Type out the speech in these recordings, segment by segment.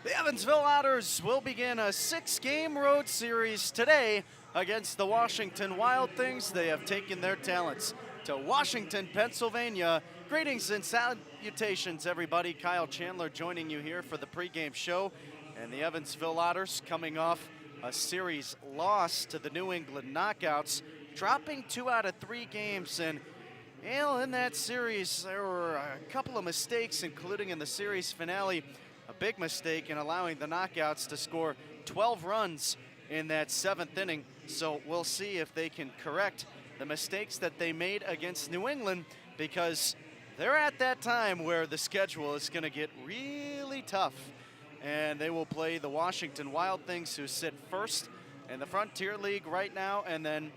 The Evansville Otters will begin a 6-game road series today against the Washington Wild Things. They have taken their talents to Washington, Pennsylvania. Greetings and salutations, everybody. Kyle Chandler joining you here for the pregame show. And the Evansville Otters coming off a series loss to the New England Knockouts, dropping 2 out of 3 games. And in that series, there were a couple of mistakes, including in the series finale, a big mistake in allowing the Knockouts to score 12 runs in that 7th inning. So we'll see if they can correct the mistakes that they made against New England, because they're at that time where the schedule is going to get really tough. And they will play the Washington Wild Things, who sit first in the Frontier League right now. And then,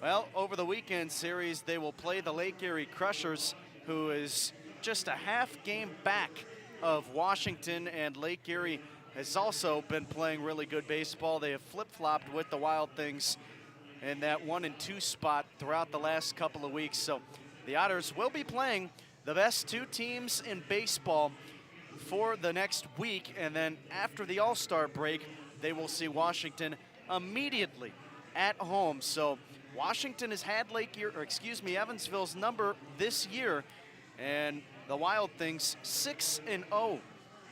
well, over the weekend series, they will play the Lake Erie Crushers, who is just a half game back of Washington, and Lake Erie has also been playing really good baseball. They have flip-flopped with the Wild Things in that 1 and 2 spot throughout the last couple of weeks. So the Otters will be playing the best 2 teams in baseball for the next week, and then after the All-Star break, they will see Washington immediately at home. So Washington has had Evansville's number this year, and the Wild Things 6-0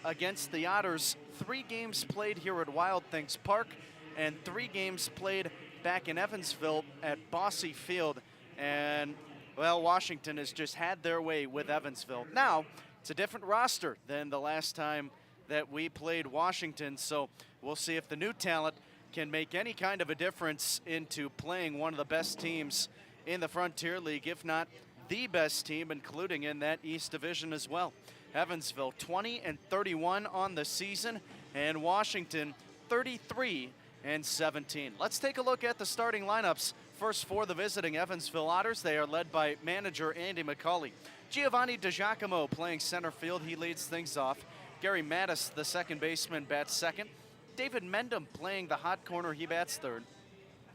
against the Otters. 3 games played here at Wild Things Park, and 3 games played back in Evansville at Bosse Field. And, well, Washington has just had their way with Evansville. Now, it's a different roster than the last time that we played Washington, so we'll see if the new talent can make any kind of a difference into playing one of the best teams in the Frontier League, if not the best team, including in that East Division as well. Evansville 20-31 on the season, and Washington 33-17. Let's take a look at the starting lineups. First, for the visiting Evansville Otters, they are led by manager Andy McCauley. Giovanni DiGiacomo playing center field, he leads things off. Gary Mattis, the second baseman, bats second. David Mendham playing the hot corner, he bats third.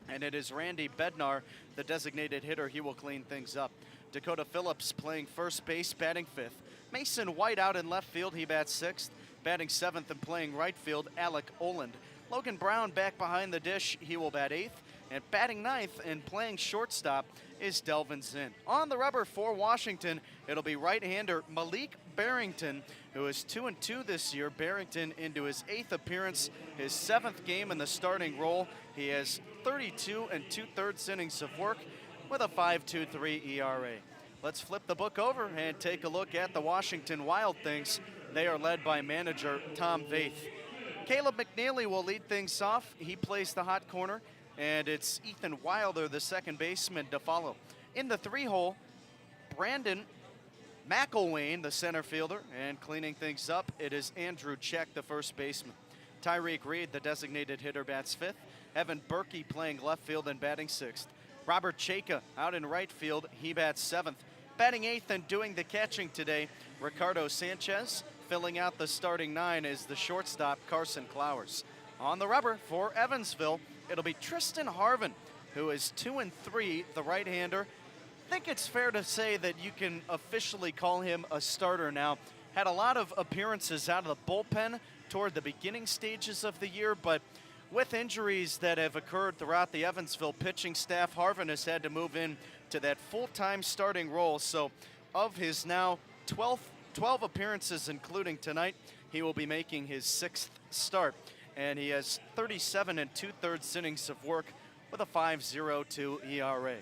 And it is Randy Bednar, the designated hitter, he will clean things up. Dakota Phillips playing first base, batting fifth. Mason White out in left field, he bats sixth. Batting seventh and playing right field, Alec Oland. Logan Brown back behind the dish, he will bat eighth. And batting ninth and playing shortstop is Delvin Zinn. On the rubber for Washington, it'll be right-hander Malik Barrington, who is 2-2 this year. Barrington into his 8th appearance, his 7th game in the starting role. He has 32 2/3 innings of work with a 5.23 ERA. Let's flip the book over and take a look at the Washington Wild Things. They are led by manager Tom Vaith. Caleb McNeely will lead things off. He plays the hot corner, and it's Ethan Wilder, the second baseman, to follow. In the 3-hole, Brandon McElwain, the center fielder, and cleaning things up, it is Andrew Check, the first baseman. Tyreek Reed, the designated hitter, bats fifth. Evan Berkey playing left field and batting sixth. Robert Chayka out in right field, he bats seventh. Batting eighth and doing the catching today, Ricardo Sanchez. Filling out the starting 9 is the shortstop, Carson Clowers. On the rubber for Evansville, it'll be Tristan Harvin, who is 2-3, the right-hander. I think it's fair to say that you can officially call him a starter now. Had a lot of appearances out of the bullpen toward the beginning stages of the year, but with injuries that have occurred throughout the Evansville pitching staff, Harvin has had to move in to that full-time starting role. So of his now 12 appearances, including tonight, he will be making his 6th start. And he has 37 2/3 innings of work with a 5.02 ERA.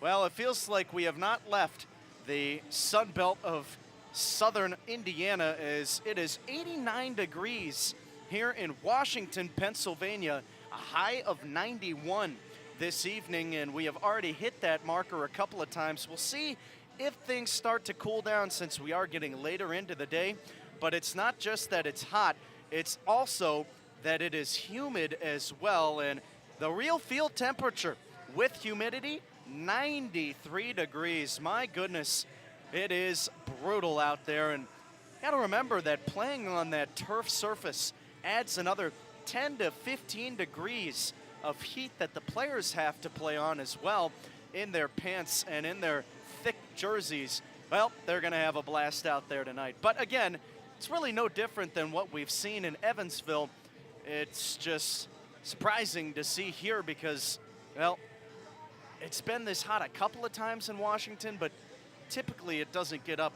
Well, it feels like we have not left the Sun Belt of southern Indiana, as it is 89 degrees here in Washington, Pennsylvania, a high of 91 this evening, and we have already hit that marker a couple of times. We'll see if things start to cool down, since we are getting later into the day. But it's not just that it's hot, it's also that it is humid as well. And the real field temperature with humidity, 93 degrees. My goodness, it is brutal out there. And you gotta remember that playing on that turf surface adds another 10 to 15 degrees of heat that the players have to play on as well in their pants and in their thick jerseys. Well, they're gonna have a blast out there tonight. But again, it's really no different than what we've seen in Evansville. It's just surprising to see here because, well, it's been this hot a couple of times in Washington, but typically it doesn't get up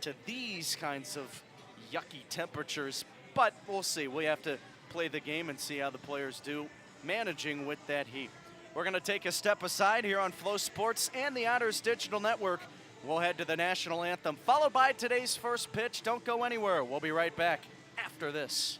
to these kinds of yucky temperatures. But we'll see. We have to play the game and see how the players do managing with that heat. We're going to take a step aside here on Flow Sports and the Otters Digital Network. We'll head to the national anthem, followed by today's first pitch. Don't go anywhere. We'll be right back after this.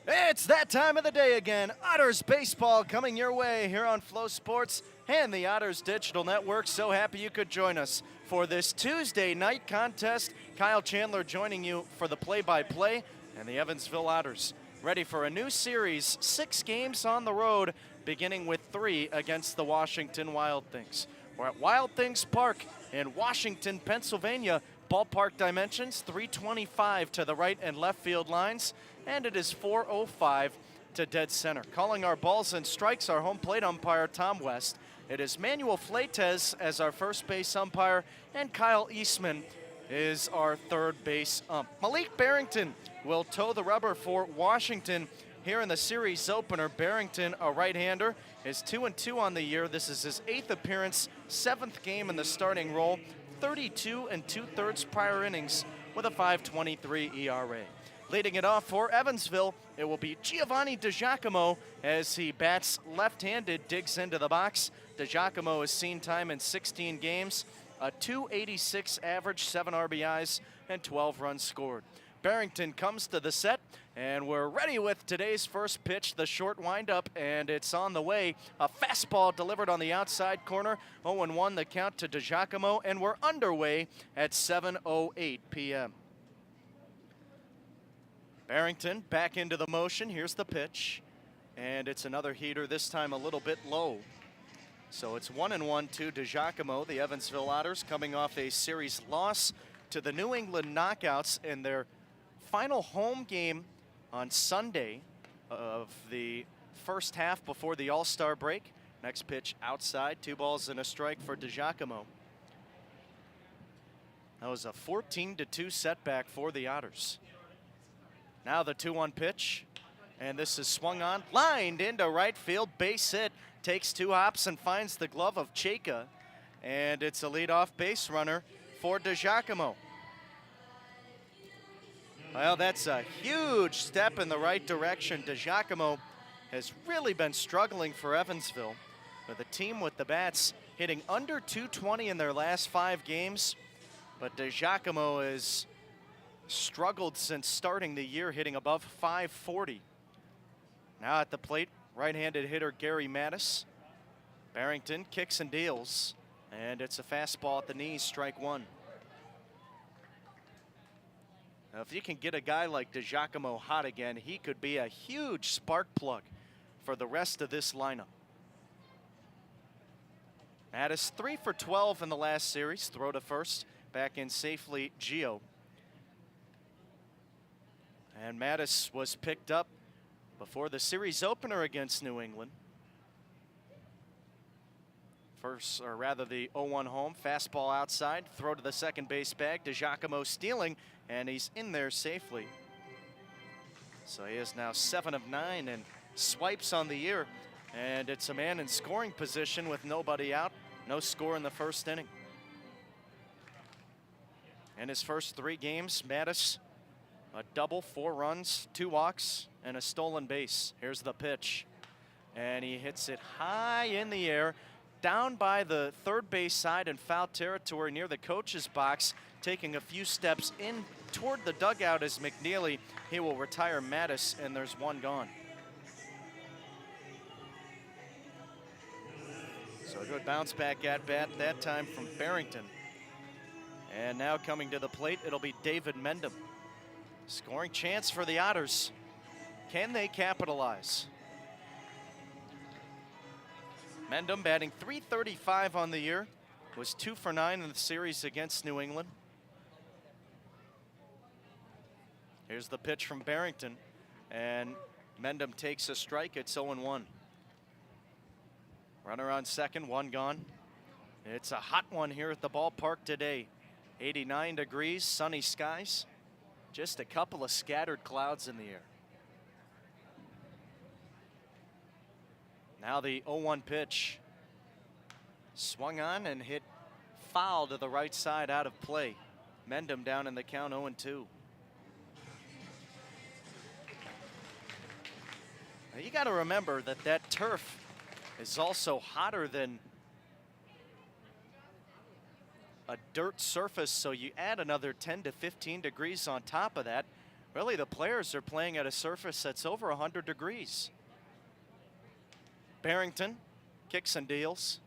It's that time of the day again. Otters baseball coming your way here on Flow Sports and the Otters Digital Network. So happy you could join us for this Tuesday night contest. Kyle Chandler joining you for the play-by-play, and the Evansville Otters ready for a new series, 6 games on the road, beginning with 3 against the Washington Wild Things. We're at Wild Things Park in Washington, Pennsylvania. Ballpark dimensions, 325 to the right and left field lines, and it is 405 to dead center. Calling our balls and strikes, our home plate umpire, Tom West. It is Manuel Fleites as our first base umpire, and Kyle Eastman is our third base ump. Malik Barrington will toe the rubber for Washington here in the series opener. Barrington, a right-hander, is 2-2 on the year. This is his 8th appearance, 7th game in the starting role. 32 2/3 prior innings with a 5.23 ERA. Leading it off for Evansville, it will be Giovanni DiGiacomo as he bats left-handed, digs into the box. DiGiacomo has seen time in 16 games, a .286 average, 7 RBIs, and 12 runs scored. Barrington comes to the set, and we're ready with today's first pitch, the short windup, and it's on the way. A fastball delivered on the outside corner, 0-1 the count to DiGiacomo, and we're underway at 7:08 p.m. Barrington back into the motion. Here's the pitch, and it's another heater, this time a little bit low. So it's 1-1 to DiGiacomo. The Evansville Otters coming off a series loss to the New England Knockouts in their final home game on Sunday of the first half before the All-Star break. Next pitch outside, 2 balls and a strike for DiGiacomo. That was a 14-2 setback for the Otters. Now the 2-1 pitch, and this is swung on, lined into right field, base hit, takes 2 hops and finds the glove of Chayka, and it's a leadoff base runner for DiGiacomo. Well, that's a huge step in the right direction. DiGiacomo has really been struggling for Evansville, with a team with the bats hitting under .220 in their last 5 games. But DiGiacomo has struggled since starting the year, hitting above .540. Now at the plate, right-handed hitter Gary Mattis. Barrington kicks and deals, and it's a fastball at the knees, strike 1. Now, if you can get a guy like DiGiacomo hot again, he could be a huge spark plug for the rest of this lineup. Mattis 3 for 12 in the last series. Throw to first, back in safely Gio. And Mattis was picked up before the series opener against New England. First, or rather the 0-1 home, fastball outside, throw to the second base bag, DiGiacomo stealing, and he's in there safely. So he is now 7 of 9 and swipes on the year, and it's a man in scoring position with nobody out, no score in the first inning. In his first 3 games, Mattis, a double, 4 runs, 2 walks, and a stolen base. Here's the pitch, and he hits it high in the air, down by the third base side in foul territory near the coach's box, taking a few steps in toward the dugout as McNeely. He will retire Mattis, and there's 1 gone. So a good bounce back at bat that time from Barrington. And now coming to the plate, it'll be David Mendham. Scoring chance for the Otters. Can they capitalize? Mendham batting .335 on the year, was 2 for 9 in the series against New England. Here's the pitch from Barrington, and Mendham takes a strike. It's 0-1. Runner on second, 1 gone. It's a hot one here at the ballpark today. 89 degrees, sunny skies. Just a couple of scattered clouds in the air. Now the 0-1 pitch. Swung on and hit foul to the right side, out of play. Mendham down in the count, 0-2. Now you got to remember that that turf is also hotter than a dirt surface, so you add another 10 to 15 degrees on top of that. Really, the players are playing at a surface that's over 100 degrees. Barrington kicks and deals.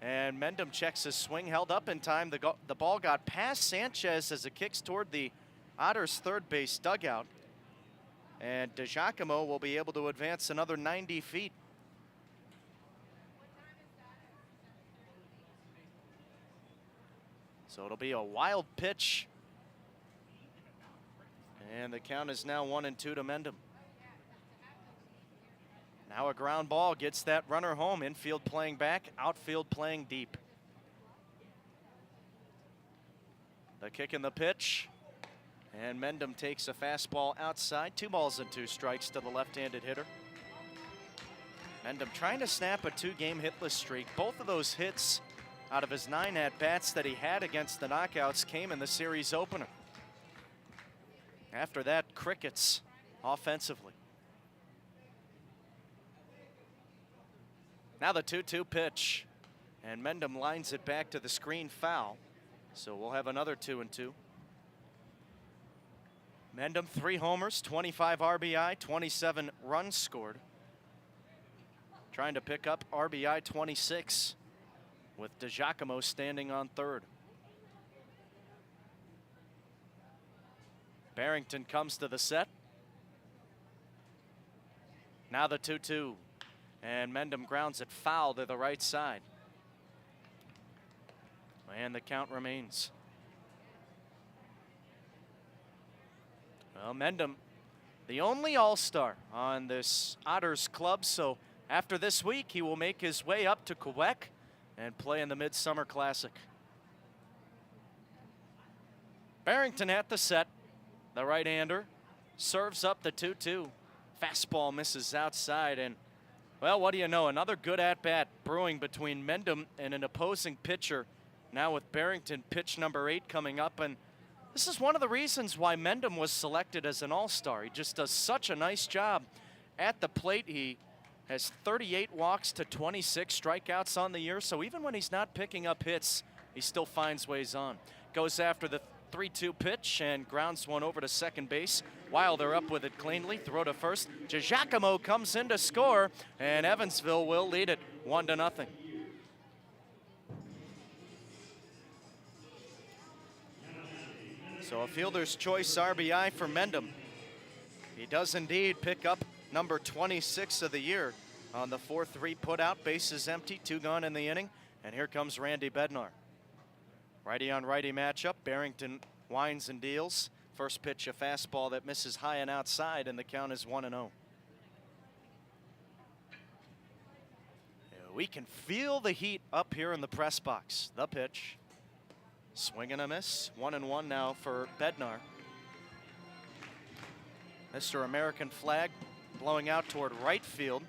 And Mendham checks his swing, held up in time. The ball got past Sanchez as it kicks toward the Otters' third base dugout. And DiGiacomo will be able to advance another 90 feet. So it'll be a wild pitch. And the count is now 1-2 to Mendham. Now a ground ball gets that runner home. Infield playing back, outfield playing deep. The kick and the pitch. And Mendham takes a fastball outside. 2 balls and 2 strikes to the left-handed hitter. Mendham trying to snap a 2-game hitless streak. Both of those hits out of his 9 at-bats that he had against the Knockouts came in the series opener. After that, crickets offensively. Now the 2-2 pitch, and Mendham lines it back to the screen foul. So we'll have another 2-2. Mendham 3 homers, 25 RBI, 27 runs scored. Trying to pick up RBI 26 with DiGiacomo standing on third. Barrington comes to the set. Now the 2-2. And Mendham grounds it foul to the right side. And the count remains. Well, Mendham, the only All-Star on this Otters club, so after this week, he will make his way up to Quebec and play in the Midsummer Classic. Barrington at the set. The right-hander serves up the 2-2. Fastball misses outside, and well, what do you know? Another good at-bat brewing between Mendham and an opposing pitcher. Now with Barrington, pitch number 8 coming up, and this is one of the reasons why Mendham was selected as an All-Star. He just does such a nice job at the plate. He has 38 walks to 26 strikeouts on the year, so even when he's not picking up hits, he still finds ways on. Goes after the 3-2 pitch and grounds one over to second base. While they're up with it cleanly, throw to first. DiGiacomo comes in to score, and Evansville will lead it 1-0. So a fielder's choice RBI for Mendham. He does indeed pick up number 26 of the year on the 4-3 putout. Bases empty, 2 gone in the inning, and here comes Randy Bednar. Righty on righty matchup. Barrington winds and deals. First pitch, a fastball that misses high and outside, and the count is 1-0. We can feel the heat up here in the press box. The pitch. Swing and a miss. 1-1 now for Bednar. Mr. American flag blowing out toward right field.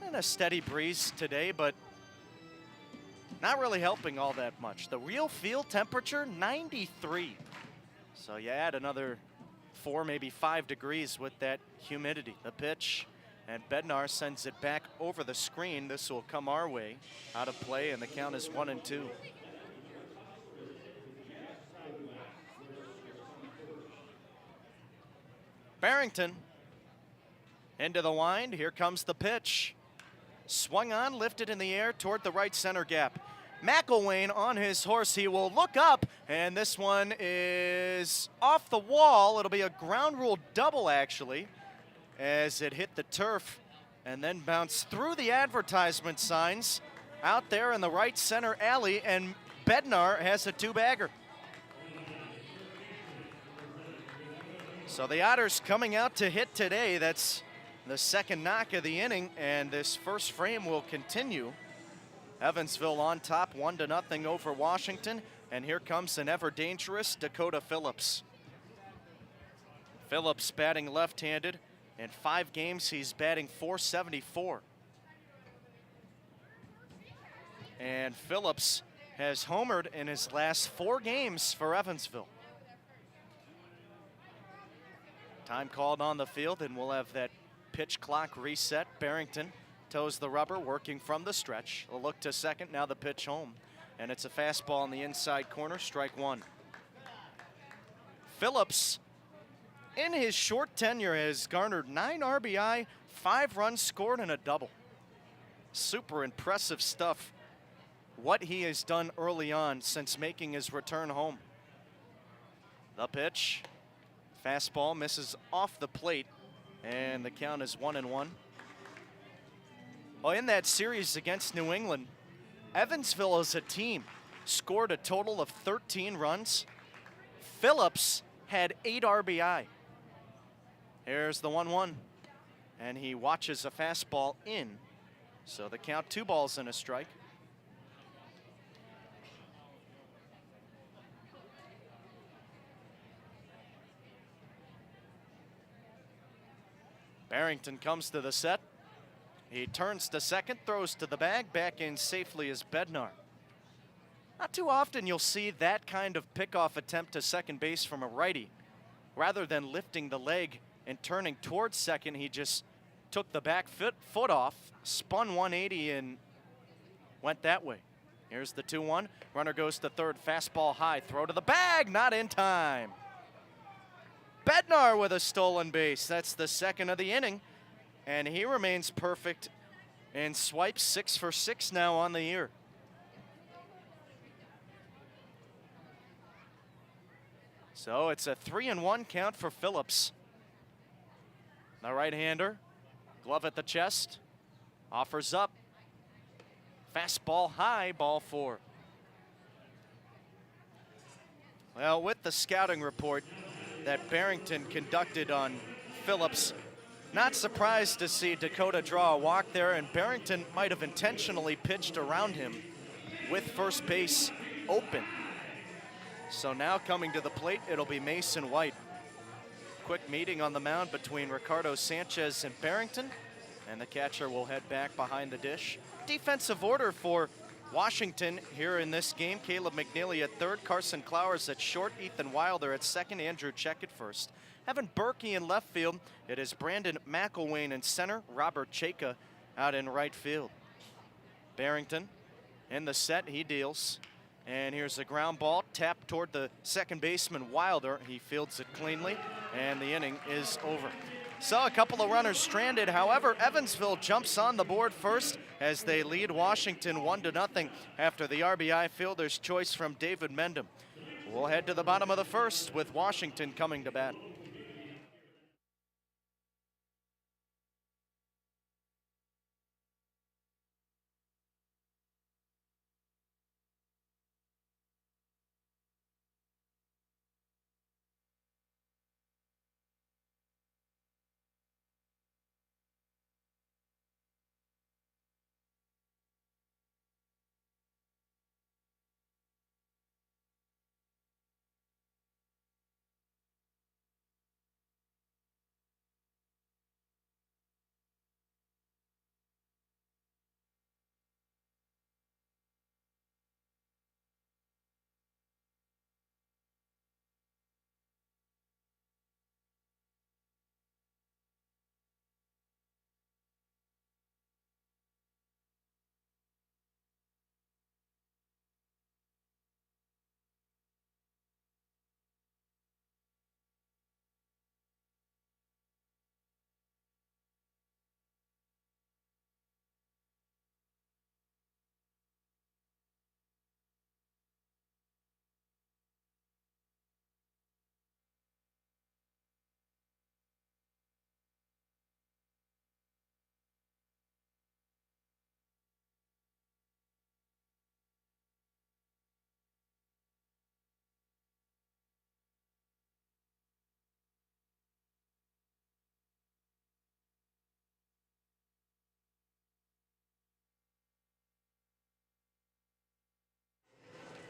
And a steady breeze today, but not really helping all that much. The real field temperature, 93. So you add another 4, maybe 5 degrees with that humidity. The pitch, and Bednar sends it back over the screen. This will come our way, out of play, and the count is 1-2. Barrington into the wind. Here comes the pitch. Swung on, lifted in the air toward the right center gap. McElwain on his horse. He will look up, and this one is off the wall. It'll be a ground rule double, actually, as it hit the turf and then bounced through the advertisement signs out there in the right center alley, and Bednar has a 2-bagger. So the Otters coming out to hit today. That's the second knock of the inning, and this first frame will continue. Evansville on top, 1-0 over Washington, and here comes an ever-dangerous Dakota Phillips. Phillips batting left-handed. In 5 games, he's batting .474. And Phillips has homered in his last 4 games for Evansville. Time called on the field, and we'll have that pitch clock reset. Barrington toes the rubber, working from the stretch. A look to second, now the pitch home. And it's a fastball in the inside corner, strike 1. Phillips in his short tenure has garnered 9 RBI, 5 runs scored, and a double. Super impressive stuff, what he has done early on since making his return home. The pitch, fastball misses off the plate, and the count is 1-1. Well, in that series against New England, Evansville as a team scored a total of 13 runs. Phillips had 8 RBI. Here's the 1-1, and he watches a fastball in. So the count, 2 balls and a strike. Barrington comes to the set. He turns to second, throws to the bag, back in safely is Bednar. Not too often you'll see that kind of pickoff attempt to second base from a righty. Rather than lifting the leg and turning towards second, he just took the back foot off, spun 180 and went that way. Here's the 2-1. Runner goes to third, fastball high, throw to the bag, not in time. Bednar with a stolen base. That's the second of the inning, and he remains perfect and swipes 6 for 6 now on the year. So it's a 3-1 count for Phillips. The right-hander, glove at the chest, offers up. Fastball high, ball 4. Well, with the scouting report that Barrington conducted on Phillips, not surprised to see Dakota draw a walk there, and Barrington might have intentionally pitched around him with first base open. So now coming to the plate, it'll be Mason White. Quick meeting on the mound between Ricardo Sanchez and Barrington, and the catcher will head back behind the dish. Defensive order for Washington here in this game. Caleb McNeely at third, Carson Clowers at short, Ethan Wilder at second, Andrew Check at first. Evan Berkey in left field. It is Brandon McElwain in center, Robert Chayka out in right field. Barrington in the set, he deals. And here's a ground ball tapped toward the second baseman Wilder. He fields it cleanly, and the inning is over. So a couple of runners stranded. However, Evansville jumps on the board first as they lead Washington 1-0 after the RBI fielder's choice from David Mendham. We'll head to the bottom of the first with Washington coming to bat.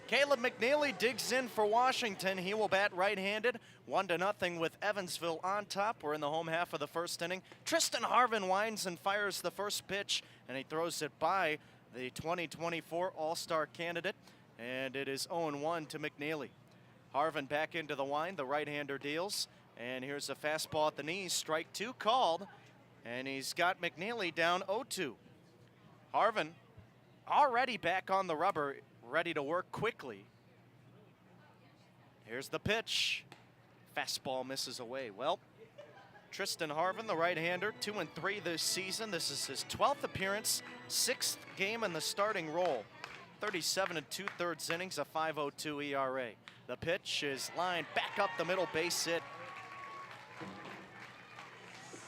Caleb McNeely digs in for Washington. He will bat right-handed, 1-0 with Evansville on top. We're in the home half of the first inning. Tristan Harvin winds and fires the first pitch, and he throws it by the 2024 All-Star candidate, and it is 0-1 to McNeely. Harvin back into the wind. The right-hander deals, and here's a fastball at the knees. Strike 2 called, and he's got McNeely down 0-2. Harvin already back on the rubber, ready to work quickly. Here's the pitch. Fastball misses away. Well, Tristan Harvin, the right-hander, 2-3 this season. This is his 12th appearance, 6th game in the starting role. 37 2/3 innings, a 5.02 ERA. The pitch is lined back up the middle, base hit.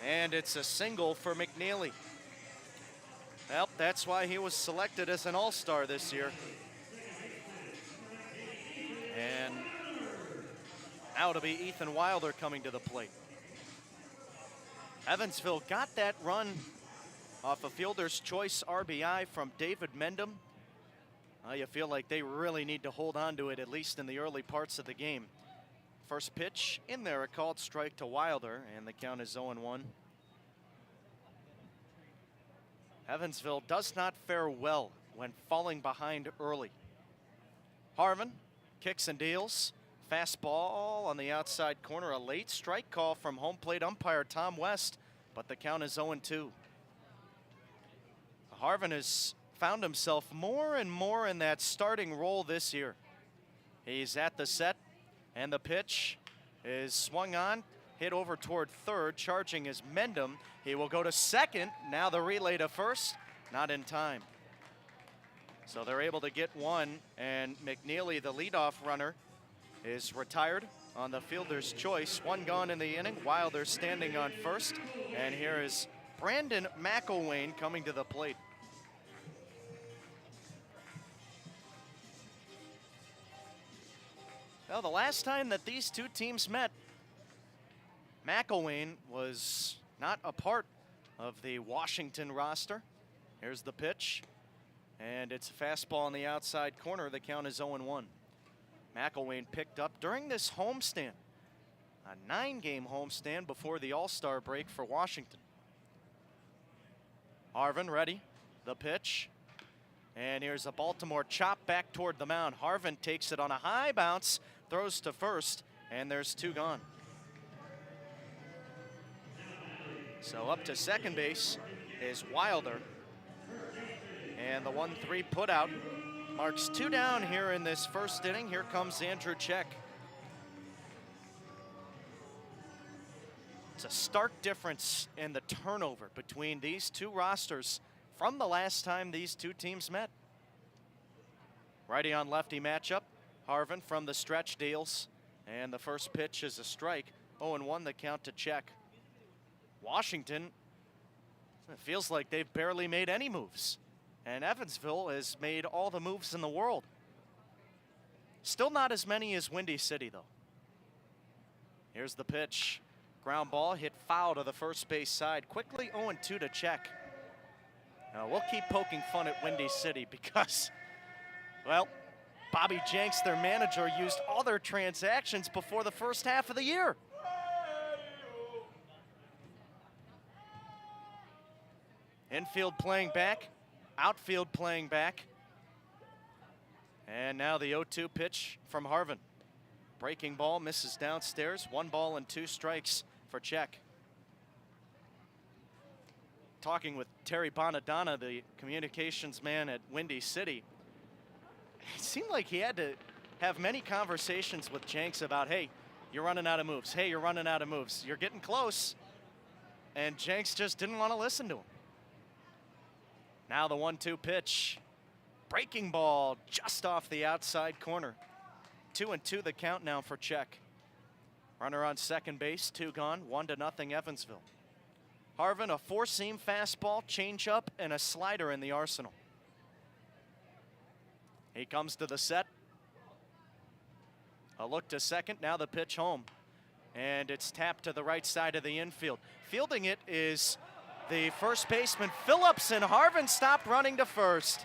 And it's a single for McNeely. Well, that's why he was selected as an all-star this year. And now it'll be Ethan Wilder coming to the plate. Evansville got that run off a fielder's choice RBI from David Mendham. You feel like they really need to hold on to it, at least in the early parts of the game. First pitch in there, a called strike to Wilder, and the count is 0-1. Evansville does not fare well when falling behind early. Harvin kicks and deals. Fastball on the outside corner, a late strike call from home plate umpire Tom West, but the count is 0-2. Harvin has found himself more and more in that starting role this year. He's at the set, and the pitch is swung on, hit over toward third, charging is Mendham. He will go to second. Now the relay to first, not in time. So they're able to get one, and McNeely, the leadoff runner, is retired on the fielder's choice. One gone in the inning. Wilder standing on first. And here is Brandon McElwain coming to the plate. Well, the last time that these two teams met, McElwain was not a part of the Washington roster. Here's the pitch. And it's a fastball on the outside corner. The count is 0-1. McElwain picked up during this homestand, a 9-game homestand before the All-Star break for Washington. Harvin ready, the pitch, and here's a Baltimore chop back toward the mound. Harvin takes it on a high bounce, throws to first, and there's two gone. So up to second base is Wilder, and the 1-3 put out marks two down here in this first inning. Here comes Andrew Check. It's a stark difference in the turnover between these two rosters from the last time these two teams met. Righty on lefty matchup. Harvin from the stretch deals, and the first pitch is a strike. 0-1 the count to Check. Washington, it feels like they've barely made any moves. And Evansville has made all the moves in the world. Still not as many as Windy City, though. Here's the pitch. Ground ball hit foul to the first base side. Quickly 0-2 to Check. Now, we'll keep poking fun at Windy City because, well, Bobby Jenks, their manager, used all their transactions before the first half of the year. Infield playing back. Outfield playing back. And now the 0-2 pitch from Harvin. Breaking ball misses downstairs. 1 ball and 2 strikes for Check. Talking with Terry Bonadonna, the communications man at Windy City, it seemed like he had to have many conversations with Jenks about, hey, you're running out of moves. Hey, you're running out of moves. You're getting close. And Jenks just didn't want to listen to him. Now the 1-2 pitch. Breaking ball just off the outside corner. 2-2 the count now for Check. Runner on second base, 2 gone, 1-0 Evansville. Harvin, a 4-seam fastball, changeup, and a slider in the arsenal. He comes to the set. A look to second, now the pitch home. And it's tapped to the right side of the infield. Fielding it is the first baseman, Phillips, and Harvin stopped running to first.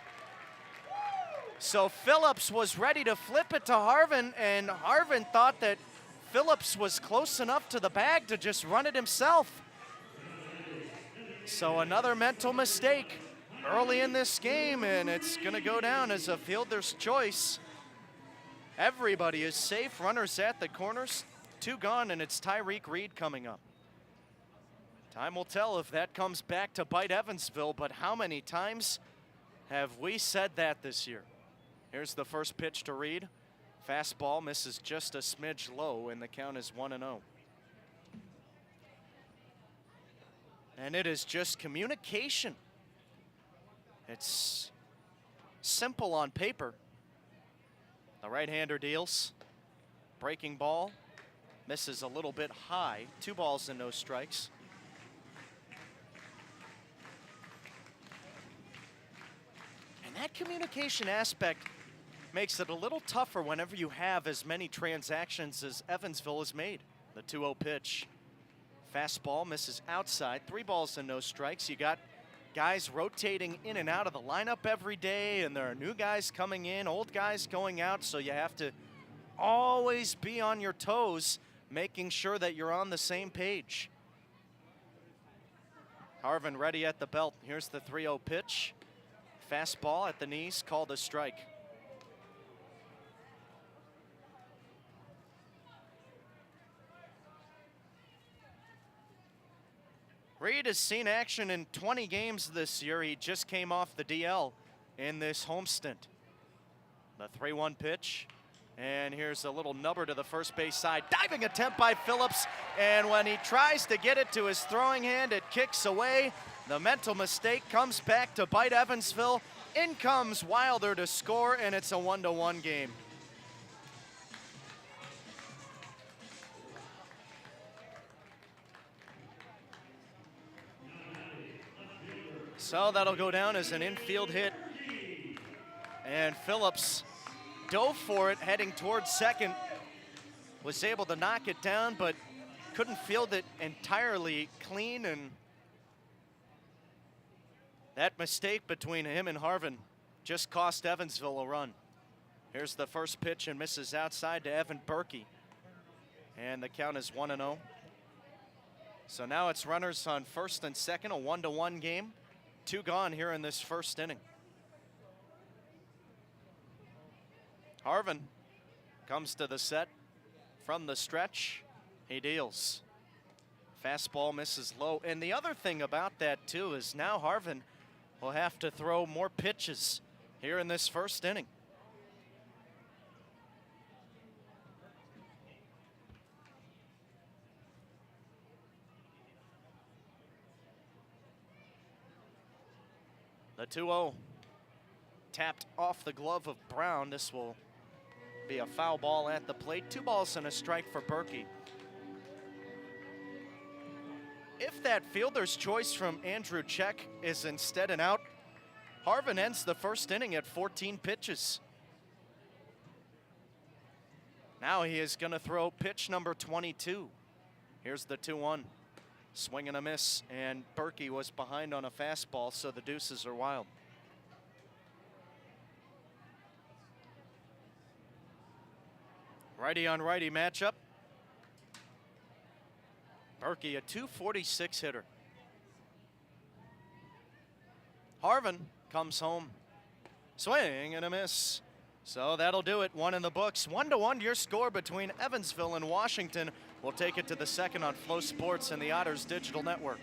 So Phillips was ready to flip it to Harvin, and Harvin thought that Phillips was close enough to the bag to just run it himself. So another mental mistake early in this game, and it's going to go down as a fielder's choice. Everybody is safe. Runners at the corners. 2 gone, and it's Tyreek Reed coming up. Time will tell if that comes back to bite Evansville, but how many times have we said that this year? Here's the first pitch to Reed. Fastball misses just a smidge low, and the count is 1-0. And it is just communication. It's simple on paper. The right-hander deals. Breaking ball misses a little bit high. 2 balls and no strikes. And that communication aspect makes it a little tougher whenever you have as many transactions as Evansville has made. The 2-0 pitch. Fastball misses outside. 3 balls and no strikes. You got guys rotating in and out of the lineup every day, and there are new guys coming in, old guys going out, so you have to always be on your toes, making sure that you're on the same page. Harvin ready at the belt. Here's the 3-0 pitch. Fastball at the knees, called a strike. Reed has seen action in 20 games this year. He just came off the DL in this home stint. The 3-1 pitch, and here's a little nubber to the first base side. Diving attempt by Phillips, and when he tries to get it to his throwing hand, it kicks away. The mental mistake comes back to bite Evansville. In comes Wilder to score, and it's a 1-1 game. So that'll go down as an infield hit. And Phillips dove for it, heading towards second. Was able to knock it down, but couldn't field it entirely clean. And that mistake between him and Harvin just cost Evansville a run. Here's the first pitch and misses outside to Evan Berkey. And the count is 1-0. So now it's runners on first and second, a 1-1 game. 2 gone here in this first inning. Harvin comes to the set from the stretch. He deals. Fastball misses low. And the other thing about that, too, is now Harvin will have to throw more pitches here in this first inning. The 2-0 tapped off the glove of Brown. This will be a foul ball at the plate. 2 balls and a strike for Berkey. If that fielder's choice from Andrew Check is instead an out, Harvin ends the first inning at 14 pitches. Now he is going to throw pitch number 22. Here's the 2-1. Swing and a miss, and Berkey was behind on a fastball, so the deuces are wild. Righty on righty matchup. Berkey, a .246 hitter. Harvin comes home. Swing and a miss. So that'll do it. 1 in the books. 1-1 your score between Evansville and Washington. We'll take it to the second on Flow Sports and the Otters Digital Network.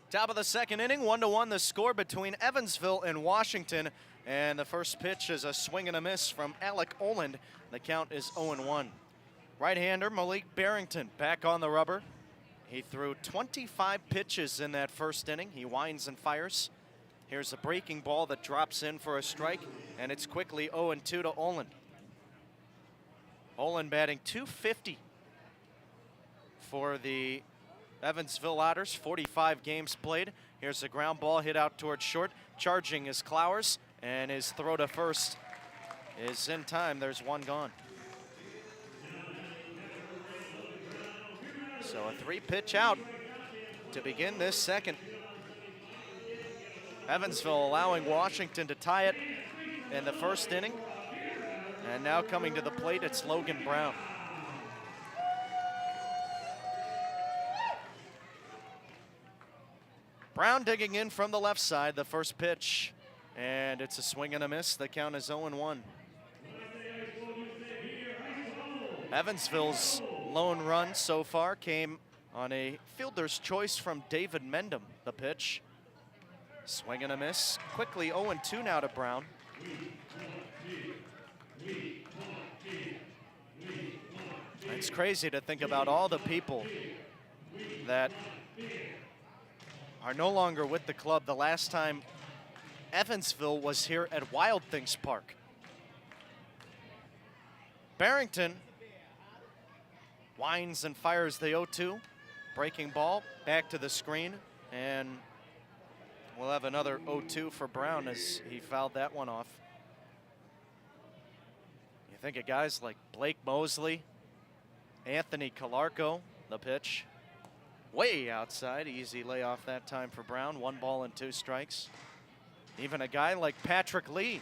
Top of the second inning, 1-1 the score between Evansville and Washington. And the first pitch is a swing and a miss from Alec Oland. The count is 0-1. Right-hander Malik Barrington back on the rubber. He threw 25 pitches in that first inning. He winds and fires. Here's a breaking ball that drops in for a strike, and it's quickly 0-2 to Oland. Oland batting .250 for the Evansville Otters, 45 games played. Here's a ground ball hit out towards short. Charging is Clowers, and his throw to first is in time. There's one gone. So a 3-pitch out to begin this second. Evansville allowing Washington to tie it in the first inning. And now coming to the plate, it's Logan Brown. Brown digging in from the left side, the first pitch, and it's a swing and a miss. The count is 0-1. Evansville's lone run so far came on a fielder's choice from David Mendham, the pitch. Swing and a miss. Quickly 0-2 now to Brown. It's crazy to think about all the people that are no longer with the club. The last time Evansville was here at Wild Things Park. Barrington winds and fires the 0-2. Breaking ball back to the screen, and we'll have another 0-2 for Brown as he fouled that one off. You think of guys like Blake Mosley, Anthony Calarco, the pitch. Way outside, easy layoff that time for Brown. 1 ball and 2 strikes. Even a guy like Patrick Lee,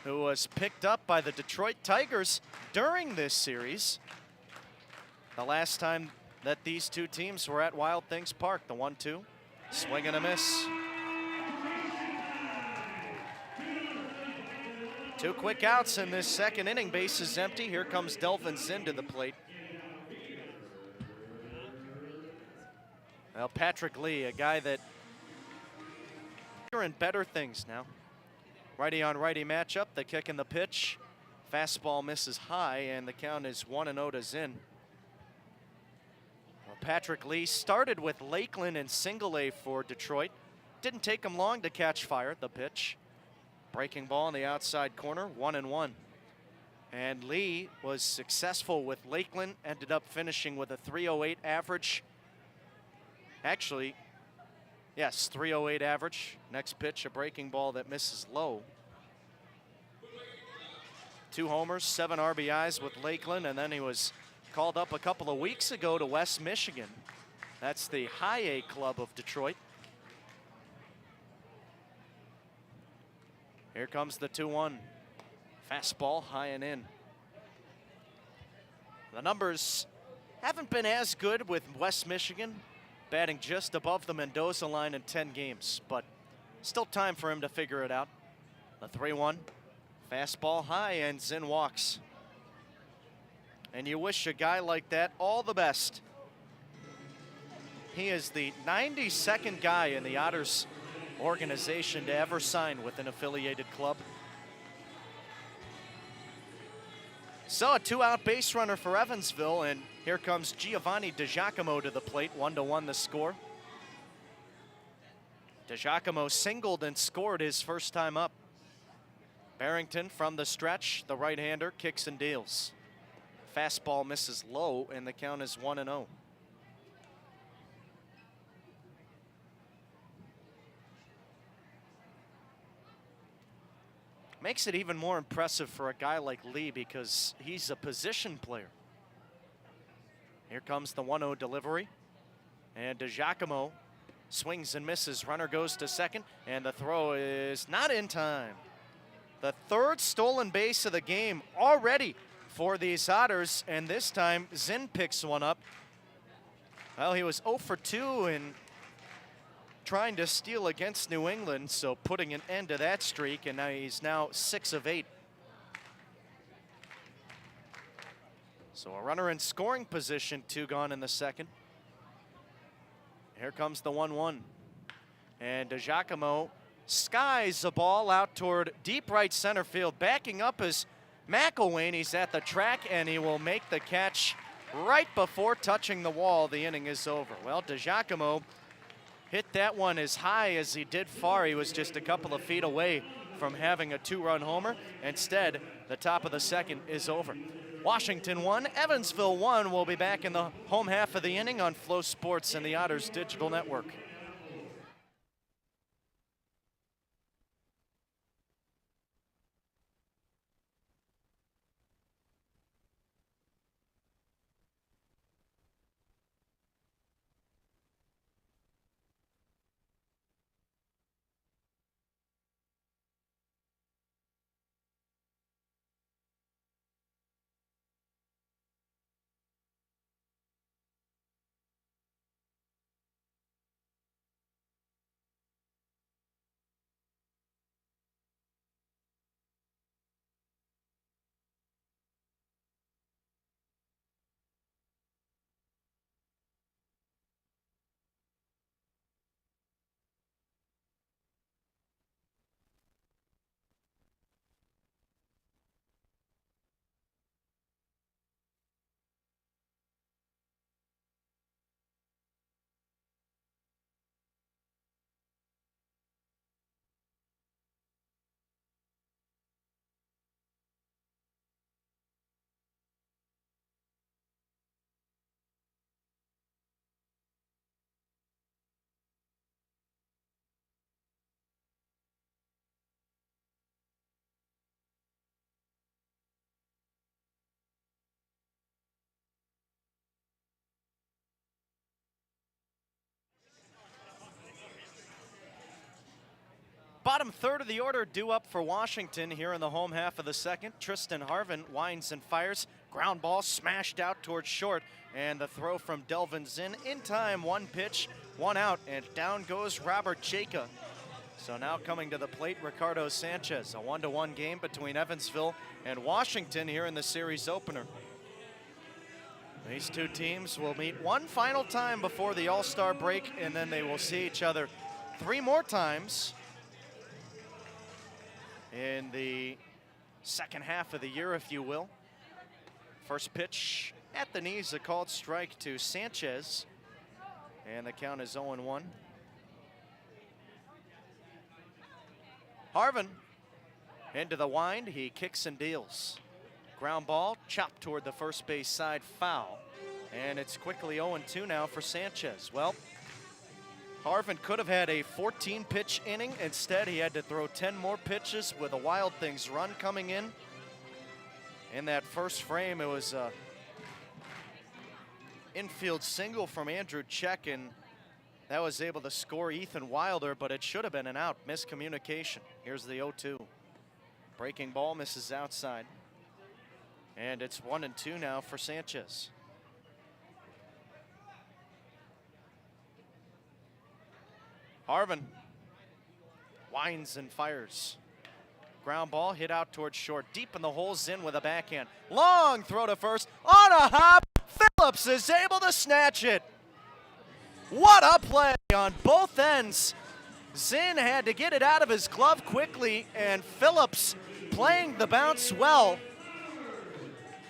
who was picked up by the Detroit Tigers during this series. The last time that these two teams were at Wild Things Park, the 1-2. Swing and a miss. 2 quick outs in this second inning. Base is empty. Here comes Delvin Zinn to the plate. Well, Patrick Lee, a guy that in better things now. Righty on righty matchup. The kick and the pitch. Fastball misses high, and the count is 1-0 to Zinn. Well, Patrick Lee started with Lakeland and single A for Detroit. Didn't take him long to catch fire. The pitch. Breaking ball in the outside corner, 1-1. And Lee was successful with Lakeland, ended up finishing with a .308 average. Actually, yes, .308 average. Next pitch, a breaking ball that misses low. 2 homers, 7 RBIs with Lakeland, and then he was called up a couple of weeks ago to West Michigan. That's the high A club of Detroit. Here comes the 2-1. Fastball high and in. The numbers haven't been as good with West Michigan, batting just above the Mendoza line in 10 games, but still time for him to figure it out. The 3-1. Fastball high, and Zinn walks. And you wish a guy like that all the best. He is the 92nd guy in the Otters organization to ever sign with an affiliated club. So a 2-out base runner for Evansville, and here comes Giovanni DiGiacomo to the plate. 1-1 the score. DiGiacomo singled and scored his first time up. Barrington from the stretch, the right-hander, kicks and deals. Fastball misses low, and the count is 1-0. Makes it even more impressive for a guy like Lee because he's a position player. Here comes the 1-0 delivery. And DiGiacomo swings and misses. Runner goes to second, and the throw is not in time. The 3rd stolen base of the game already for these Otters, and this time Zinn picks one up. Well, he was 0 for 2 in trying to steal against New England, so putting an end to that streak, and now he's 6 of 8. So a runner in scoring position, 2 gone in the second. Here comes the 1-1. And DiGiacomo skies the ball out toward deep right center field. Backing up is McElwain. He's at the track, and he will make the catch right before touching the wall. The inning is over. Well, DiGiacomo hit that one as high as he did far. He was just a couple of feet away from having a two-run homer. Instead, the top of the second is over. Washington 1, Evansville 1. We'll be back in the home half of the inning on Flow Sports and the Otters Digital Network. Bottom third of the order due up for Washington here in the home half of the second. Tristan Harvin winds and fires. Ground ball smashed out towards short, and the throw from Delvin Zinn in time. One pitch, one out, and down goes Robert Chayka. So now coming to the plate, Ricardo Sanchez. A 1-1 game between Evansville and Washington here in the series opener. These two teams will meet one final time before the All-Star break, and then they will see each other three more times in the second half of the year, if you will. First pitch at the knees, a called strike to Sanchez, and the count is 0-1. Harvin into the wind, he kicks and deals. Ground ball chopped toward the first base side, foul, and it's quickly 0-2 now for Sanchez. Well, Harvin could have had a 14-pitch inning. Instead, he had to throw 10 more pitches with a Wild Things run coming in. In that first frame, it was a infield single from Andrew Check, and that was able to score Ethan Wilder, but it should have been an out. Miscommunication. Here's the 0-2. Breaking ball misses outside. And it's 1-2 now for Sanchez. Harvin winds and fires. Ground ball hit out towards short. Deep in the hole, Zinn with a backhand. Long throw to first. On a hop, Phillips is able to snatch it. What a play on both ends. Zinn had to get it out of his glove quickly, and Phillips playing the bounce well.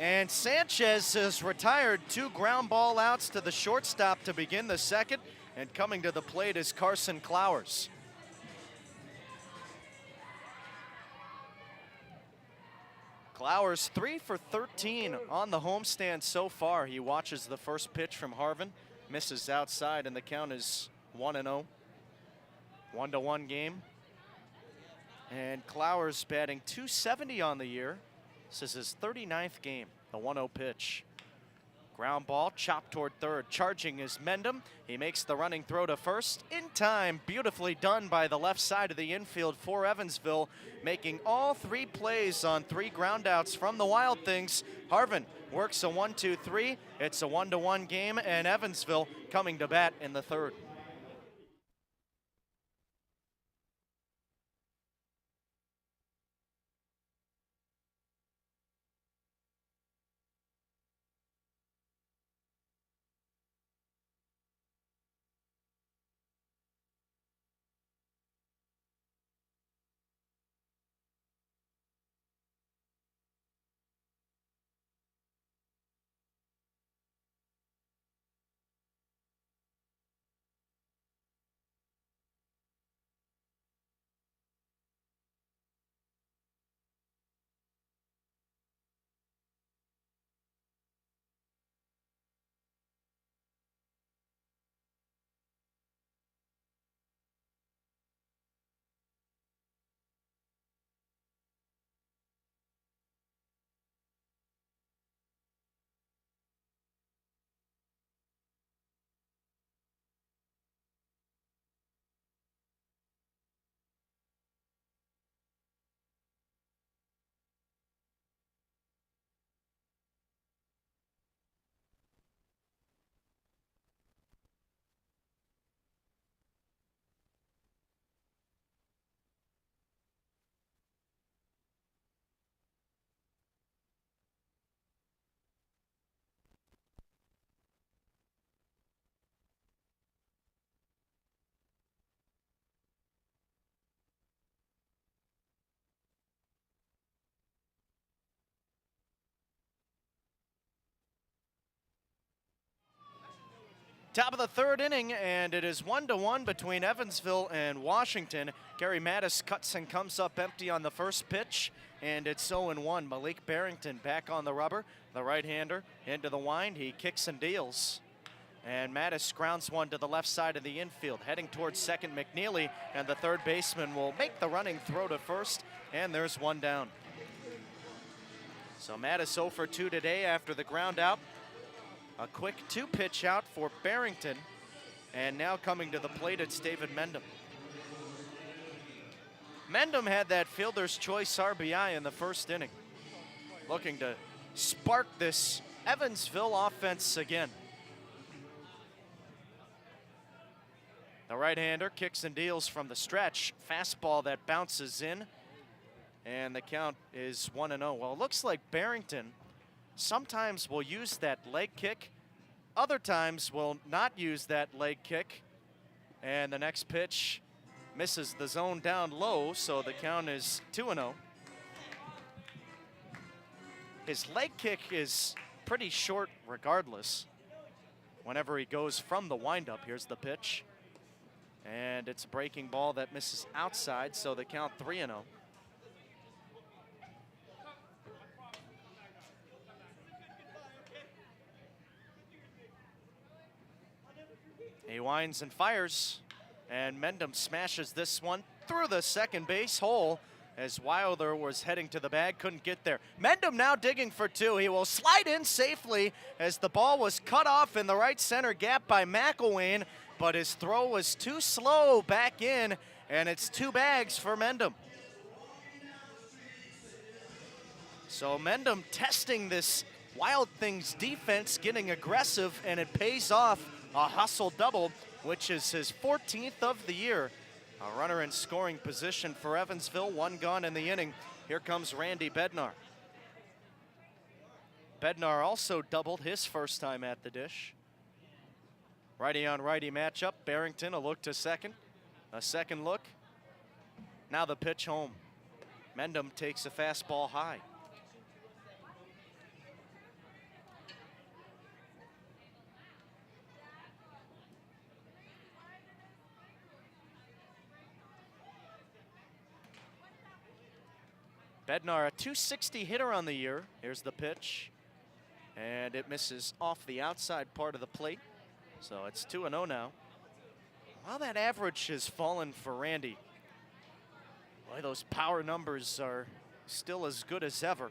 And Sanchez has retired 2 ground ball outs to the shortstop to begin the second. And coming to the plate is Carson Clowers. Clowers 3 for 13 on the homestand so far. He watches the first pitch from Harvin, misses outside, and the count is 1-0. 1-1 game. And Clowers batting .270 on the year. This is his 39th game, the 1-0 pitch. Ground ball, chopped toward third. Charging is Mendham. He makes the running throw to first. In time, beautifully done by the left side of the infield for Evansville, making all 3 plays on 3 groundouts from the Wild Things. Harvin works a 1-2-3. It's a 1-1 game, and Evansville coming to bat in the third. Top of the third inning, and it is 1-1 between Evansville and Washington. Gary Mattis cuts and comes up empty on the first pitch, and it's 0-1. Malik Barrington back on the rubber. The right-hander into the wind. He kicks and deals. And Mattis grounds one to the left side of the infield, heading towards second. McNeely, and the third baseman will make the running throw to first, and there's one down. So Mattis 0 for 2 today after the ground out. A quick 2-pitch out for Barrington, and now coming to the plate, it's David Mendham. Mendham had that fielder's choice RBI in the first inning, looking to spark this Evansville offense again. The right-hander kicks and deals from the stretch. Fastball that bounces in, and the count is 1-0. Well, it looks like Barrington sometimes will use that leg kick, other times will not use that leg kick, and the next pitch misses the zone down low, so the count is 2-0. His leg kick is pretty short regardless. Whenever he goes from the windup, here's the pitch, and it's a breaking ball that misses outside, so the count 3-0. He winds and fires, and Mendham smashes this one through the second base hole as Wilder was heading to the bag, couldn't get there. Mendham now digging for two. He will slide in safely as the ball was cut off in the right center gap by McElwain, but his throw was too slow back in, and it's 2 bags for Mendham. So Mendham testing this Wild Things defense, getting aggressive, and it pays off. A hustle double, which is his 14th of the year. A runner in scoring position for Evansville, 1 gone in the inning. Here comes Randy Bednar. Bednar also doubled his first time at the dish. Righty on righty matchup. Barrington a look to second. A second look. Now the pitch home. Mendham takes a fastball high. Bednar, a .260 hitter on the year. Here's the pitch, and it misses off the outside part of the plate. So it's 2-0 now. Well, that average has fallen for Randy. Boy, those power numbers are still as good as ever.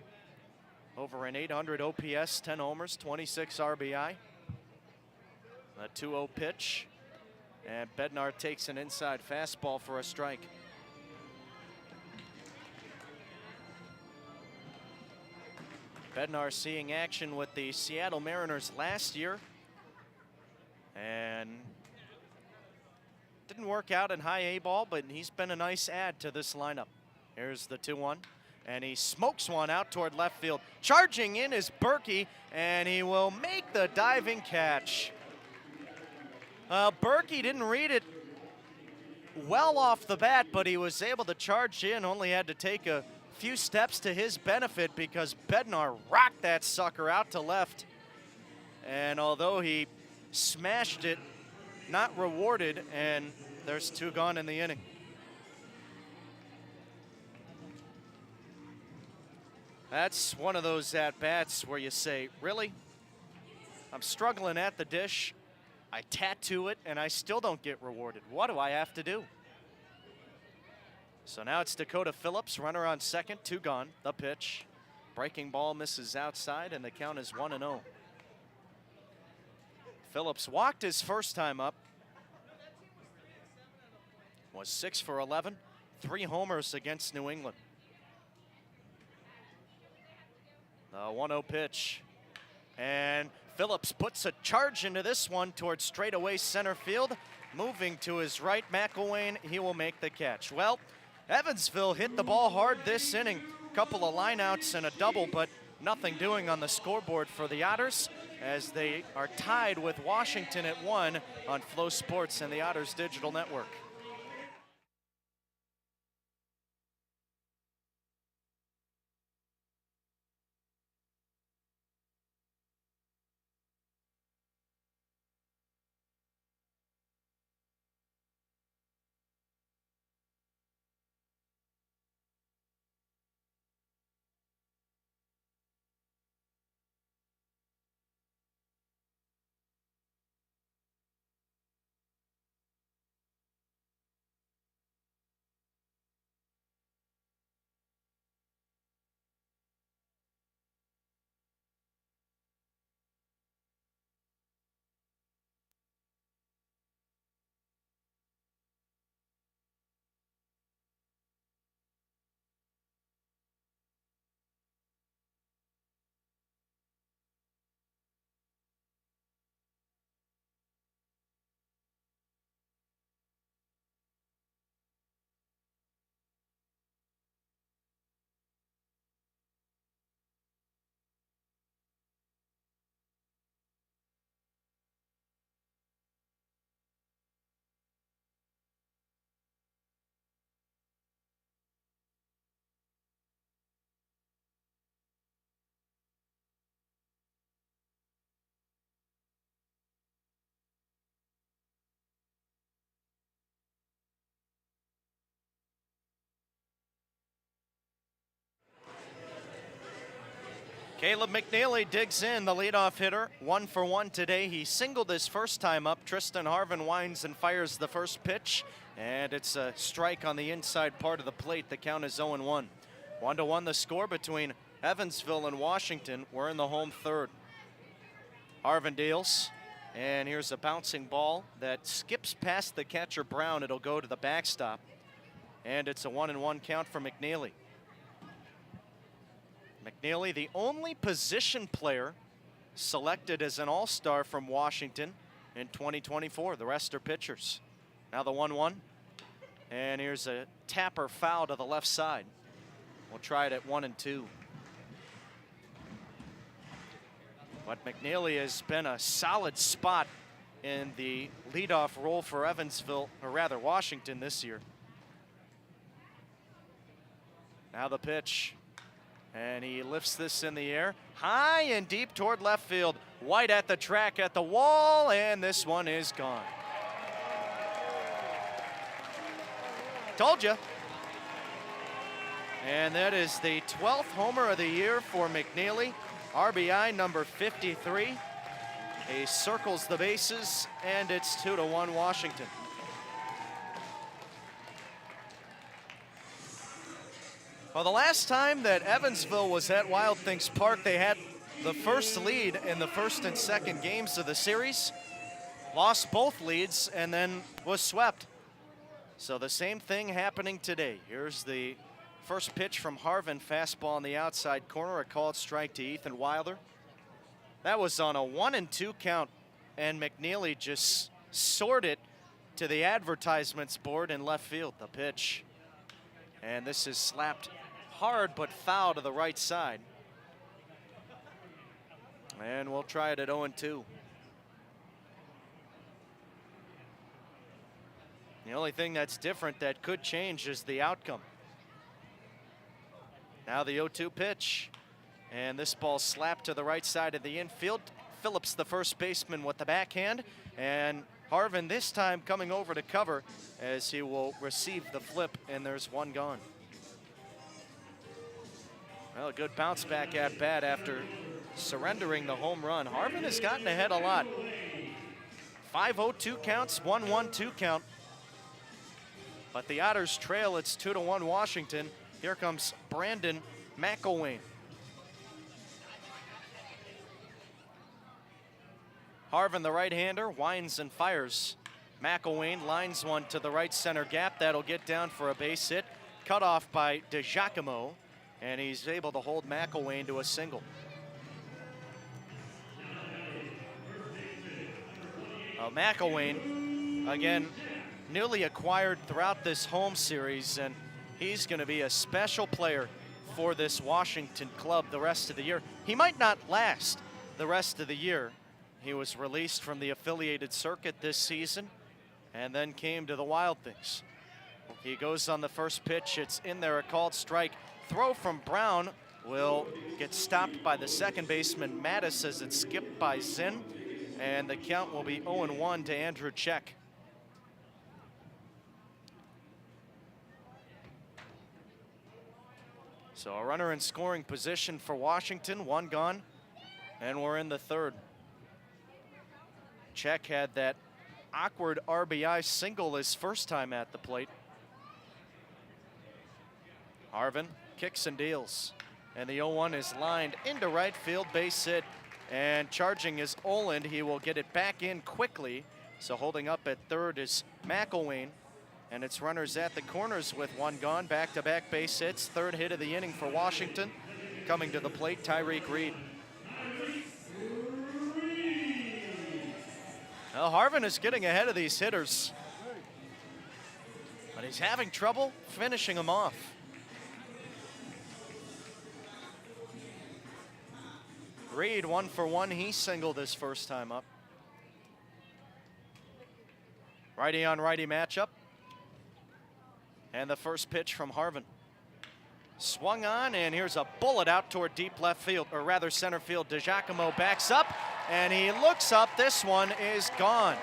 Over an 800 OPS, 10 homers, 26 RBI. A 2-0 pitch, and Bednar takes an inside fastball for a strike. Bednar seeing action with the Seattle Mariners last year, and didn't work out in high A ball, but he's been a nice add to this lineup. Here's the 2-1, and he smokes one out toward left field. Charging in is Berkey, and he will make the diving catch. Berkey didn't read it well off the bat, but he was able to charge in, only had to take a few steps to his benefit because Bednar rocked that sucker out to left. And although he smashed it, not rewarded, and there's 2 gone in the inning. That's one of those at-bats where you say, really? I'm struggling at the dish, I tattoo it, and I still don't get rewarded. What do I have to do? So now it's Dakota Phillips, runner on second, 2 gone. The pitch, breaking ball misses outside, and the count is 1-0. Phillips walked his first time up, was 6 for 11, 3 homers against New England. The 1-0 pitch, and Phillips puts a charge into this one towards straightaway center field. Moving to his right, McElwain, he will make the catch. Well, Evansville hit the ball hard this inning. Couple of lineouts and a double, but nothing doing on the scoreboard for the Otters as they are tied with Washington at 1 on Flow Sports and the Otters Digital Network. Caleb McNeely digs in, the leadoff hitter, 1 for 1 today. He singled his first time up. Tristan Harvin winds and fires the first pitch, and it's a strike on the inside part of the plate. The count is 0-1. 1-1 the score between Evansville and Washington. We're in the home third. Harvin deals, and here's a bouncing ball that skips past the catcher Brown. It'll go to the backstop, and it's a 1-1 count for McNeely. McNeely, the only position player selected as an all-star from Washington in 2024. The rest are pitchers. Now the 1-1, and here's a tapper foul to the left side. We'll try it at 1-2. But McNeely has been a solid spot in the leadoff role for Evansville, or rather Washington this year. Now the pitch. And he lifts this in the air, high and deep toward left field. White at the track, at the wall, and this one is gone. Told you. And that is the 12th homer of the year for McNeely. RBI number 53. He circles the bases, and it's 2-1 Washington. Well, the last time that Evansville was at Wild Things Park, they had the first lead in the first and second games of the series, lost both leads, and then was swept. So the same thing happening today. Here's the first pitch from Harvin, fastball on the outside corner, a called strike to Ethan Wilder. That was on a 1-2 count, and McNeely just soared it to the advertisements board in left field. The pitch, and this is slapped hard but foul to the right side. And we'll try it at 0-2. The only thing that's different that could change is the outcome. Now the 0-2 pitch, and this ball slapped to the right side of the infield. Phillips, the first baseman, with the backhand, and Harvin this time coming over to cover as he will receive the flip, and there's one gone. Well, a good bounce back at bat after surrendering the home run. Harvin has gotten ahead a lot. 5-0-2 counts, 1-1-2 count. But the Otters trail, it's 2-1 Washington. Here comes Brandon McElwain. Harvin, the right-hander, winds and fires. McElwain lines one to the right center gap. That'll get down for a base hit. Cut off by DiGiacomo, and he's able to hold McElwain to a single. McElwain, again, newly acquired throughout this home series, and he's going to be a special player for this Washington club the rest of the year. He might not last the rest of the year. He was released from the affiliated circuit this season and then came to the Wild Things. He goes on the first pitch. It's in there, a called strike. Throw from Brown will get stopped by the second baseman Mattis as it's skipped by Zinn, and the count will be 0-1 to Andrew Check. So a runner in scoring position for Washington, one gone, and we're in the third. Check had that awkward RBI single his first time at the plate. Harvin kicks and deals, and the 0-1 is lined into right field, base hit, and charging is Oland. He will get it back in quickly. So holding up at third is McElwain, and it's runners at the corners with one gone. Back-to-back base hits, third hit of the inning for Washington. Coming to the plate, Tyreek Reed. Well, Harvin is getting ahead of these hitters, but he's having trouble finishing them off. Reed, 1 for 1. He singled his first time up. Righty on righty matchup. And the first pitch from Harvin. Swung on, and here's a bullet out toward deep left field, or rather center field. DiGiacomo backs up, and he looks up. This one is gone.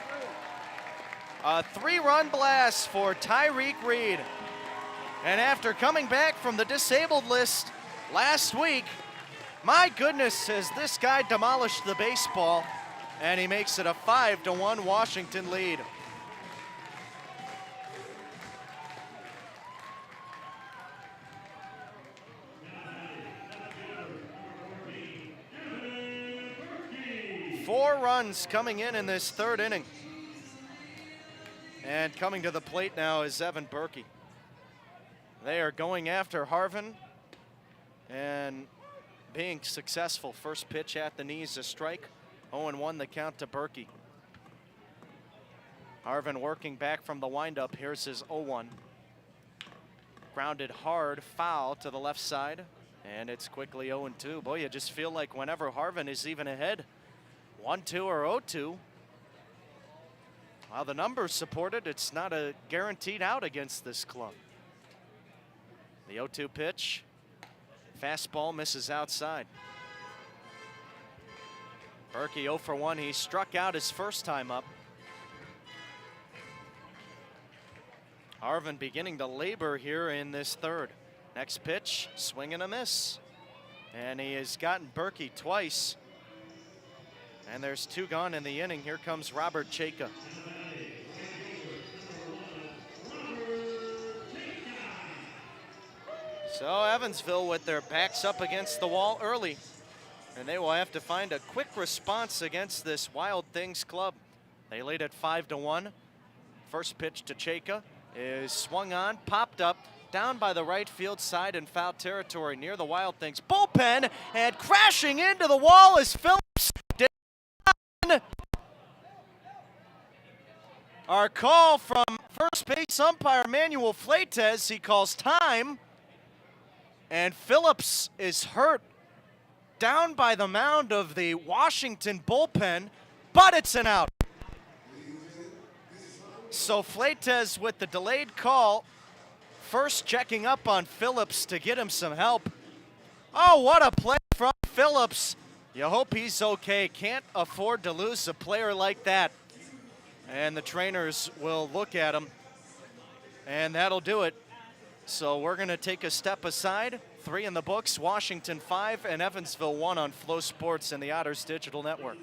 A 3-run blast for Tyreek Reed. And after coming back from the disabled list last week, My goodness, has this guy demolished the baseball, and he makes it a 5-1 Washington lead. Four runs coming in this third inning. And coming to the plate now is Evan Berkey. They are going after Harvin and being successful. First pitch at the knees, a strike. 0-1 the count to Berkey. Harvin working back from the windup. Here's his 0-1. Grounded hard, foul to the left side, and it's quickly 0-2. Boy, you just feel like whenever Harvin is even ahead, 1-2 or 0-2, while the numbers support it, it's not a guaranteed out against this club. The 0-2 pitch, fastball misses outside. Berkey 0 for 1. He struck out his first time up. Harvin beginning to labor here in this third. Next pitch, swing and a miss. And he has gotten Berkey twice. And there's 2 gone in the inning. Here comes Robert Chayka. So Evansville with their backs up against the wall early. And they will have to find a quick response against this Wild Things club. They lead at 5-1. First pitch to Chayka is swung on, popped up, down by the right field side in foul territory near the Wild Things bullpen, and crashing into the wall is Phillips. Our call from first base umpire Manuel Fleites, he calls time, and Phillips is hurt down by the mound of the Washington bullpen, but it's an out. So Fleites with the delayed call, first checking up on Phillips to get him some help. Oh, what a play from Phillips. You hope he's okay. Can't afford to lose a player like that. And the trainers will look at him, and that'll do it. So we're going to take a step aside. 3 in the books, Washington 5 and Evansville 1 on Flow Sports and the Otters Digital Network.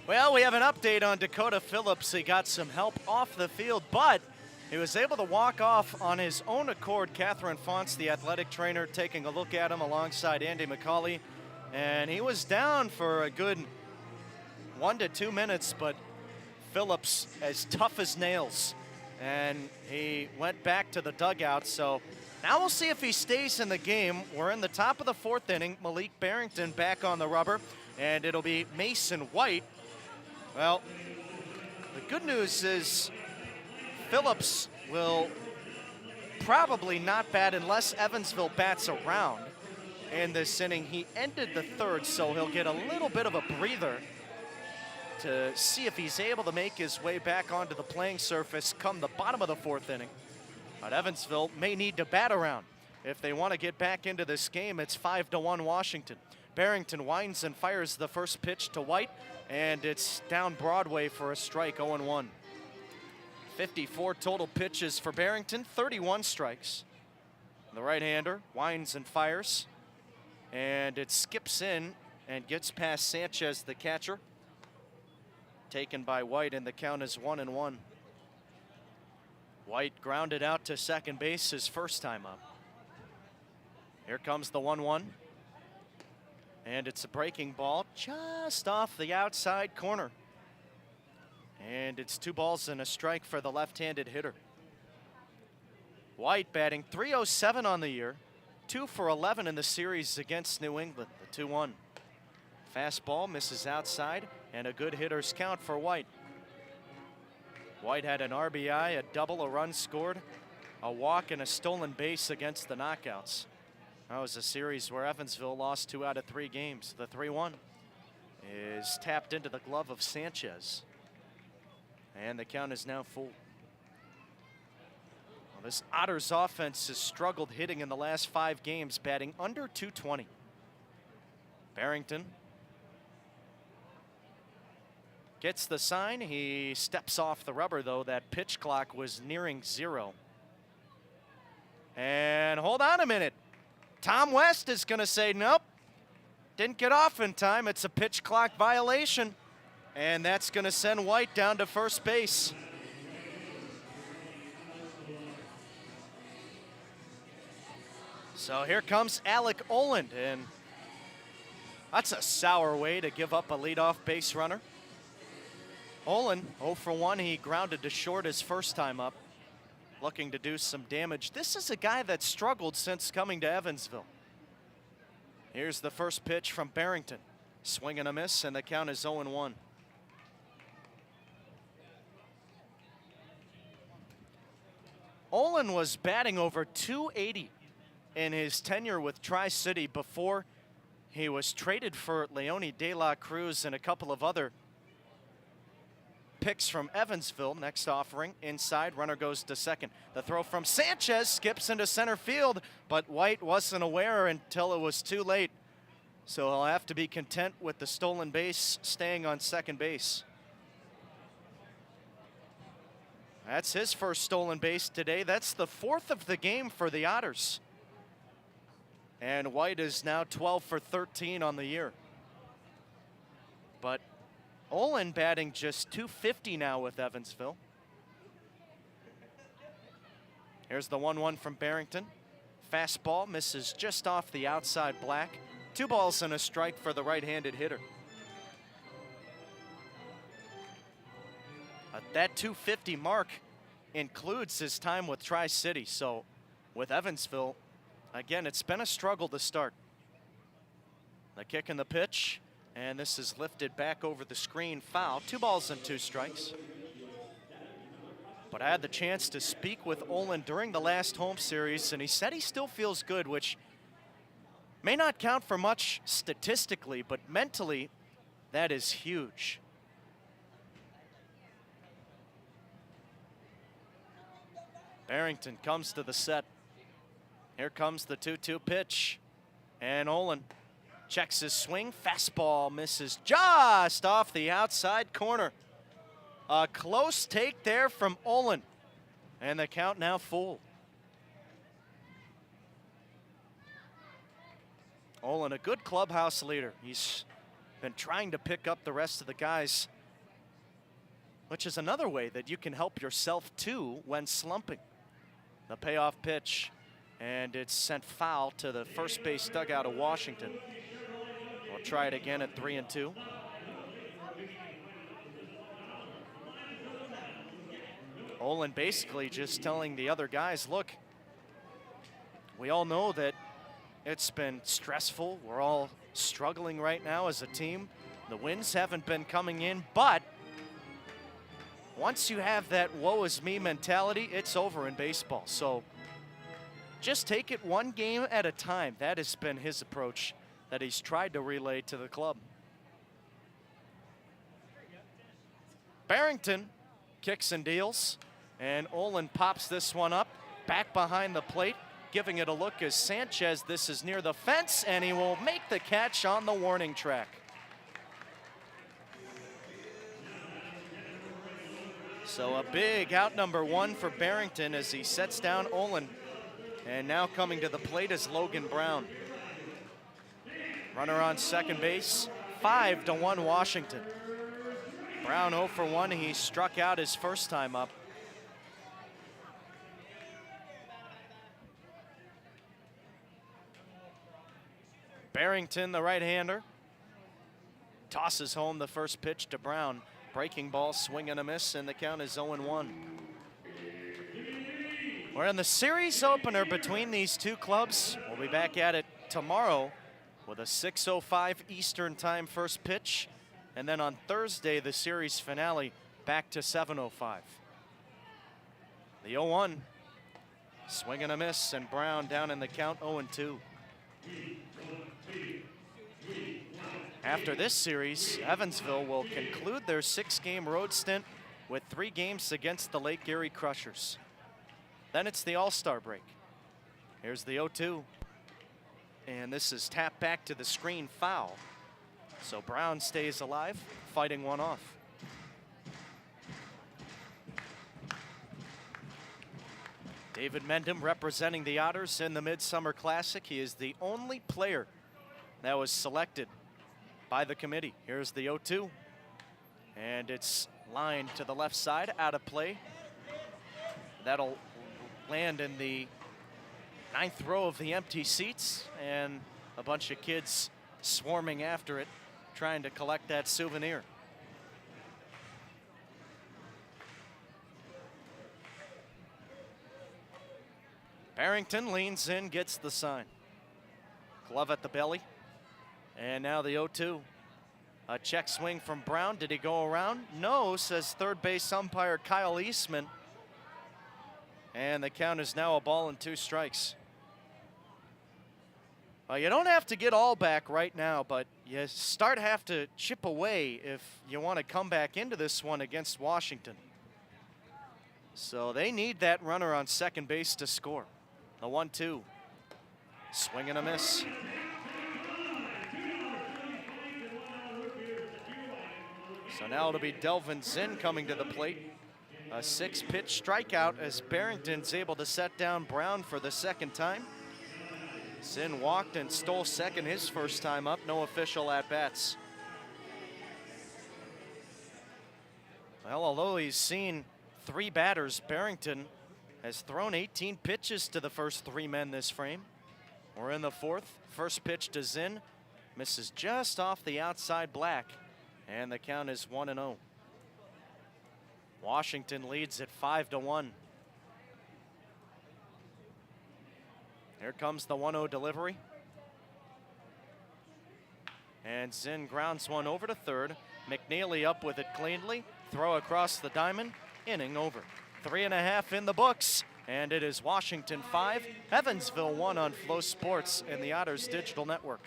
Well, we have an update on Dakota Phillips. He got some help off the field, but he was able to walk off on his own accord. Catherine Fonts, the athletic trainer, taking a look at him alongside Andy McCauley. And he was down for a good 1 to 2 minutes, but Phillips, as tough as nails, and he went back to the dugout. So now we'll see if he stays in the game. We're in the top of the 4th inning. Malik Barrington back on the rubber, and it'll be Mason White. Well, the good news is Phillips will probably not bat unless Evansville bats around in this inning. He ended the 3rd, so he'll get a little bit of a breather to see if he's able to make his way back onto the playing surface come the bottom of the 4th inning. But Evansville may need to bat around if they want to get back into this game. It's 5-1 Washington. Barrington winds and fires the first pitch to White, and it's down Broadway for a strike, 0-1. 54 total pitches for Barrington, 31 strikes. The right-hander winds and fires, and it skips in and gets past Sanchez, the catcher. Taken by White, and the count is 1-1. White grounded out to second base his first time up. Here comes the 1-1. And it's a breaking ball just off the outside corner. And it's 2 balls and a strike for the left-handed hitter. White batting .307 on the year, 2 for 11 in the series against New England, the 2-1. Fastball misses outside, and a good hitter's count for White. White had an RBI, a double, a run scored, a walk, and a stolen base against the Knockouts. That was a series where Evansville lost 2 out of 3 games. The 3-1 is tapped into the glove of Sanchez. And the count is now full. Well, this Otters offense has struggled hitting in the last 5 games, batting under .220. Barrington gets the sign. He steps off the rubber, though. That pitch clock was nearing 0. And hold on a minute. Tom West is going to say, nope, didn't get off in time. It's a pitch clock violation. And that's going to send White down to first base. So here comes Alec Oland, and that's a sour way to give up a leadoff base runner. Oland, 0 for 1. He grounded to short his first time up, looking to do some damage. This is a guy that struggled since coming to Evansville. Here's the first pitch from Barrington. Swing and a miss, and the count is 0-1. Oland was batting over .280 in his tenure with Tri-City before he was traded for Leone De La Cruz and a couple of other picks from Evansville. Next offering, inside, runner goes to second. The throw from Sanchez skips into center field, but White wasn't aware until it was too late. So he'll have to be content with the stolen base, staying on second base. That's his first stolen base today. That's the 4th of the game for the Otters. And White is now 12 for 13 on the year. But Oland batting just .250 now with Evansville. Here's the 1-1 from Barrington. Fastball misses just off the outside black. 2 balls and a strike for the right-handed hitter. That .250 mark includes his time with Tri-City. So with Evansville, again, it's been a struggle to start. The kick and the pitch, and this is lifted back over the screen, foul. 2 balls and 2 strikes. But I had the chance to speak with Oland during the last home series, and he said he still feels good, which may not count for much statistically, but mentally, that is huge. Barrington comes to the set. Here comes the 2-2 pitch. And Oland checks his swing. Fastball misses just off the outside corner. A close take there from Oland. And the count now full. Oland, a good clubhouse leader. He's been trying to pick up the rest of the guys, which is another way that you can help yourself too when slumping. The payoff pitch, and it's sent foul to the first base dugout of Washington. We'll try it again at 3-2. Olin basically just telling the other guys, look, we all know that it's been stressful. We're all struggling right now as a team. The wins haven't been coming in, but once you have that woe is me mentality, it's over in baseball. So just take it one game at a time. That has been his approach that he's tried to relay to the club. Barrington kicks and deals, and Olin pops this one up back behind the plate, giving it a look as Sanchez, this is near the fence, and he will make the catch on the warning track. So a big out number one for Barrington as he sets down Olin. And now coming to the plate is Logan Brown. Runner on second base, 5-1 Washington. Brown 0 for 1, he struck out his first time up. Barrington, the right-hander, tosses home the first pitch to Brown. Breaking ball, swing and a miss, and the count is 0-1. We're in the series opener between these two clubs. We'll be back at it tomorrow with a 6:05 Eastern time first pitch. And then on Thursday, the series finale back to 7:05. The 0-1, swing and a miss, and Brown down in the count 0-2. After this series, Evansville will conclude their 6-game road stint with 3 games against the Lake Erie Crushers. Then it's the All-Star break. Here's the 0-2. And this is tapped back to the screen, foul. So Brown stays alive, fighting one off. David Mendham representing the Otters in the Midsummer Classic. He is the only player that was selected by the committee. Here's the 0-2. And it's lined to the left side, out of play. That'll land in the 9th row of the empty seats, and a bunch of kids swarming after it, trying to collect that souvenir. Barrington leans in, gets the sign. Glove at the belly. And now the 0-2. A check swing from Brown. Did he go around? No, says third base umpire Kyle Eastman. And the count is now a ball and 2 strikes. Well, you don't have to get all back right now, but you have to chip away if you want to come back into this one against Washington. So they need that runner on second base to score. The 1-2. Swing and a miss. So now it'll be Delvin Zinn coming to the plate. A 6-pitch strikeout as Barrington's able to set down Brown for the second time. Zinn walked and stole second his first time up. No official at-bats. Well, although he's seen 3 batters, Barrington has thrown 18 pitches to the first 3 men this frame. We're in the 4th. First pitch to Zinn. Misses just off the outside black. And the count is 1-0. Washington leads at 5-1. Here comes the 1-0 delivery. And Zinn grounds one over to third. McNeely up with it cleanly. Throw across the diamond. Inning over. 3.5 in the books. And it is Washington 5, Evansville 1 on Flow Sports and the Otters Digital Network.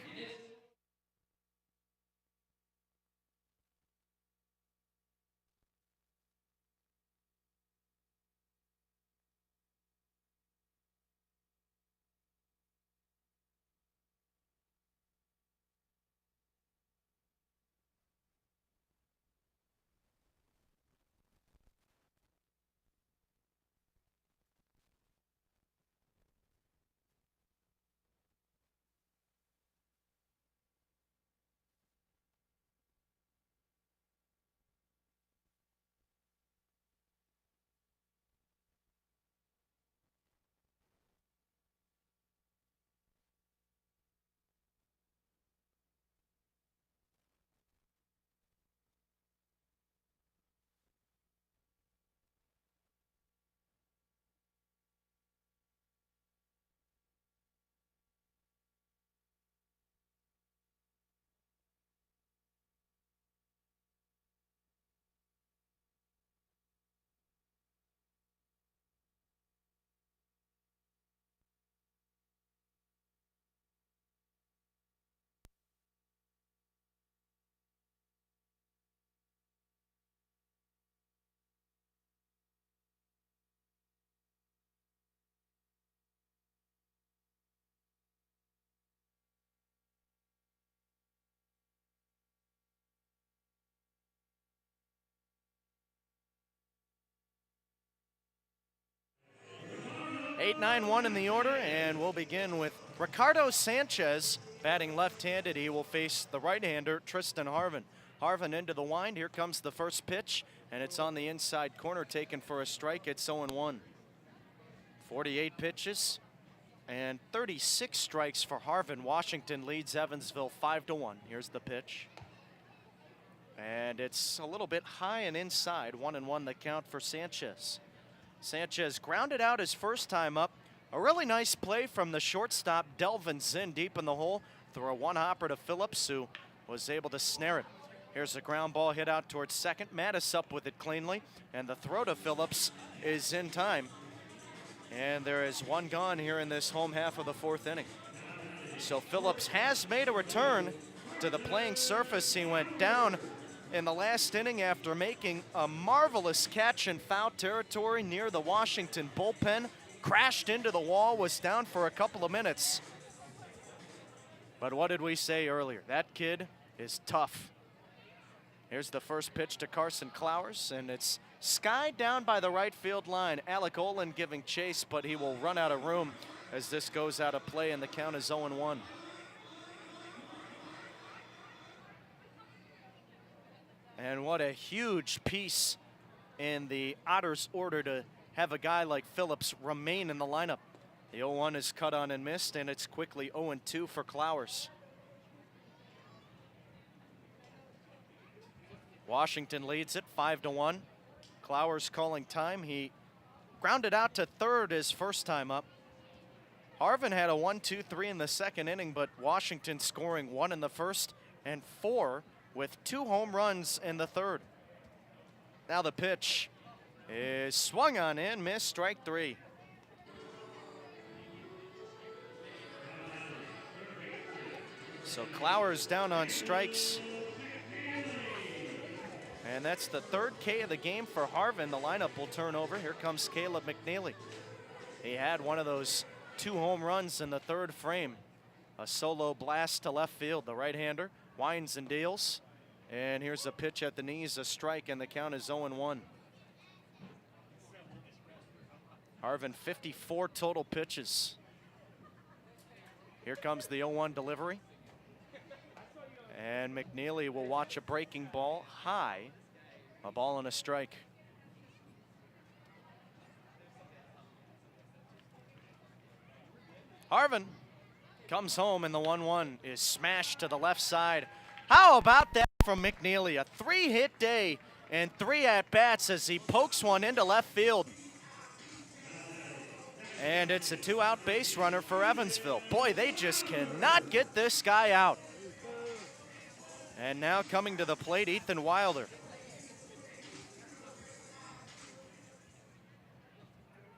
8-9-1 in the order, and we'll begin with Ricardo Sanchez batting left-handed. He will face the right-hander, Tristan Harvin. Harvin into the wind. Here comes the first pitch, and it's on the inside corner, taken for a strike. It's 0-1. 48 pitches and 36 strikes for Harvin. Washington leads Evansville 5-1. Here's the pitch. And it's a little bit high and inside. 1-1 the count for Sanchez. Sanchez grounded out his first time up. A really nice play from the shortstop, Delvin Zinn, deep in the hole. Throw a one-hopper to Phillips, who was able to snare it. Here's a ground ball hit out towards second. Mattis up with it cleanly, and the throw to Phillips is in time. And there is one gone here in this home half of the fourth inning. So Phillips has made a return to the playing surface. He went down in the last inning after making a marvelous catch in foul territory near the Washington bullpen. Crashed into the wall, was down for a couple of minutes. But what did we say earlier? That kid is tough. Here's the first pitch to Carson Clowers, and it's skied down by the right field line. Alec Olin giving chase, but he will run out of room as this goes out of play, and the count is 0-1. And what a huge piece in the Otters' order to have a guy like Phillips remain in the lineup. The 0-1 is cut on and missed, and it's quickly 0-2 for Clowers. Washington leads it 5-1. Clowers calling time. He grounded out to third his first time up. Harvin had a 1-2-3 in the second inning, but Washington scoring 1 in the first and 4 with 2 home runs in the third. Now the pitch is swung on and missed, strike 3. So Clowers down on strikes. And that's the third K of the game for Harvin. The lineup will turn over. Here comes Caleb McNeely. He had one of those 2 home runs in the third frame. A solo blast to left field. The right-hander winds and deals. And here's a pitch at the knees, a strike, and the count is 0-1. Harvin 54 total pitches. Here comes the 0-1 delivery. And McNeely will watch a breaking ball high. A ball and a strike. Harvin comes home, and the 1-1 is smashed to the left side. How about that from McNeely? A 3-hit day and 3 at-bats as he pokes one into left field. And it's a 2-out base runner for Evansville. Boy, they just cannot get this guy out. And now coming to the plate, Ethan Wilder.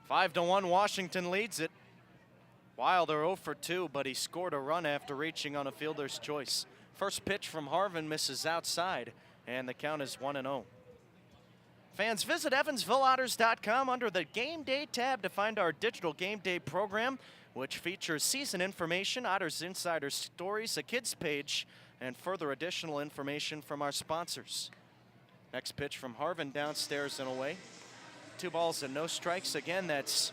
5-1, Washington leads it. Wilder 0 for 2, but he scored a run after reaching on a fielder's choice. First pitch from Harvin misses outside, and the count is 1-0. Fans, visit EvansvilleOtters.com under the Game Day tab to find our digital game day program, which features season information, Otters insider stories, a kids page, and further additional information from our sponsors. Next pitch from Harvin downstairs and away. 2 balls and no strikes. Again, that's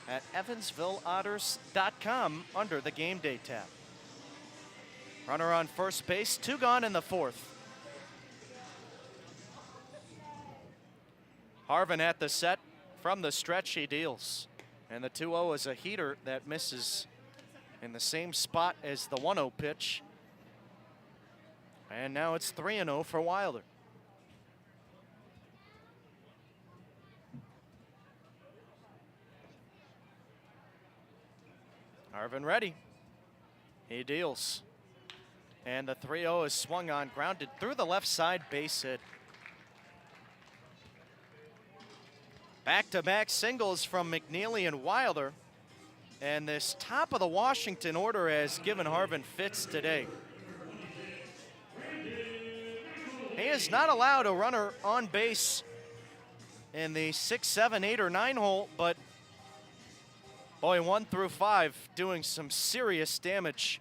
at EvansvilleOtters.com under the Game Day tab. Runner on first base, 2 gone in the fourth. Harvin at the set. From the stretch, he deals. And the 2-0 is a heater that misses in the same spot as the 1-0 pitch. And now it's 3-0 for Wilder. Harvin ready. He deals. And the 3-0 is swung on, grounded through the left side, base hit. Back-to-back singles from McNeely and Wilder. And this top of the Washington order has given Harvin fits today. He is not allowed a runner on base in the 6, 7, 8, or 9 hole, but boy, 1 through 5 doing some serious damage.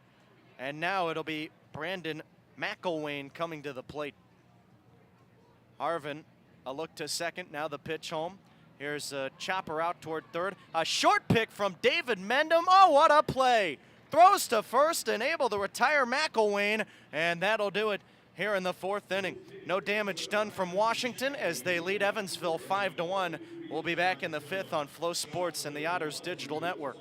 And now it'll be Brandon McElwain coming to the plate. Harvin, a look to second, now the pitch home. Here's a chopper out toward third. A short pick from David Mendham. Oh, what a play. Throws to first and able to retire McElwain, and that'll do it here in the fourth inning. No damage done from Washington as they lead Evansville 5-1. We'll be back in the fifth on Flow Sports and the Otters Digital Network.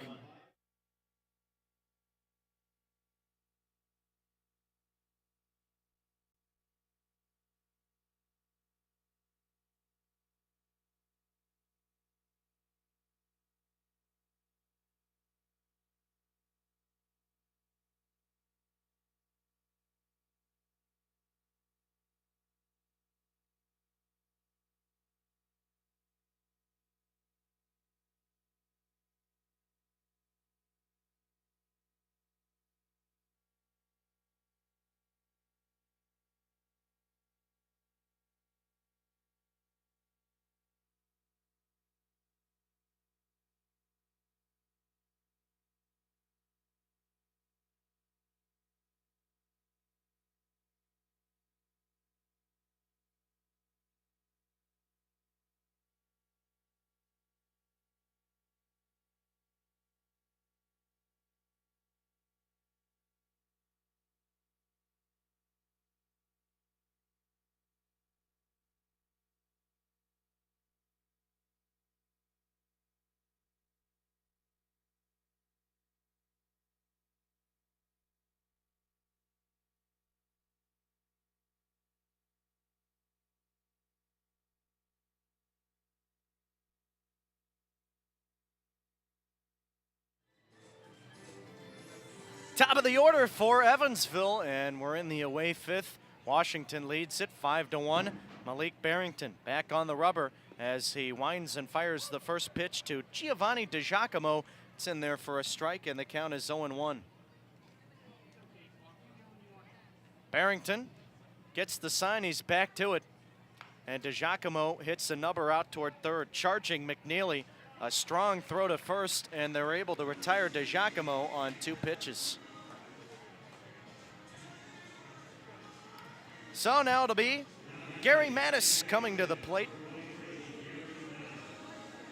Top of the order for Evansville, and we're in the away fifth. Washington leads it 5-1. Malik Barrington back on the rubber as he winds and fires the first pitch to Giovanni DiGiacomo. It's in there for a strike, and the count is 0-1. Barrington gets the sign, he's back to it. And DiGiacomo hits the number out toward third, charging McNeely. A strong throw to first, and they're able to retire DiGiacomo on 2 pitches. So now it'll be Gary Mattis coming to the plate.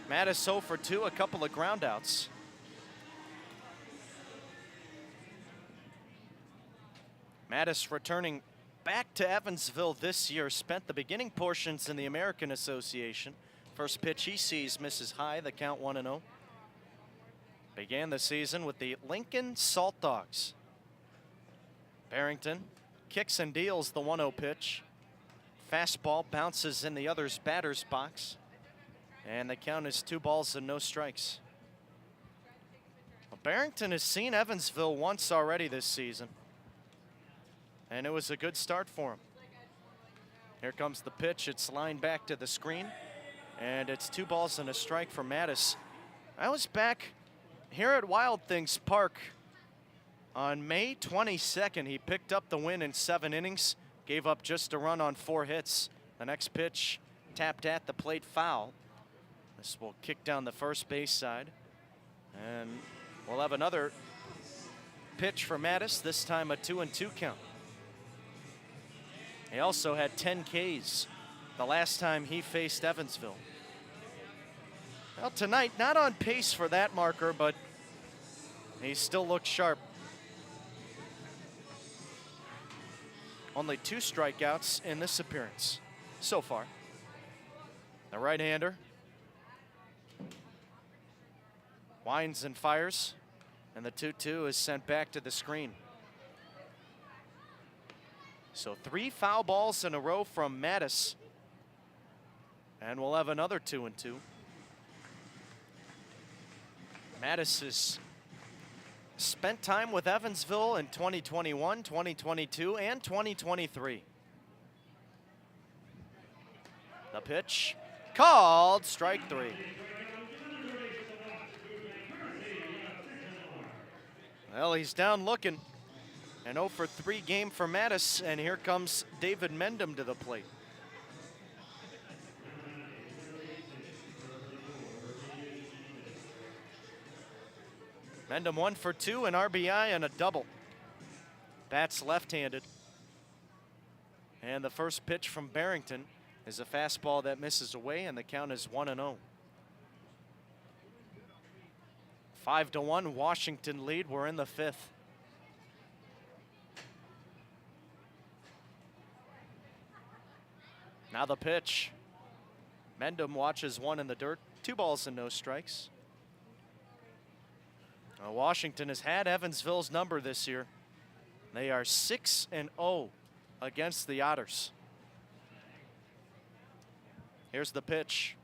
Mattis 0 for 2, a couple of groundouts. Mattis returning back to Evansville this year, spent the beginning portions in the American Association. First pitch he sees misses high, the count 1-0. Began the season with the Lincoln Salt Dogs. Barrington kicks and deals the 1-0 pitch. Fastball bounces in the other's batter's box. And the count is 2 balls and no strikes. Well, Barrington has seen Evansville once already this season. And it was a good start for him. Here comes the pitch. It's lined back to the screen. And it's 2 balls and a strike for Mattis. I was back here at Wild Things Park on May 22nd. He picked up the win in 7 innings, gave up just a run on 4 hits. The next pitch tapped at the plate, foul. This will kick down the first base side. And we'll have another pitch for Mattis, this time a 2-2 count. He also had 10 Ks the last time he faced Evansville. Well, tonight, not on pace for that marker, but he still looks sharp. Only 2 strikeouts in this appearance so far. The right-hander winds and fires, and the 2-2 is sent back to the screen. So 3 foul balls in a row from Mattis. And we'll have another 2-2. Mattis has spent time with Evansville in 2021, 2022, and 2023. The pitch called strike 3. Well, he's down looking. An 0 for 3 game for Mattis, and here comes David Mendham to the plate. Mendham 1 for 2, an RBI and a double. Bats left-handed. And the first pitch from Barrington is a fastball that misses away, and the count is 1-0. 5-1 Washington lead. We're in the 5th. Now the pitch. Mendham watches one in the dirt. 2 balls and no strikes. Washington has had Evansville's number this year. They are 6-0 against the Otters. Here's the pitch.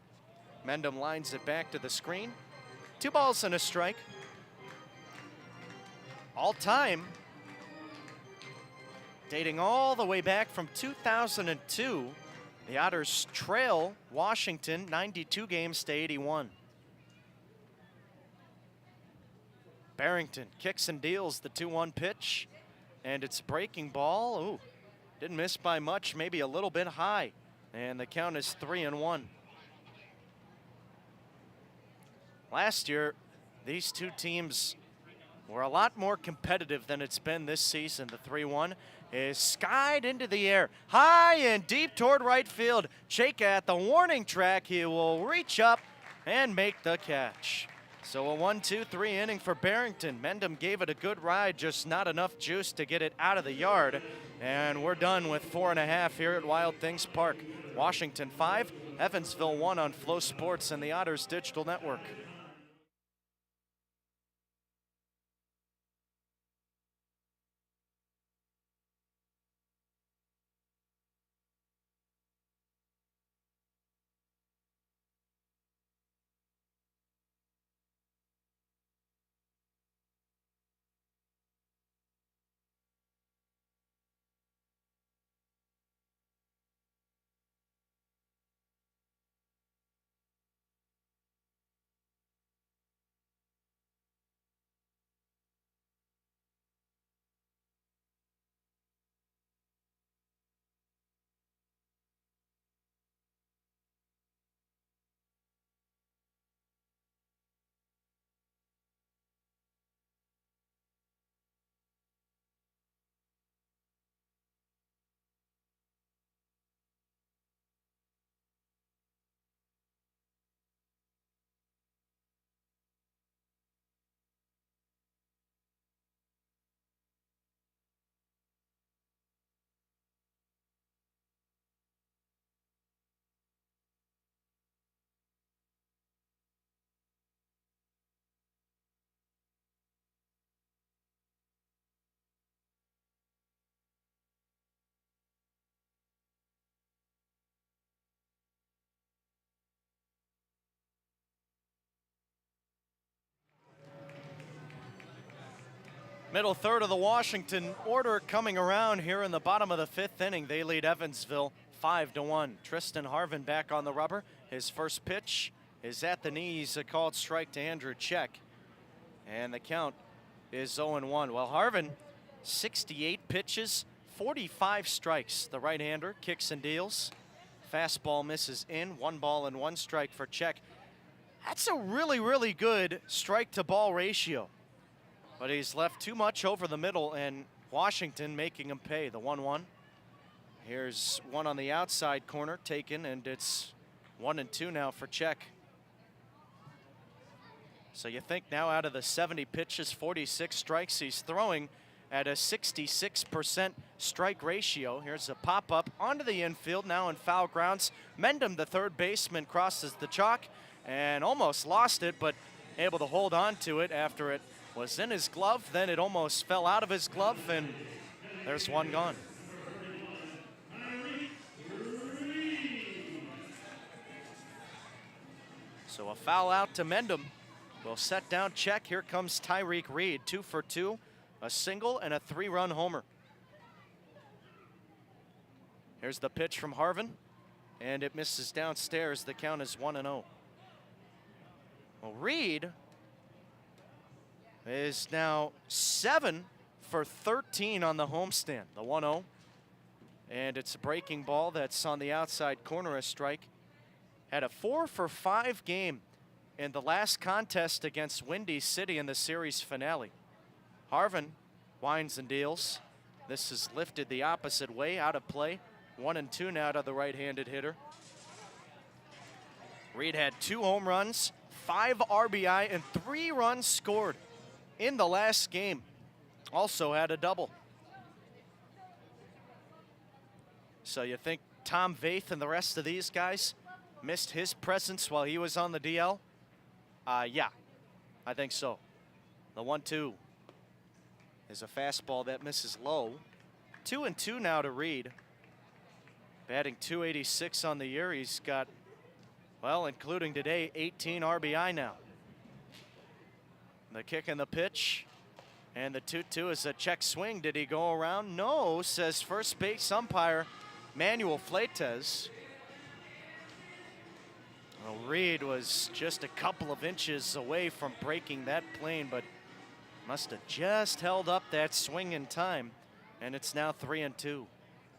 Mendham lines it back to the screen. 2 balls and a strike. All time, dating all the way back from 2002, the Otters trail Washington 92 games to 81. Barrington kicks and deals the 2-1 pitch, and it's breaking ball. Ooh, didn't miss by much, maybe a little bit high, and the count is 3-1. Last year, these two teams were a lot more competitive than it's been this season. The 3-1 is skied into the air, high and deep toward right field. Jake at the warning track. He will reach up and make the catch. So a 1-2-3 inning for Barrington. Mendham gave it a good ride, just not enough juice to get it out of the yard. And we're done with 4.5 here at Wild Things Park. Washington 5, Evansville 1 on Flow Sports and the Otters Digital Network. Middle third of the Washington order coming around here in the bottom of the 5th inning. They lead Evansville 5-1. Tristan Harvin back on the rubber. His first pitch is at the knees, a called strike to Andrew Check. And the count is 0-1. Well, Harvin, 68 pitches, 45 strikes. The right-hander kicks and deals. Fastball misses in, 1 ball and 1 strike for Check. That's a really, really good strike-to-ball ratio. But he's left too much over the middle, and Washington making him pay. The 1-1. Here's one on the outside corner taken, and it's 1-2 now for Check. So you think now out of the 70 pitches, 46 strikes, he's throwing at a 66% strike ratio. Here's a pop-up onto the infield, now in foul grounds. Mendham, the third baseman, crosses the chalk and almost lost it, but able to hold on to it after it was in his glove. Then it almost fell out of his glove, and there's one gone. So a foul out to Mendham will set down Check. Here comes Tyreek Reed, 2 for 2, a single and a 3-run homer. Here's the pitch from Harvin, and it misses downstairs. The count is 1-0. Well, Reed is now 7 for 13 on the homestand. The 1-0, and it's a breaking ball that's on the outside corner, a strike. Had a 4 for 5 game in the last contest against Windy City in the series finale. Harvin winds and deals. This is lifted the opposite way, out of play. 1-2 now to the right-handed hitter. Reed had 2 home runs, 5 RBI and 3 runs scored in the last game. Also had a double. So you think Tom Vaith and the rest of these guys missed his presence while he was on the DL? Yeah, I think so. The 1-2 is a fastball that misses low. 2-2 now to Reed. Batting .286 on the year. He's got, well, including today, 18 RBI now. The kick and the pitch. And the 2-2 is a check swing. Did he go around? No, says first base umpire Manuel Fleites. Well, Reed was just a couple of inches away from breaking that plane, but must have just held up that swing in time. And it's now 3-2.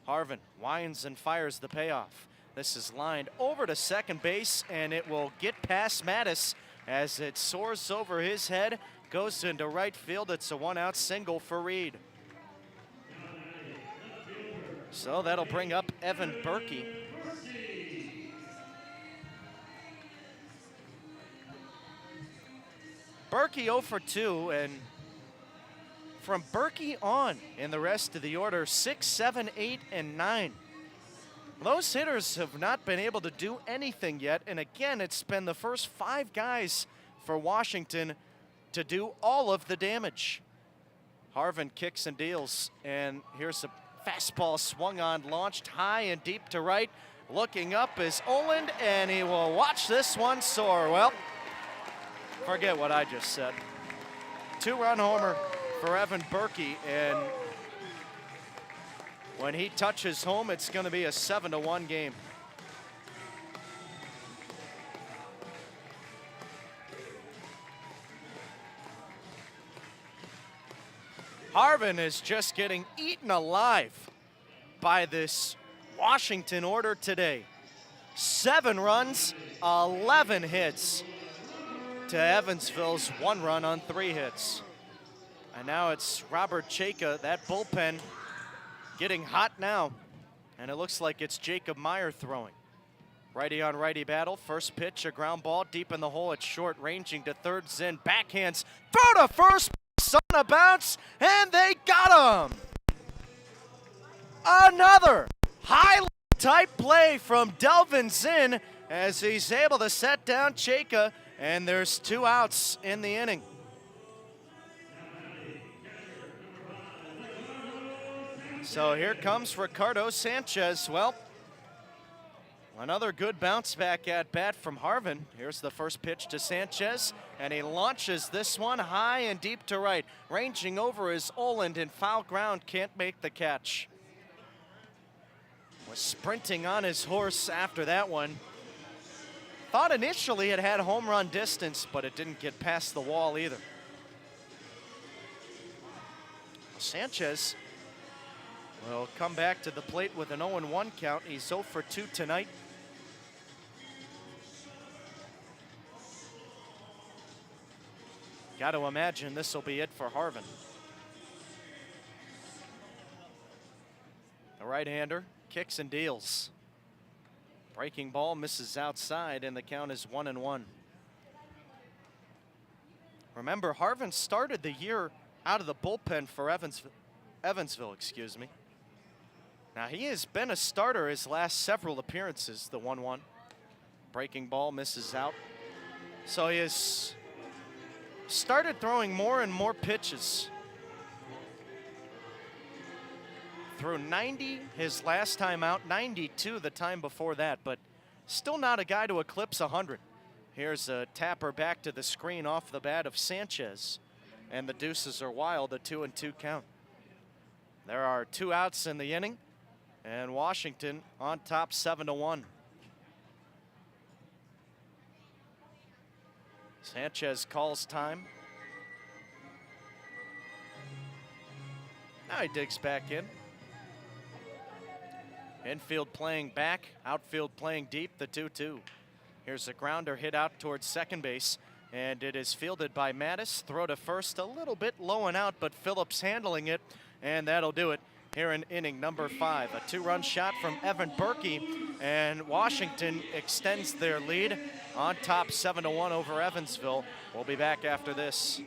Harvin winds and fires the payoff. This is lined over to second base, and it will get past Mattis as it soars over his head, goes into right field. It's a 1-out single for Reed. So that'll bring up Evan Berkey. Berkey 0 for 2, and from Berkey on in the rest of the order, 6, 7, 8, and 9. Those hitters have not been able to do anything yet, and again, it's been the first 5 guys for Washington to do all of the damage. Harvin kicks and deals, and here's a fastball swung on, launched high and deep to right. Looking up is Oland, and he will watch this one soar. Well, forget what I just said. 2-run homer for Evan Berkey, and when he touches home, it's going to be a 7-1 game. Harvin is just getting eaten alive by this Washington order today. 7 runs, 11 hits to Evansville's 1 run on 3 hits. And now it's Robert Chayka, that bullpen getting hot now. And it looks like it's Jacob Meyer throwing. Righty on righty battle. First pitch, a ground ball deep in the hole. It's short, ranging to third. Zinn backhands, throw to first, on a bounce, and they got him. Another highlight type play from Delvin Zinn as he's able to set down Chayka, and there's 2 outs in the inning. So here comes Ricardo Sanchez. Well, another good bounce back at bat from Harvin. Here's the first pitch to Sanchez, and he launches this one high and deep to right. Ranging over is Oland, and foul ground, can't make the catch. Was sprinting on his horse after that one. Thought initially it had home run distance, but it didn't get past the wall either. Sanchez will come back to the plate with an 0-1 count. He's 0 for 2 tonight. Got to imagine this will be it for Harvin. The right-hander kicks and deals. Breaking ball misses outside, and the count is 1-1. Remember, Harvin started the year out of the bullpen for Evansville, excuse me. Now, he has been a starter his last several appearances, the 1-1. Breaking ball misses out. So he has started throwing more and more pitches. Threw 90 his last time out, 92 the time before that, but still not a guy to eclipse 100. Here's a tapper back to the screen off the bat of Sanchez, and the deuces are wild, a 2-2 count. There are 2 outs in the inning, and Washington on top 7-1. Sanchez calls time. Now he digs back in. Infield playing back, outfield playing deep, the 2-2. Here's a grounder hit out towards second base, and it is fielded by Mattis. Throw to first, a little bit low and out, but Phillips handling it, and that'll do it. here in inning number 5. A 2-run shot from Evan Berkey, and Washington extends their lead on top 7-1 over Evansville. We'll be back after this.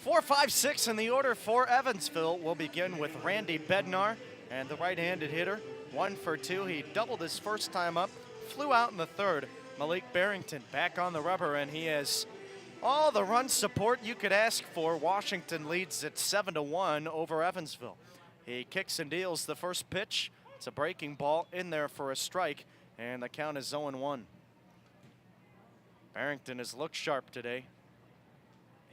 Four, five, six in the order for Evansville. We'll begin with Randy Bednar, and the right-handed hitter, 1 for 2. He doubled his first time up, flew out in the third. Malik Barrington back on the rubber, and he has all the run support you could ask for. Washington leads at 7-1 over Evansville. He kicks and deals the first pitch. It's a breaking ball in there for a strike, and the count is 0-1. Barrington has looked sharp today.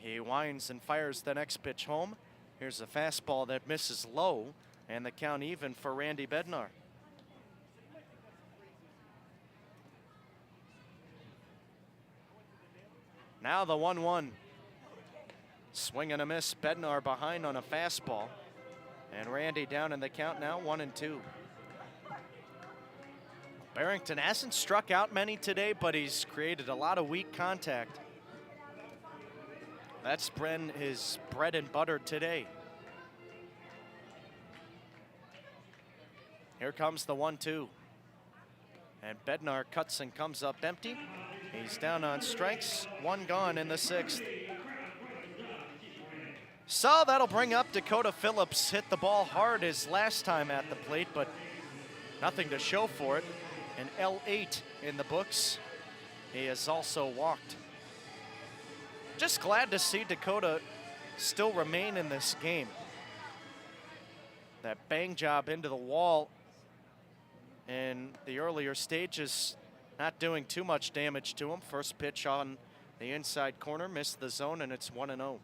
He winds and fires the next pitch home. Here's a fastball that misses low, and the count even for Randy Bednar. Now the 1-1. Swing and a miss. Bednar behind on a fastball. And Randy down in the count now, 1-2. Barrington hasn't struck out many today, but he's created a lot of weak contact. That's been his bread and butter today. Here comes the 1-2. And Bednar cuts and comes up empty. He's down on strikes, 1 gone in the 6th. So that'll bring up Dakota Phillips. Hit the ball hard his last time at the plate, but nothing to show for it. An L8 in the books. He has also walked. Just glad to see Dakota still remain in this game. That bang job into the wall in the earlier stages not doing too much damage to him. First pitch on the inside corner, missed the zone, and it's 1-0.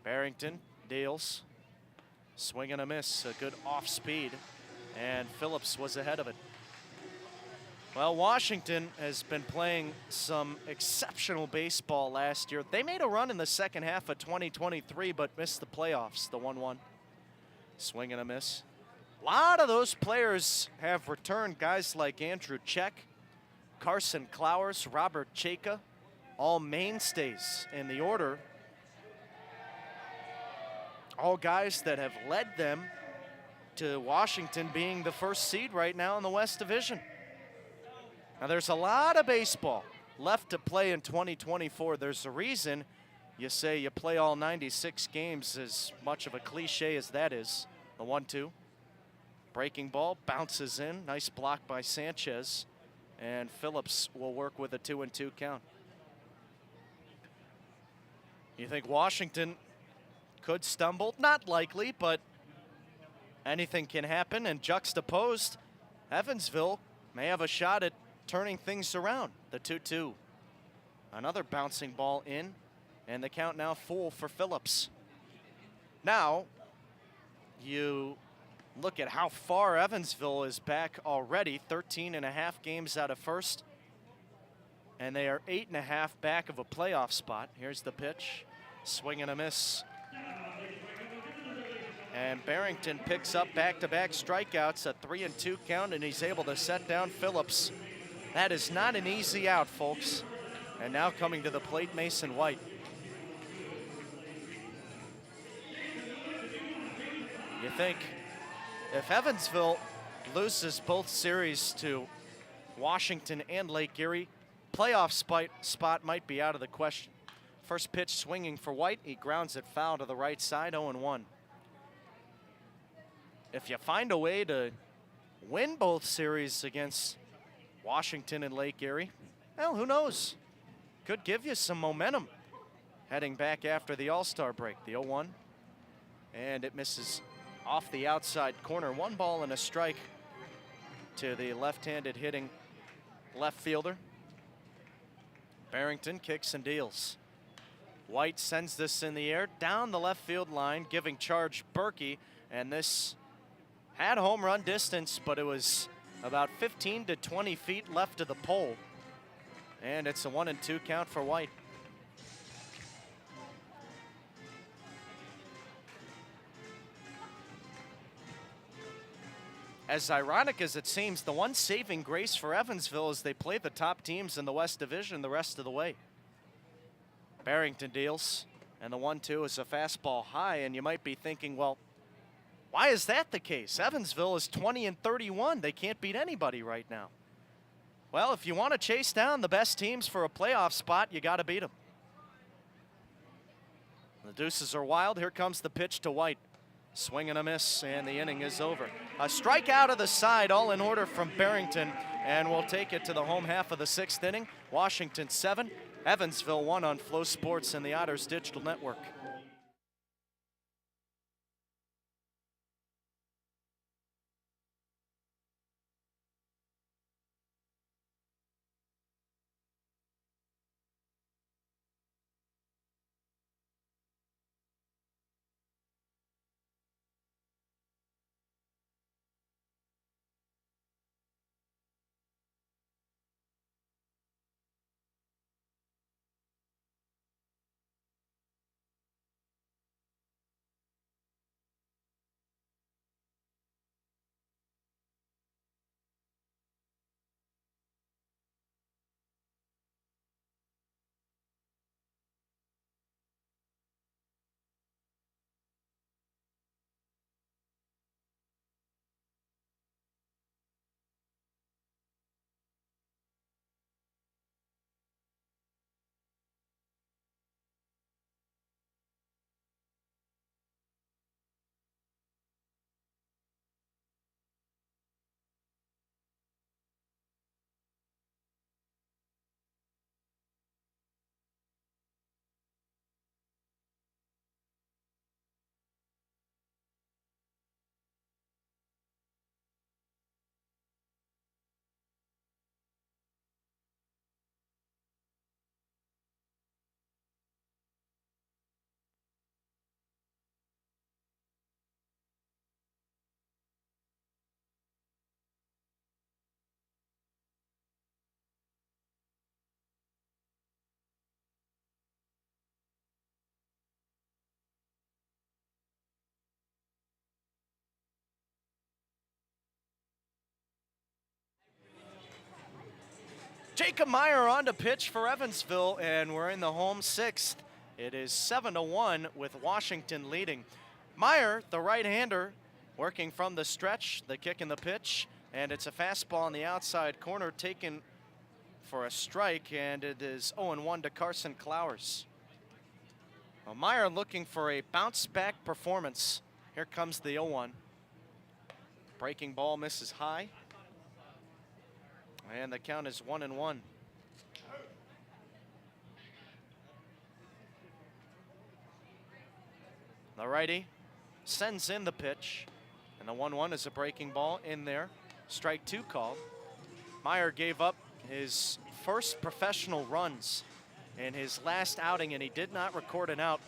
Barrington deals. Swing and a miss, a good off speed, and Phillips was ahead of it. Well, Washington has been playing some exceptional baseball last year. They made a run in the second half of 2023, but missed the playoffs, the 1-1. Swing and a miss. A lot of those players have returned, guys like Andrew Check, Carson Clowers, Robert Chaka, all mainstays in the order. All guys that have led them to Washington being the first seed right now in the West Division. Now, there's a lot of baseball left to play in 2024. There's a reason you say you play all 96 games, as much of a cliche as that is. The 1-2. Breaking ball, bounces in. Nice block by Sanchez. And Phillips will work with a 2-2 count. You think Washington could stumble? Not likely, but anything can happen. And juxtaposed, Evansville may have a shot at turning things around. The 2-2. Another bouncing ball in, and the count now full for Phillips. Now, you look at how far Evansville is back already. 13 and a half games out of first, and they are 8.5 back of a playoff spot. Here's the pitch, swing and a miss. And Barrington picks up back-to-back strikeouts, a 3-2 count, and he's able to set down Phillips. That is not an easy out, folks. And now coming to the plate, Mason White. You think if Evansville loses both series to Washington and Lake Erie, playoff spot might be out of the question. First pitch swinging for White. He grounds it foul to the right side, 0-1. If you find a way to win both series against Washington and Lake Erie, well, who knows? Could give you some momentum heading back after the All-Star break. The 0-1, and it misses off the outside corner. 1 ball and a strike to the left-handed hitting left fielder. Barrington kicks and deals. White sends this in the air down the left field line, giving charge Berkey, and this had home run distance, but it was about 15 to 20 feet left of the pole. And it's a 1-2 count for White. As ironic as it seems, the one saving grace for Evansville is they play the top teams in the West Division the rest of the way. Barrington deals, and the 1-2 is a fastball high, and you might be thinking, well, why is that the case? Evansville is 20-31. They can't beat anybody right now. Well, if you want to chase down the best teams for a playoff spot, you got to beat them. The deuces are wild. Here comes the pitch to White. Swing and a miss, and the inning is over. A strike out of the side, all in order from Barrington, and we'll take it to the home half of the 6th inning. Washington 7, Evansville 1 on Flow Sports and the Otters Digital Network. Jacob Meyer on to pitch for Evansville, and we're in the home 6th. It is 7-1 with Washington leading. Meyer, the right-hander, working from the stretch, the kick and the pitch, and it's a fastball on the outside corner taken for a strike, and it is 0-1 to Carson Clowers. Well, Meyer looking for a bounce-back performance. Here comes the 0-1. Breaking ball misses high. And the count is 1-1. The righty sends in the pitch, and the 1-1 is a breaking ball in there. Strike 2 called. Meyer gave up his first professional runs in his last outing, and he did not record an out.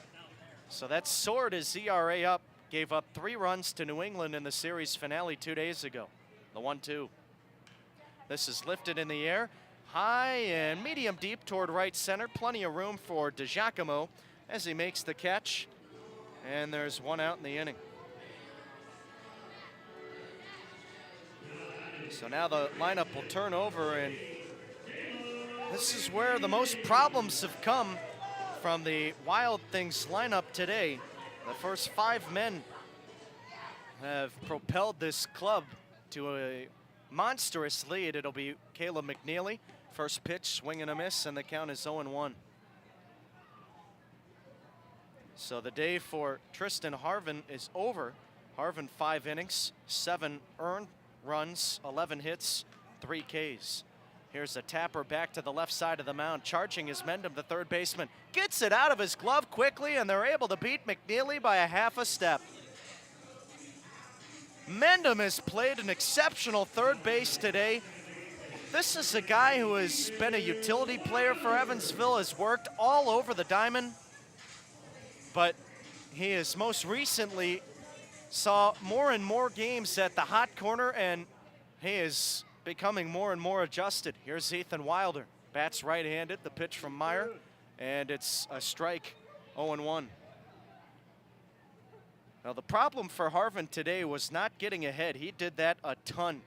So that soared his ERA up. Gave up 3 runs to New England in the series finale 2 days ago. The 1-2. This is lifted in the air. high and medium deep toward right center. Plenty of room for DiGiacomo as he makes the catch. And there's one out in the inning. So now the lineup will turn over, and this is where the most problems have come from the Wild Things lineup today. The first 5 men have propelled this club to a monstrous lead. It'll be Caleb McNeely. First pitch, swing and a miss, and the count is 0-1. So the day for Tristan Harvin is over. Harvin 5 innings, 7 earned runs, 11 hits, 3 Ks. Here's a tapper back to the left side of the mound, charging his Mendham, the third baseman. Gets it out of his glove quickly, and they're able to beat McNeely by a half a step. Mendham has played an exceptional third base today. This is a guy who has been a utility player for Evansville, has worked all over the diamond, but he has most recently saw more and more games at the hot corner, and he is becoming more and more adjusted. Here's Ethan Wilder, bats right-handed, the pitch from Meyer, and it's a strike, 0-1. Now the problem for Harvin today was not getting ahead. He did that a ton.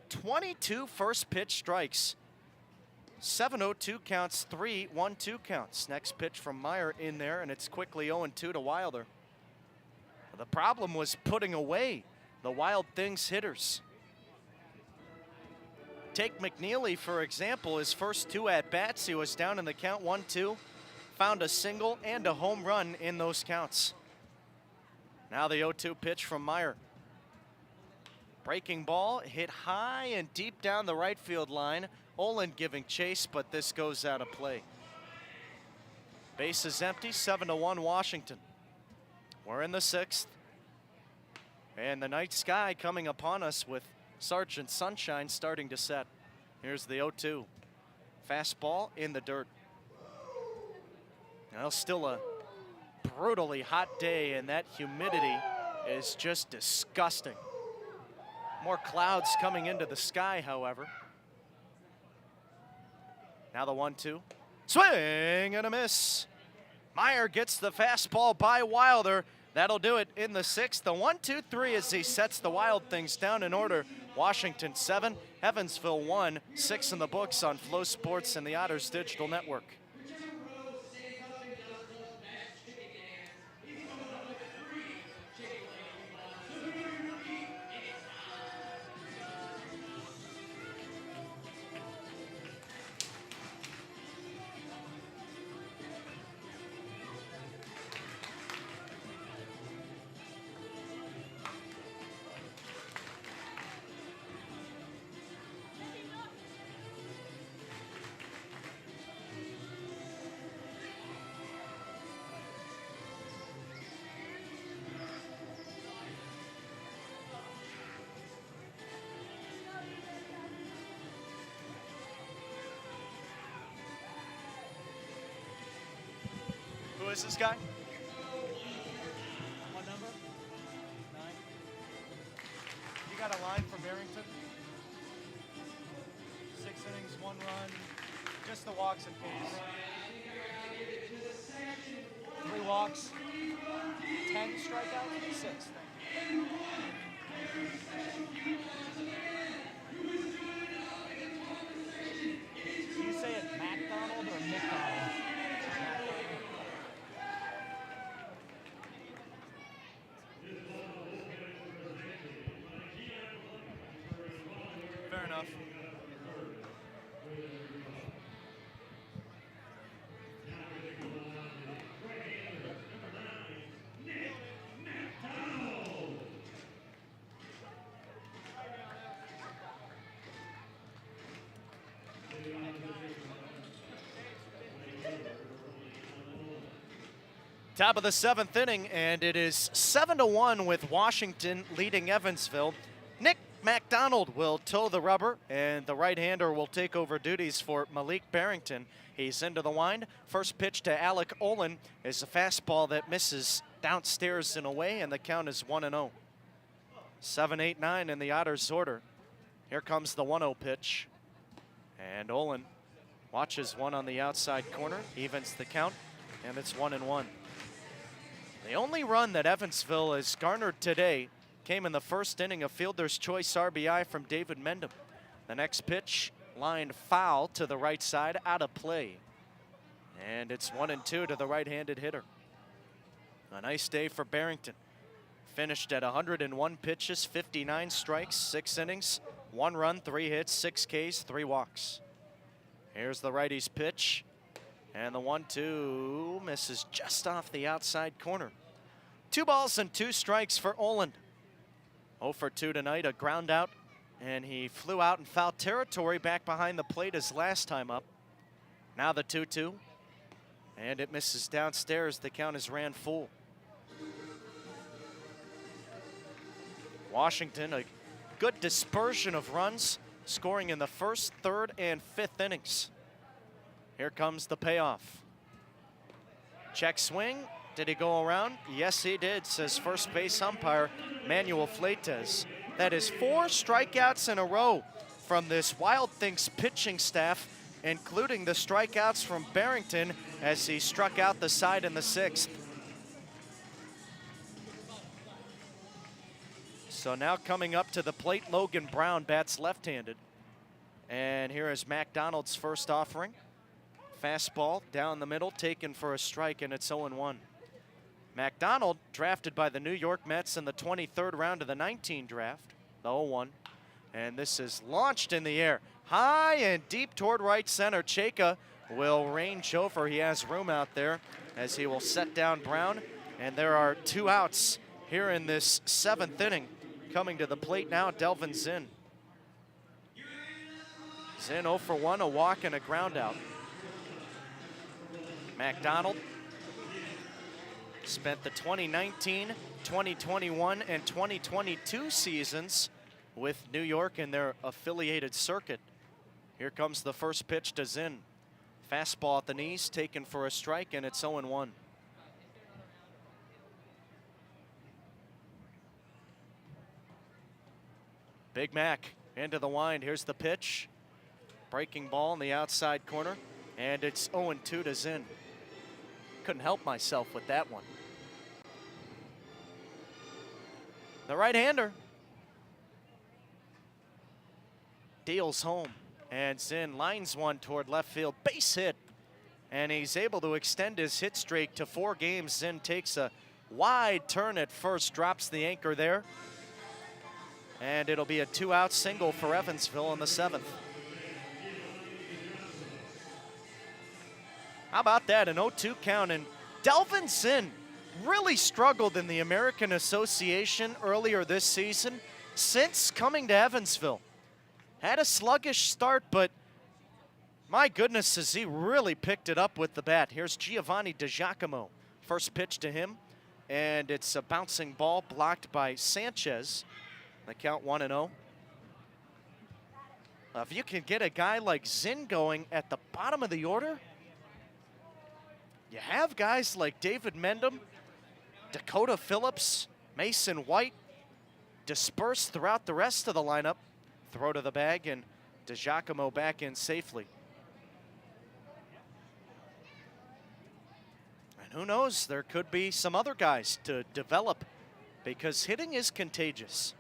22 first pitch strikes, 7-0-2 counts, 3 1-2 counts. Next pitch from Meyer in there, and it's quickly 0-2 to Wilder. The problem was putting away the Wild Things hitters. Take McNeely, for example, his first 2 at-bats, he was down in the count 1-2, found a single and a home run in those counts. Now the 0-2 pitch from Meyer. Breaking ball, hit high and deep down the right field line. Olin giving chase, but this goes out of play. Base is empty, 7-1 Washington. We're in the 6th. And the night sky coming upon us with Sergeant Sunshine starting to set. Here's the 0-2. Fastball in the dirt. Now still a brutally hot day, and that humidity is just disgusting. More clouds coming into the sky, however. Now the 1-2. Swing and a miss. Meyer gets the fastball by Wilder. That'll do it in the 6th. The 1-2-3 as he sets the Wild Things down in order. Washington 7, Evansville 1, 6 in the books on Flow Sports and the Otters Digital Network. Who is this guy? What number? 9. You got a line for Barrington? 6 innings, 1 run, just the walks and Ks. 3 walks, 10 strikeouts, 6. Thank you. Do you say it McDonald or McDonald? Fair enough. Top of the 7th inning, and it is 7-1 with Washington leading Evansville. Nick MacDonald will toe the rubber, and the right-hander will take over duties for Malik Barrington. He's into the wind. First pitch to Alec Olin is a fastball that misses downstairs and away, and the count is 1-0. 7-8-9 in the Otters order. Here comes the 1-0 pitch. And Olin watches one on the outside corner, evens the count, and it's 1-1. The only run that Evansville has garnered today came in the first inning, a fielder's choice RBI from David Mendham. The next pitch, lined foul to the right side, out of play. And it's 1-2 to the right-handed hitter. A nice day for Barrington. Finished at 101 pitches, 59 strikes, 6 innings, 1 run, 3 hits, 6 Ks, 3 walks. Here's the righty's pitch. And the 1-2 misses just off the outside corner. 2 balls and 2 strikes for Oland. 0 for 2 tonight, a ground out, and he flew out in foul territory back behind the plate his last time up. Now the 2-2, and it misses downstairs. The count is ran full. Washington, a good dispersion of runs, scoring in the first, third, and fifth innings. Here comes the payoff. Check swing. Did he go around? Yes, he did, says first base umpire Manuel Fleites. That is 4 strikeouts in a row from this Wild Things pitching staff, including the strikeouts from Barrington as he struck out the side in the 6th. So now coming up to the plate, Logan Brown bats left-handed. And here is McDonald's first offering. Fastball down the middle, taken for a strike, and it's 0-1. McDonald, drafted by the New York Mets in the 23rd round of the 19 draft, the 0-1. And this is launched in the air, high and deep toward right center. Chayka will range over. He has room out there as he will set down Brown. And there are 2 outs here in this 7th inning. Coming to the plate now, Delvin Zinn. Zinn 0 for 1, a walk and a ground out. McDonald spent the 2019, 2021, and 2022 seasons with New York in their affiliated circuit. Here comes the first pitch to Zinn. Fastball at the knees, taken for a strike, and it's 0-1. Big Mac into the wind. Here's the pitch. Breaking ball in the outside corner, and it's 0-2 to Zinn. Couldn't help myself with that one. The right-hander deals home, and Zinn lines one toward left field. Base hit, and he's able to extend his hit streak to 4 games. Zinn takes a wide turn at first, drops the anchor there, and it'll be a 2-out single for Evansville in the 7th. How about that, an 0-2 count, and Delvin Zinn really struggled in the American Association earlier this season since coming to Evansville. Had a sluggish start, but my goodness, has he really picked it up with the bat. Here's Giovanni DiGiacomo. First pitch to him, and it's a bouncing ball blocked by Sanchez. The count 1-0. If you can get a guy like Zinn going at the bottom of the order, you have guys like David Mendham, Dakota Phillips, Mason White dispersed throughout the rest of the lineup. Throw to the bag, and DiGiacomo back in safely. And who knows, there could be some other guys to develop because hitting is contagious.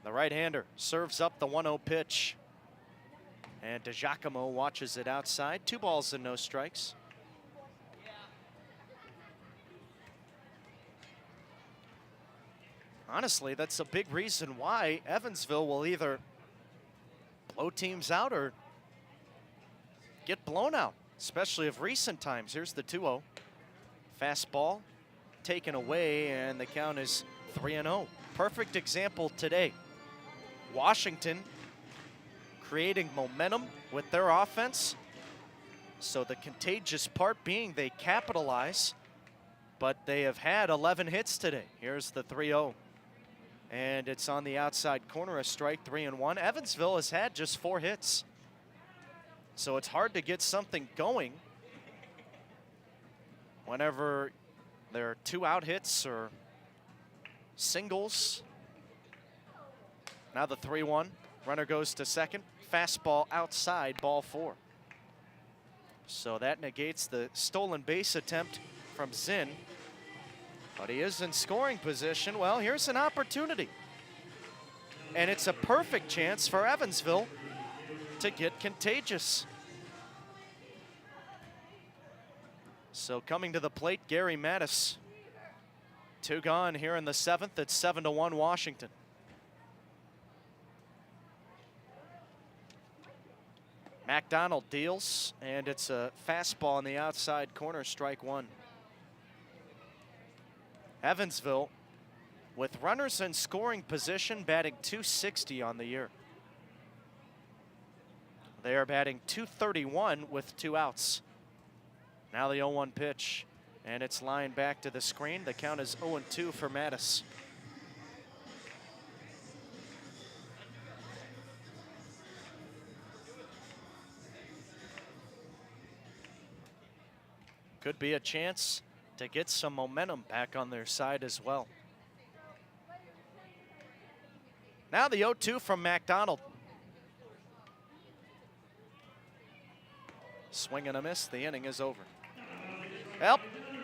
The right-hander serves up the 1-0 pitch. And DiGiacomo watches it outside. 2 balls and no strikes. Honestly, that's a big reason why Evansville will either blow teams out or get blown out, especially of recent times. Here's the 2-0. Fastball taken away, and the count is 3-0. Perfect example today. Washington creating momentum with their offense. So the contagious part being they capitalize, but they have had 11 hits today. Here's the 3-0. And it's on the outside corner, a strike, 3-1. Evansville has had just 4 hits. So it's hard to get something going whenever there are 2 out hits or singles. Now the 3-1. Runner goes to second. Fastball outside, ball 4. So that negates the stolen base attempt from Zinn. But he is in scoring position. Well, here's an opportunity. And it's a perfect chance for Evansville to get contagious. So coming to the plate, Gary Mattis. 2 gone here in the 7th. It's 7-1 Washington. McDonald deals, and it's a fastball in the outside corner, strike 1. Evansville, with runners in scoring position, batting .260 on the year. They are batting .231 with 2 outs. Now the 0-1 pitch, and it's lined back to the screen. The count is 0-2 for Mattis. Could be a chance to get some momentum back on their side as well. Now the 0-2 from McDonald. Swing and a miss, the inning is over. Well,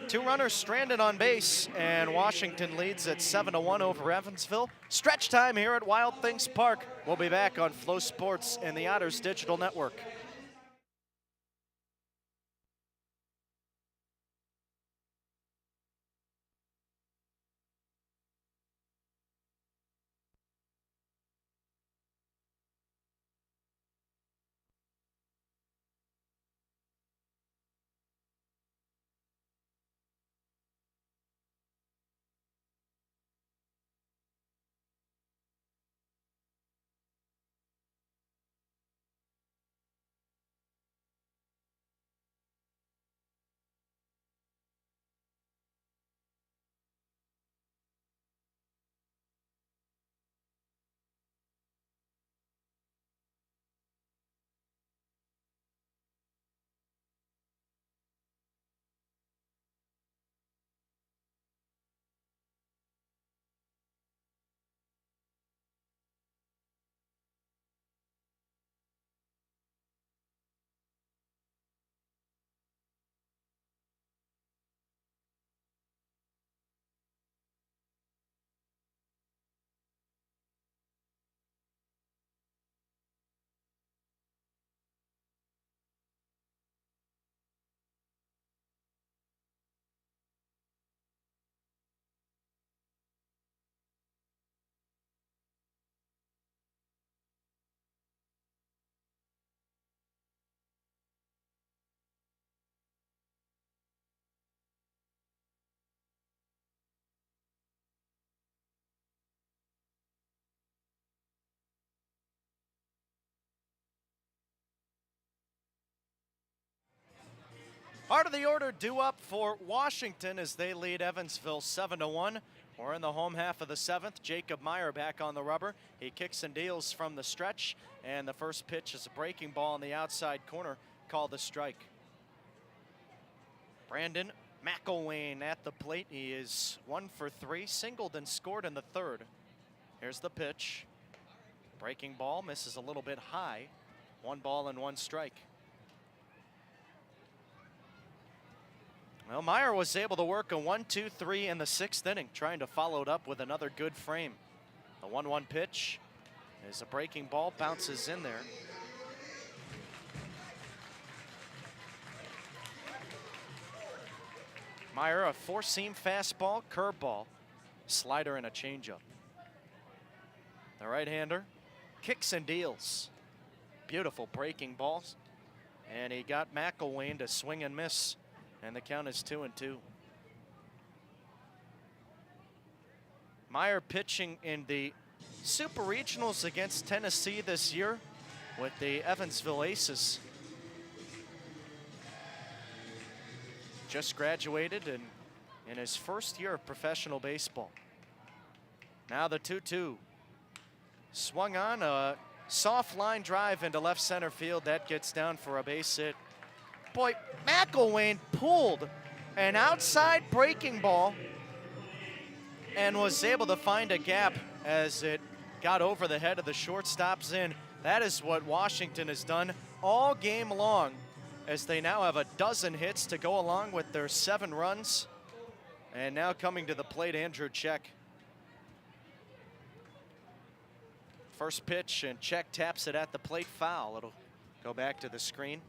2 runners stranded on base, and Washington leads at 7-1 over Evansville. Stretch time here at Wild Things Park. We'll be back on Flow Sports and the Otters Digital Network. Heart of the order due up for Washington as they lead Evansville 7-1. We're in the home half of the 7th. Jacob Meyer back on the rubber. He kicks and deals from the stretch, and the first pitch is a breaking ball in the outside corner, called a strike. Brandon McElwain at the plate. He is 1 for 3, singled and scored in the 3rd. Here's the pitch. Breaking ball, misses a little bit high. 1 ball and 1 strike. Well, Meyer was able to work a 1-2-3 in the 6th inning, trying to follow it up with another good frame. The 1-1 pitch is a breaking ball, bounces in there. Meyer, a 4-seam fastball, curveball, slider, and a changeup. The right-hander kicks and deals. Beautiful breaking balls. And he got McElwain to swing and miss. And the count is 2-2. Meyer pitching in the Super Regionals against Tennessee this year with the Evansville Aces. Just graduated and in his first year of professional baseball. Now the 2-2. Swung on a soft line drive into left center field. That gets down for a base hit. Boy, McElwain pulled an outside breaking ball and was able to find a gap as it got over the head of the shortstop's in. That is what Washington has done all game long, as they now have a dozen hits to go along with their 7 runs. And now coming to the plate, Andrew Czech. First pitch, and Czech taps it at the plate, foul. It'll go back to the screen.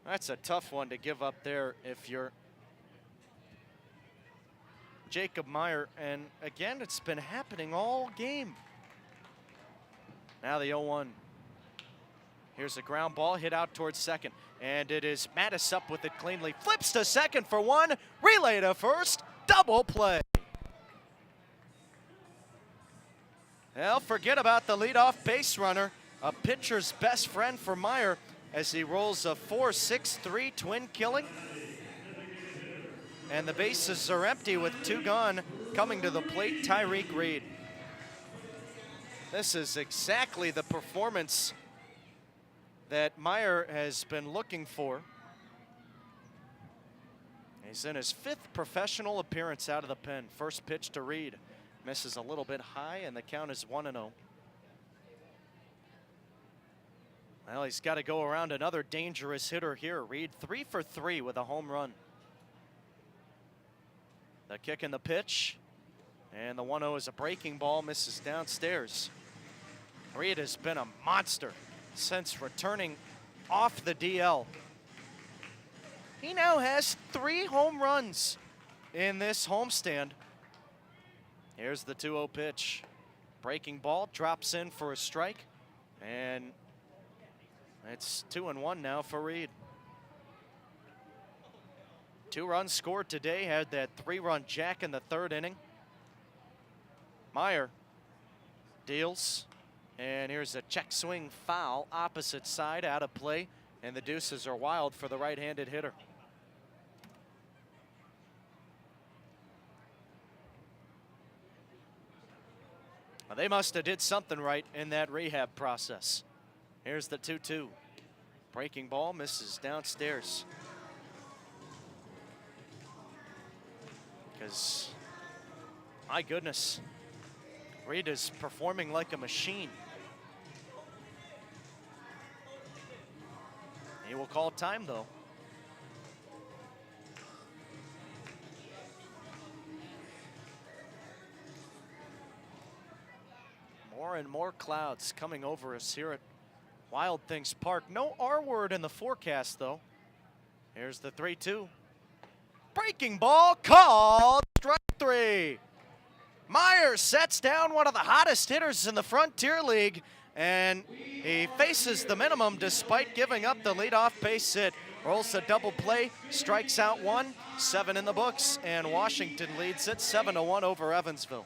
That's a tough one to give up there if you're Jacob Meyer, and again, it's been happening all game. Now the 0-1. Here's a ground ball hit out towards second, and it is Mattis up with it cleanly. Flips to second for 1, relay to first, double play. Well, forget about the leadoff base runner, a pitcher's best friend for Meyer, as he rolls a 4-6-3 twin killing. And the bases are empty with 2 gone. Coming to the plate, Tyreek Reed. This is exactly the performance that Meyer has been looking for. He's in his 5th professional appearance out of the pen. First pitch to Reed. Misses a little bit high, and the count is 1-0. Well, he's got to go around another dangerous hitter here. Reed 3 for 3 with a home run. The kick and the pitch, and the 1-0 is a breaking ball, misses downstairs. Reed has been a monster since returning off the DL. He now has 3 home runs in this homestand. Here's the 2-0 pitch. Breaking ball, drops in for a strike, and it's 2-1 now for Reed. 2 runs scored today, had that 3-run jack in the 3rd inning. Meyer deals, and here's a check swing foul, opposite side, out of play, and the deuces are wild for the right-handed hitter. Well, they must have did something right in that rehab process. Here's the 2-2. Breaking ball, misses downstairs. Because, my goodness, Reed is performing like a machine. He will call time, though. More and more clouds coming over us here at Wild Things Park. No R word in the forecast, though. Here's the 3-2. Breaking ball called, strike 3. Meyer sets down one of the hottest hitters in the Frontier League, and he faces the minimum despite giving up the leadoff base hit. Rolls a double play, strikes out 1, 7 in the books, and Washington leads it 7-1 over Evansville.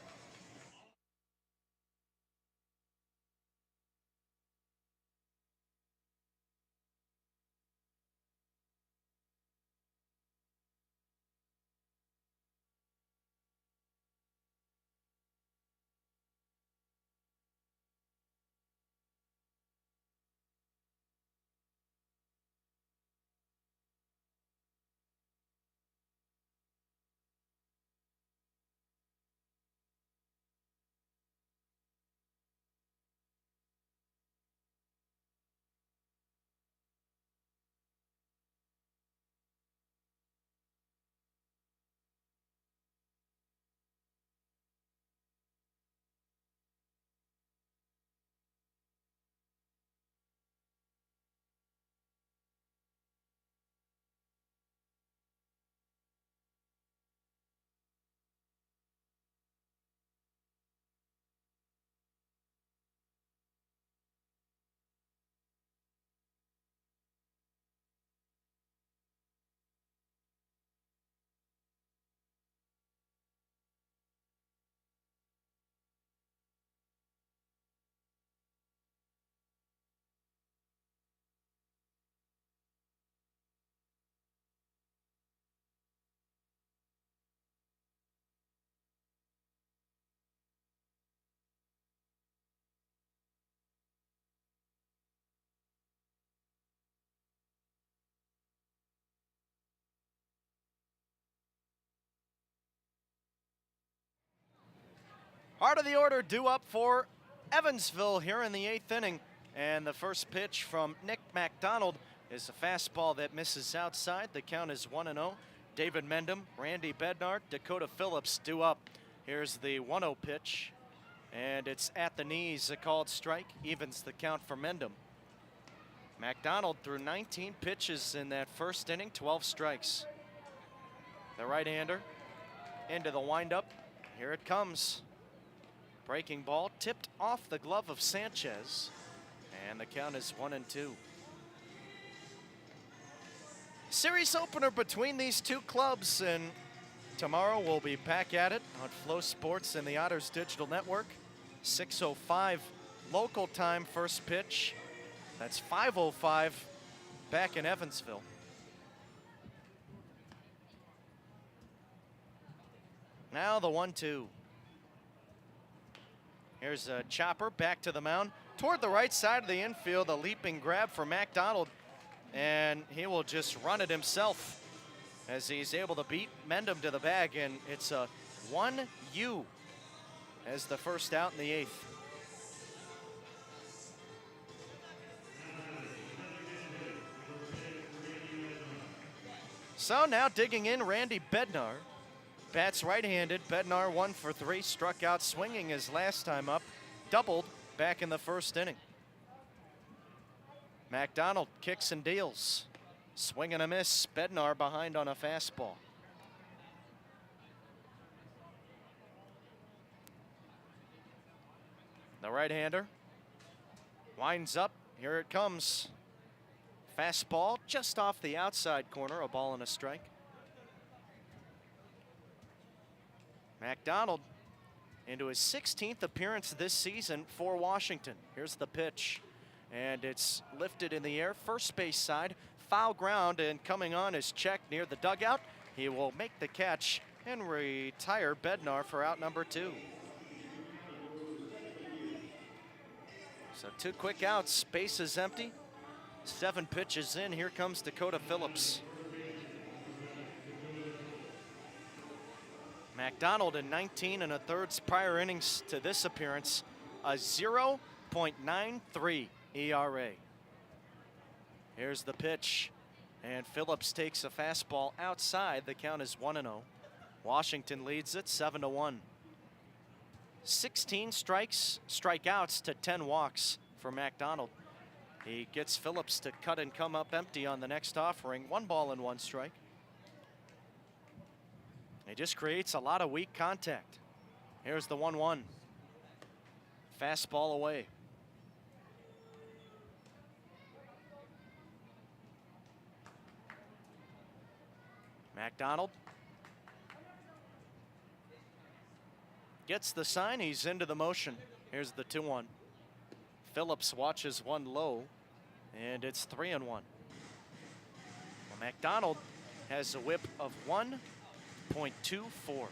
Heart of the order due up for Evansville here in the 8th inning. And the first pitch from Nick McDonald is a fastball that misses outside. The count is 1-0. David Mendham, Randy Bednar, Dakota Phillips due up. Here's the 1-0 pitch. And it's at the knees, a called strike. Evens the count for Mendham. McDonald threw 19 pitches in that first inning, 12 strikes. The right-hander into the windup. Here it comes. Breaking ball tipped off the glove of Sanchez. And the count is 1-2. Series opener between these two clubs, and tomorrow we'll be back at it on Flow Sports and the Otters Digital Network. 6:05 local time first pitch. That's 5:05 back in Evansville. Now the 1-2. Here's a chopper back to the mound toward the right side of the infield. A leaping grab for McDonald, and he will just run it himself as he's able to beat Mendham to the bag, and it's a 1-U as the first out in the 8th. So now digging in, Randy Bednar. Bats right-handed. Bednar 1 for 3, struck out swinging his last time up, doubled back in the first inning. McDonald kicks and deals. Swing and a miss. Bednar behind on a fastball. The right-hander winds up. Here it comes. Fastball just off the outside corner, a ball and a strike. McDonald into his 16th appearance this season for Washington. Here's the pitch, and it's lifted in the air, first base side, foul ground, and coming on is checked near the dugout. He will make the catch and retire Bednar for out number 2. So 2 quick outs, base is empty. 7 pitches in, here comes Dakota Phillips. McDonald in 19 1/3 prior innings to this appearance, a 0.93 ERA. Here's the pitch, and Phillips takes a fastball outside. The count is 1-0. Washington leads it 7-1. 16 strikeouts to 10 walks for McDonald. He gets Phillips to cut and come up empty on the next offering. 1 ball and 1 strike. He just creates a lot of weak contact. Here's the 1-1. Fastball away. McDonald gets the sign. He's into the motion. Here's the 2-1. Phillips watches one low, and it's 3-1. Well, McDonald has a whip of 1.24.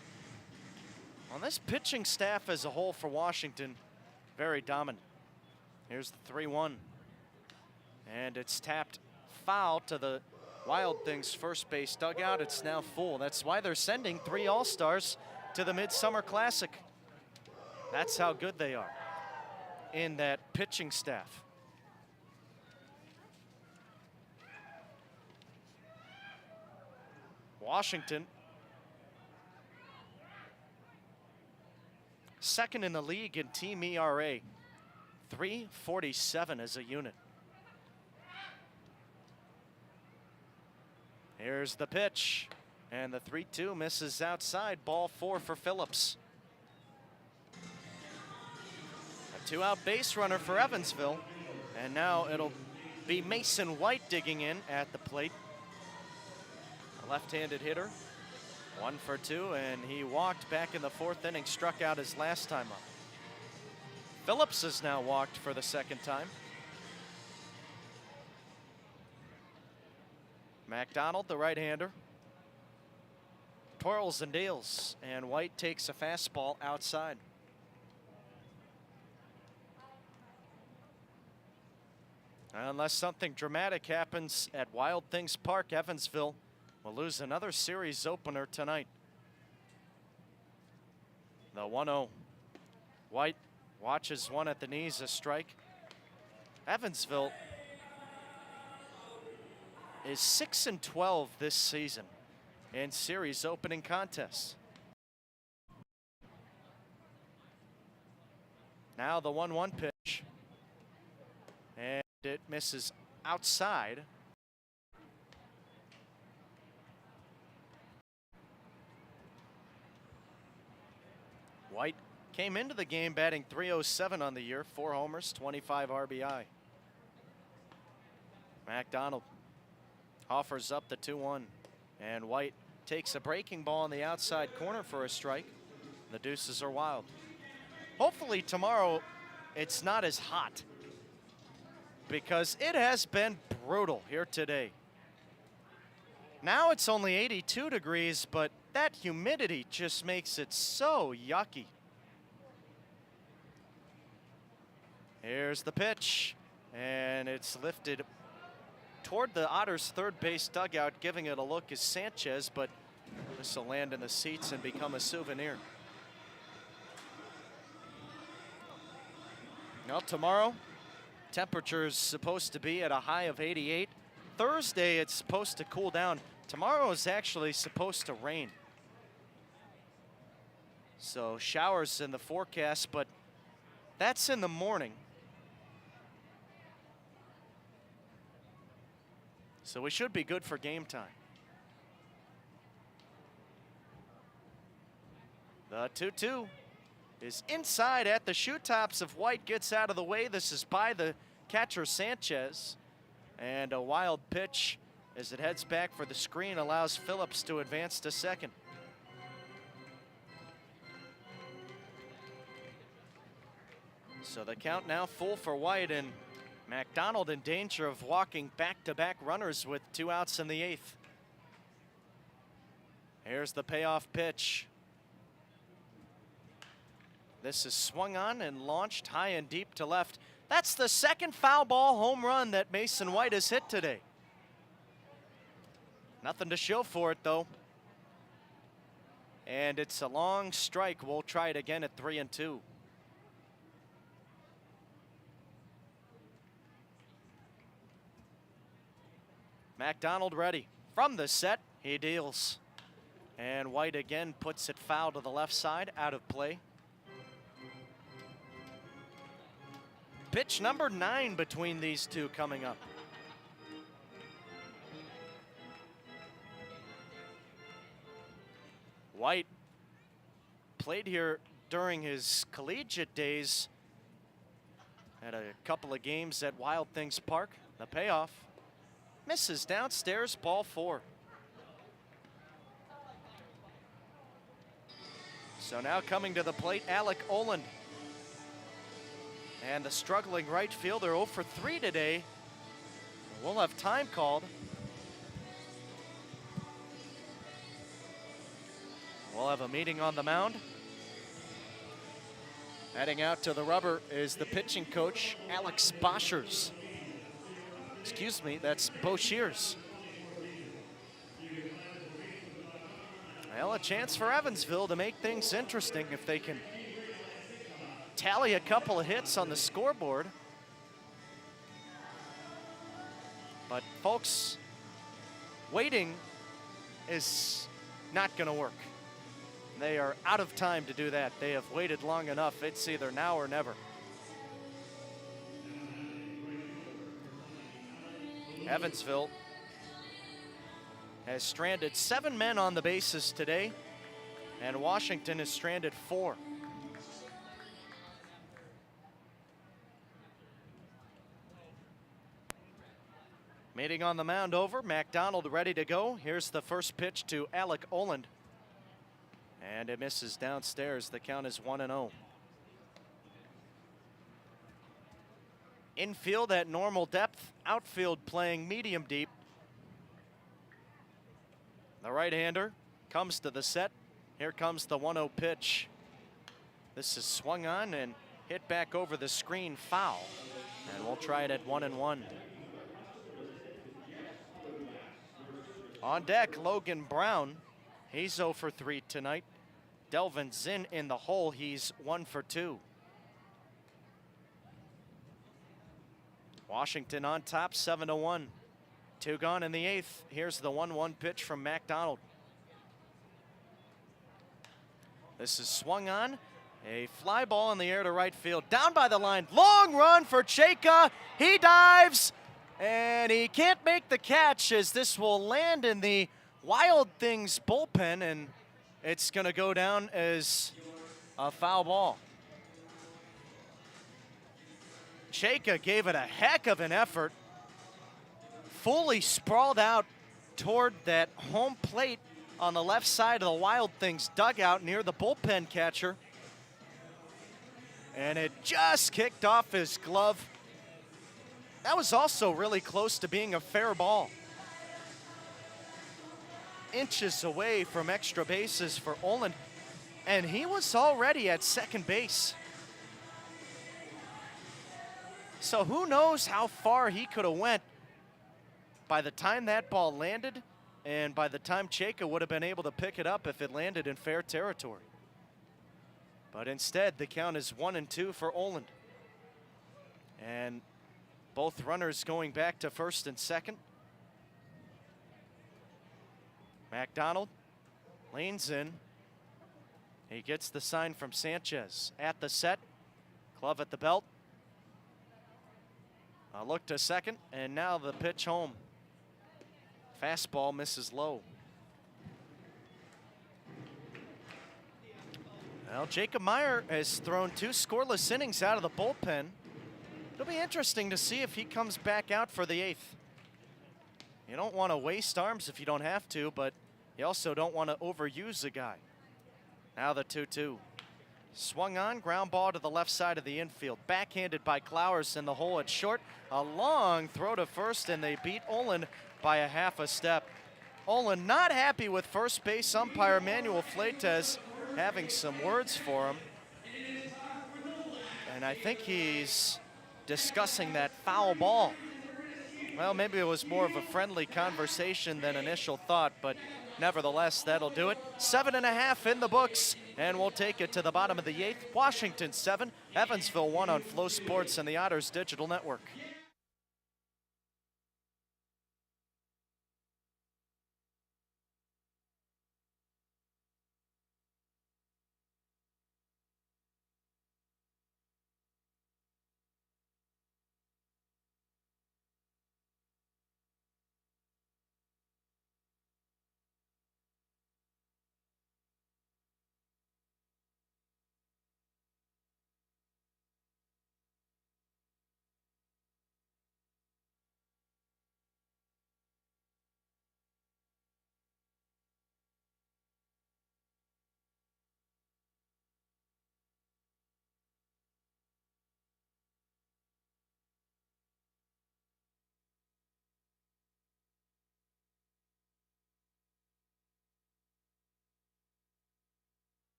On this pitching staff as a whole for Washington, very dominant. Here's the 3-1. And it's tapped foul to the Wild Things first base dugout. It's now full. That's why they're sending 3 All-Stars to the Midsummer Classic. That's how good they are in that pitching staff. Washington, second in the league in team ERA, 3.47 as a unit. Here's the pitch, and the 3-2 misses outside. Ball 4 for Phillips. A 2-out base runner for Evansville, and now it'll be Mason White digging in at the plate. A left-handed hitter, 1 for 2, and he walked back in the 4th inning, struck out his last time up. Phillips has now walked for the 2nd time. McDonald, the right-hander, twirls and deals, and White takes a fastball outside. Unless something dramatic happens at Wild Things Park, Evansville will lose another series opener tonight. The 1-0. White watches one at the knees, a strike. Evansville is 6-12 this season in series opening contests. Now the 1-1 pitch, and it misses outside. White came into the game batting .307 on the year, 4 homers, 25 RBI. McDonald offers up the 2-1, and White takes a breaking ball in the outside corner for a strike. The deuces are wild. Hopefully tomorrow it's not as hot, because it has been brutal here today. Now it's only 82 degrees, but that humidity just makes it so yucky. Here's the pitch, and it's lifted toward the Otters' third base dugout. Giving it a look is Sanchez, but this will land in the seats and become a souvenir. Now tomorrow, temperature's supposed to be at a high of 88. Thursday, it's supposed to cool down. Tomorrow is actually supposed to rain. So showers in the forecast, but that's in the morning. So we should be good for game time. The 2-2 is inside at the shoe tops. If White gets out of the way, this is by the catcher Sanchez. And a wild pitch as it heads back for the screen allows Phillips to advance to second. So the count now full for White, and McDonald in danger of walking back-to-back runners with 2 outs in the 8th. Here's the payoff pitch. This is swung on and launched high and deep to left. That's the second foul ball home run that Mason White has hit today. Nothing to show for it, though. And it's a long strike. We'll try it again at 3-2. McDonald ready. From the set, he deals. And White again puts it foul to the left side, out of play. Pitch number 9 between these two coming up. White played here during his collegiate days. Had a couple of games at Wild Things Park. The payoff misses downstairs, ball 4. So now coming to the plate, Alec Oland. And the struggling right fielder 0 for 3 today. We'll have time called. We'll have a meeting on the mound. Heading out to the rubber is the pitching coach, Alex Boschers. Excuse me, that's Bo Shears. Well, a chance for Evansville to make things interesting if they can tally a couple of hits on the scoreboard. But folks, waiting is not going to work. They are out of time to do that. They have waited long enough. It's either now or never. Evansville has stranded 7 men on the bases today, and Washington has stranded 4. Meeting on the mound over, McDonald ready to go. Here's the first pitch to Alec Oland. And it misses downstairs. The count is 1-0. Infield at normal depth, outfield playing medium deep. The right-hander comes to the set. Here comes the 1-0 pitch. This is swung on and hit back over the screen, foul. And we'll try it at 1-1. On deck, Logan Brown. He's 0 for 3 tonight. Delvin Zinn in the hole. He's 1 for 2. Washington on top, 7-1. 2 gone in the 8th. Here's the 1-1 pitch from MacDonald. This is swung on. A fly ball in the air to right field. Down by the line. Long run for Chayka. He dives, and he can't make the catch as this will land in the Wild Things bullpen, and it's going to go down as a foul ball. Chayka gave it a heck of an effort. Fully sprawled out toward that home plate on the left side of the Wild Things dugout near the bullpen catcher. And it just kicked off his glove. That was also really close to being a fair ball. Inches away from extra bases for Oland, and he was already at second base. So who knows how far he could have went by the time that ball landed and by the time Chayka would have been able to pick it up if it landed in fair territory. But instead, the count is 1-2 for Oland. And both runners going back to first and second. MacDonald leans in. He gets the sign from Sanchez at the set. Glove at the belt. A look to second, and now the pitch home. Fastball misses low. Well, Jacob Meyer has thrown 2 scoreless innings out of the bullpen. It'll be interesting to see if he comes back out for the 8th. You don't want to waste arms if you don't have to, but you also don't want to overuse a guy. Now the 2-2. Swung on, ground ball to the left side of the infield. Backhanded by Clowers in the hole at short. A long throw to first, and they beat Oland by a half a step. Oland not happy with first base umpire Manuel Fleites having some words for him. And I think he's discussing that foul ball. Well, maybe it was more of a friendly conversation than initial thought, but nevertheless, that'll do it. 7.5 in the books, and we'll take it to the bottom of the 8th. Washington 7, Evansville 1 on Flow Sports and the Otters Digital Network.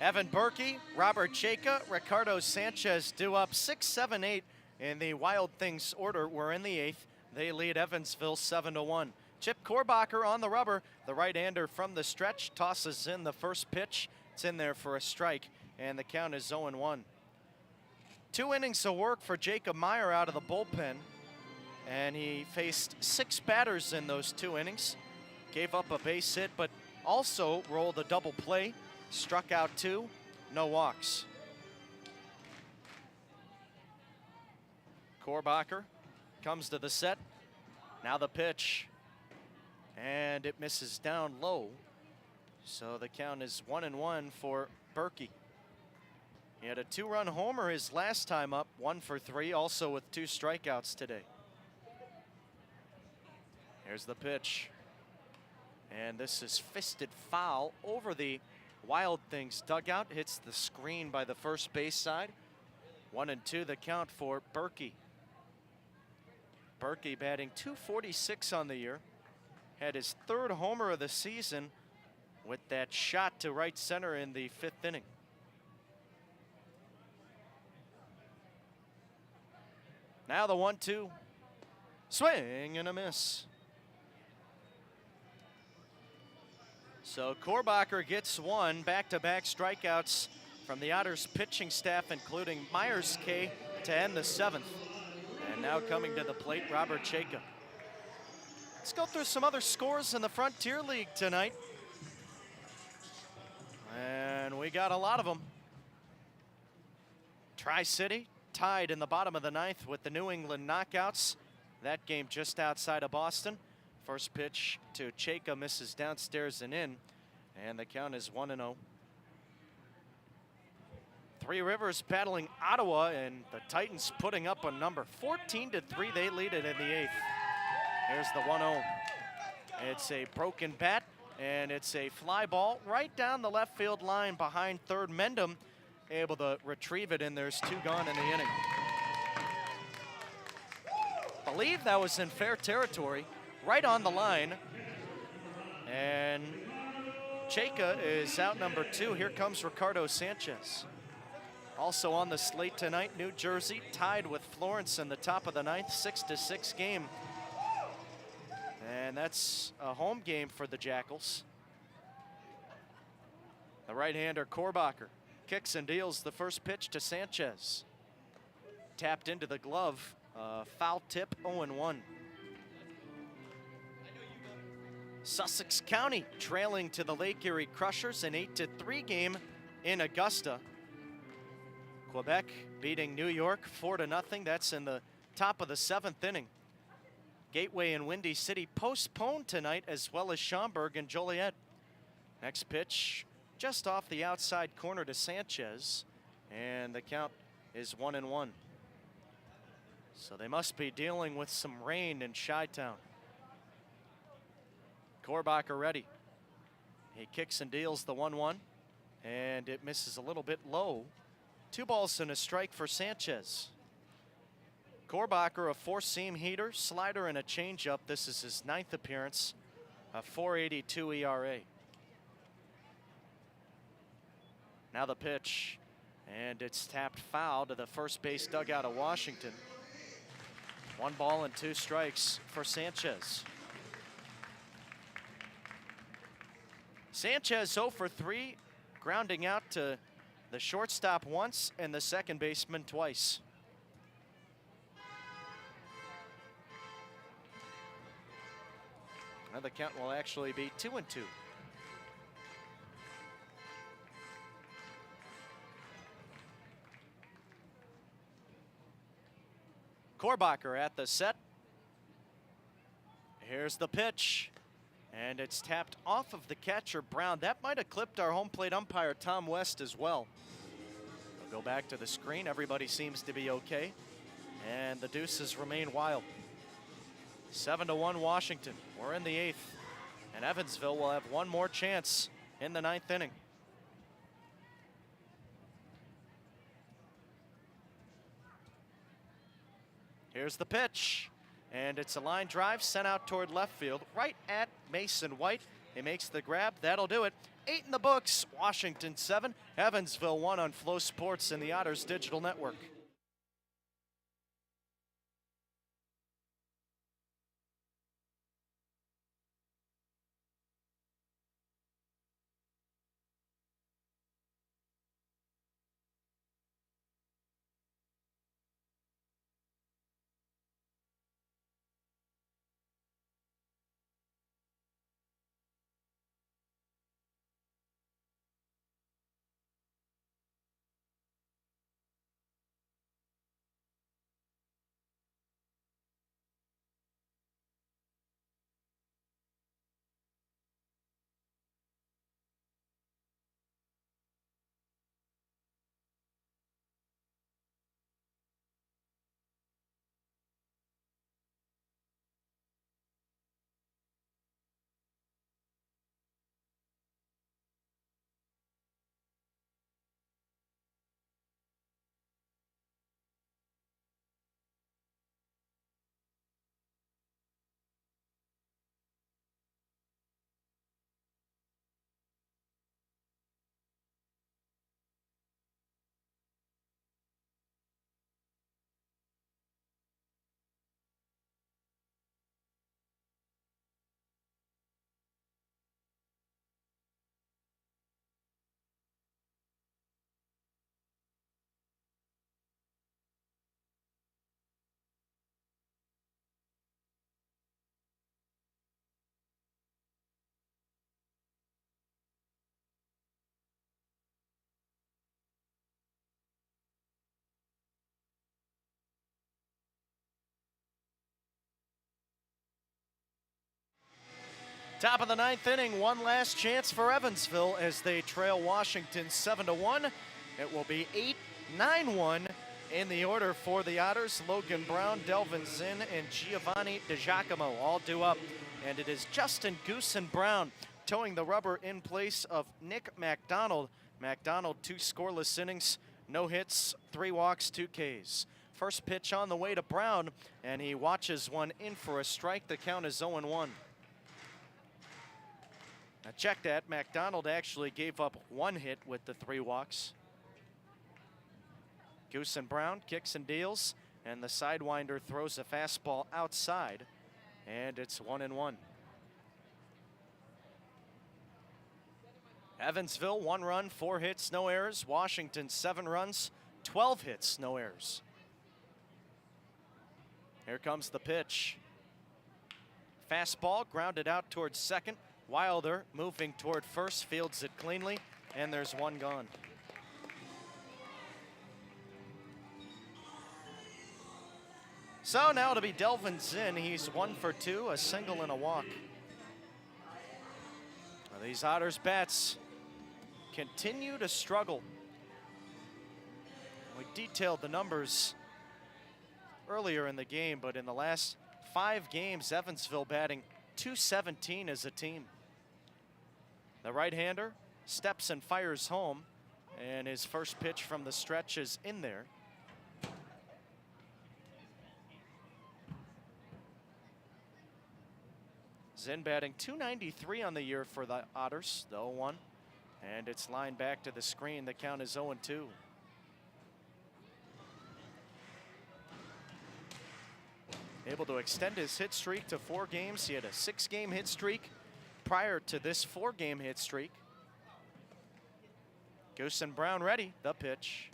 Evan Berkey, Robert Chayka, Ricardo Sanchez due up 6-7-8 in the Wild Things order. We're in the 8th. They lead Evansville 7-1. Chip Korbacher on the rubber. The right-hander from the stretch tosses in the first pitch. It's in there for a strike, and the count is 0-1. 2 innings of work for Jacob Meyer out of the bullpen, and he faced 6 batters in those 2 innings. Gave up a base hit, but also rolled a double play. Struck out 2, no walks. Korbacher comes to the set. Now the pitch, and it misses down low. So the count is 1-1 for Berkey. He had a 2-run homer his last time up, 1 for 3, also with 2 strikeouts today. Here's the pitch. And this is fisted foul over the Wild Things dugout. Hits the screen by the first base side. 1-2 the count for Berkey. Berkey batting .246 on the year. Had his third homer of the season with that shot to right center in the 5th inning. Now the 1-2. Swing and a miss. So Korbacher gets one. Back-to-back strikeouts from the Otters pitching staff, including Myers K to end the 7th. And now coming to the plate, Robert Chayka. Let's go through some other scores in the Frontier League tonight. And we got a lot of them. Tri-City tied in the bottom of the 9th with the New England Knockouts. That game just outside of Boston. First pitch to Chayka misses downstairs and in, and the count is 1-0. Three Rivers battling Ottawa, and the Titans putting up a number. 14-3, they lead it in the 8th. Here's the 1-0. It's a broken bat, and it's a fly ball right down the left field line behind third. Mendham able to retrieve it, and there's 2 gone in the inning. Believe that was in fair territory, right on the line. And Chayka is out number 2. Here comes Ricardo Sanchez. Also on the slate tonight, New Jersey tied with Florence in the top of the 9th, 6-6 game. And that's a home game for the Jackals. The right-hander Korbacher kicks and deals the first pitch to Sanchez. Tapped into the glove, foul tip, 0-1. Sussex County trailing to the Lake Erie Crushers, an 8-3 game in Augusta. Quebec beating New York 4-0. That's in the top of the 7th inning. Gateway and Windy City postponed tonight, as well as Schaumburg and Joliet. Next pitch just off the outside corner to Sanchez, and the count is 1-1. So they must be dealing with some rain in Chi-Town. Korbacher ready. He kicks and deals the 1-1, and it misses a little bit low. 2 balls and a strike for Sanchez. Korbacher, a 4-seam heater, slider, and a changeup. This is his 9th appearance, a .482 ERA. Now the pitch, and it's tapped foul to the first base dugout of Washington. 1 ball and 2 strikes for Sanchez. Sanchez 0 for 3, grounding out to the shortstop once and the second baseman twice. Now the count will actually be 2-2. Korbacher at the set. Here's the pitch, and it's tapped off of the catcher, Brown. That might have clipped our home plate umpire, Tom West, as well. We'll go back to the screen. Everybody seems to be okay, and the deuces remain wild. 7-1 Washington. We're in the 8th, and Evansville will have one more chance in the 9th inning. Here's the pitch, and it's a line drive sent out toward left field, right at Mason White. He makes the grab. That'll do it. 8 in the books. Washington 7, Evansville 1 on Flow Sports and the Otters Digital Network. Top of the ninth inning, one last chance for Evansville as they trail Washington 7-1. It will be 8-9-1 in the order for the Otters. Logan Brown, Delvin Zinn, and Giovanni DiGiacomo all due up. And it is Justin Goose and Brown towing the rubber in place of Nick MacDonald. MacDonald, 2 scoreless innings, no hits, 3 walks, 2 Ks. First pitch on the way to Brown, and he watches one in for a strike. The count is 0-1. Now check that, MacDonald actually gave up 1 hit with the 3 walks. Goose and Brown kicks and deals, and the sidewinder throws a fastball outside, and it's 1-1. Evansville, 1 run, 4 hits, no errors. Washington, 7 runs, 12 hits, no errors. Here comes the pitch. Fastball grounded out towards second. Wilder moving toward first, fields it cleanly, and there's 1 gone. So now it'll be Delvin Zinn. He's 1 for 2, a single and a walk. Now these Otters bats continue to struggle. We detailed the numbers earlier in the game, but in the last 5 games, Evansville batting .217 as a team. The right-hander steps and fires home, and his first pitch from the stretch is in there. Zinn batting .293 on the year for the Otters, the 0-1. And it's lined back to the screen. The count is 0-2. Able to extend his hit streak to 4 games. He had a 6-game hit streak prior to this 4-game hit streak. Goose and Brown ready. The pitch.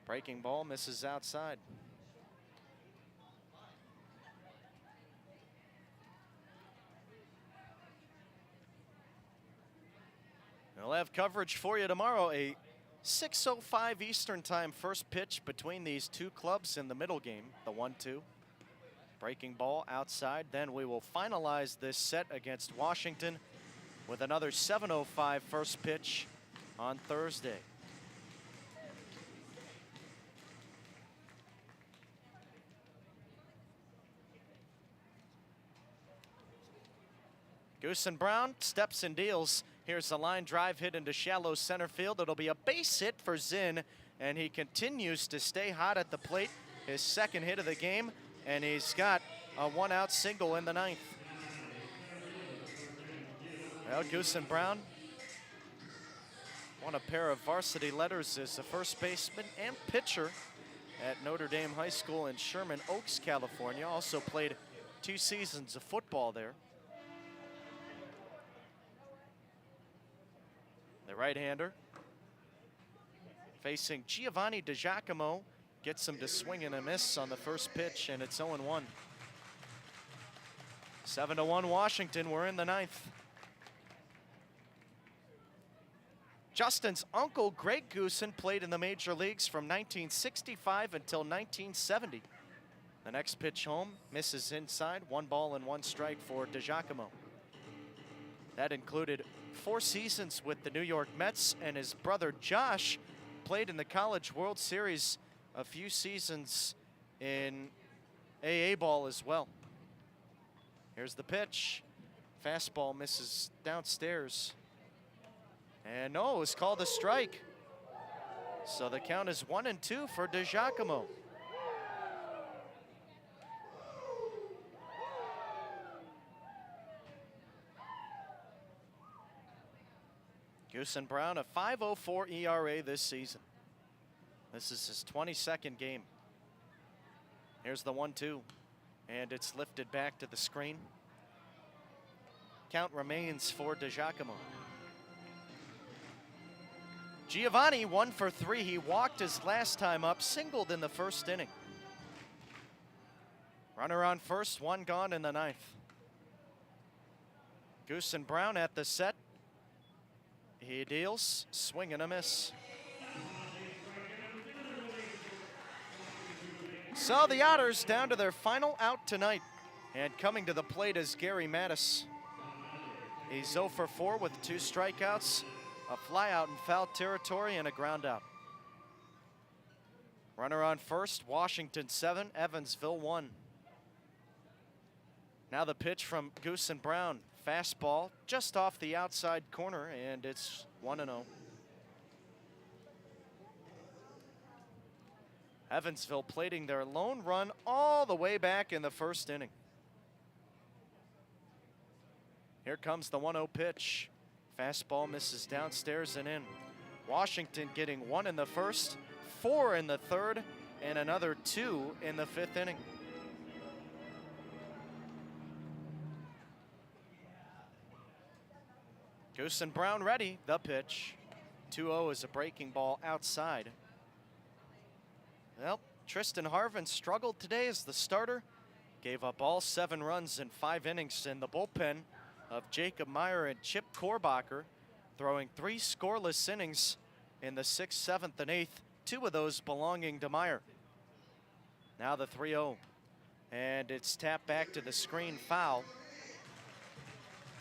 Breaking ball misses outside. We'll have coverage for you tomorrow. A 6:05 Eastern Time first pitch between these 2 clubs in the middle game, the 1-2. Breaking ball outside. Then we will finalize this set against Washington with another 7:05 first pitch on Thursday. Goose and Brown steps and deals. Here's the line drive hit into shallow center field. It'll be a base hit for Zinn, and he continues to stay hot at the plate. His 2nd hit of the game, and he's got a 1-out single in the 9th. Well, Goose and Brown won a pair of varsity letters as a first baseman and pitcher at Notre Dame High School in Sherman Oaks, California. Also played 2 seasons of football there. The right-hander facing Giovanni DiGiacomo gets him to swing and a miss on the first pitch, and it's 0-1. 7-1 Washington. We're in the 9th. Justin's uncle, Greg Goosen, played in the major leagues from 1965 until 1970. The next pitch home misses inside. 1 ball and 1 strike for DiGiacomo. That included 4 seasons with the New York Mets, and his brother Josh played in the College World Series a few seasons in AA ball as well. Here's the pitch. Fastball misses downstairs. And no, it was called a strike. So the count is 1-2 for DiGiacomo. Goose and Brown, a 5.04 ERA this season. This is his 22nd game. Here's the 1-2, and it's lifted back to the screen. Count remains for DiGiacomo. Giovanni 1 for 3. He walked his last time up, singled in the 1st inning. Runner on first, 1 gone in the 9th. Goose and Brown at the set. He deals, swing and a miss. So the Otters down to their final out tonight. And coming to the plate is Gary Mattis. He's 0 for 4 with 2 strikeouts, a flyout in foul territory, and a ground out. Runner on first, Washington 7, Evansville 1. Now the pitch from Goosen Brown. Fastball just off the outside corner, and it's 1-0. Evansville plating their lone run all the way back in the first inning. Here comes the 1-0 pitch. Fastball misses downstairs and in. Washington getting 1 in the first, 4 in the third, and another 2 in the 5th inning. Goosen Brown ready, the pitch. 2-0 is a breaking ball outside. Well, Tristan Harvin struggled today as the starter. Gave up all 7 runs in 5 innings in the bullpen of Jacob Meyer and Chip Korbacher, throwing 3 scoreless innings in the 6th, 7th, and 8th, 2 of those belonging to Meyer. Now the 3-0, and it's tapped back to the screen, foul.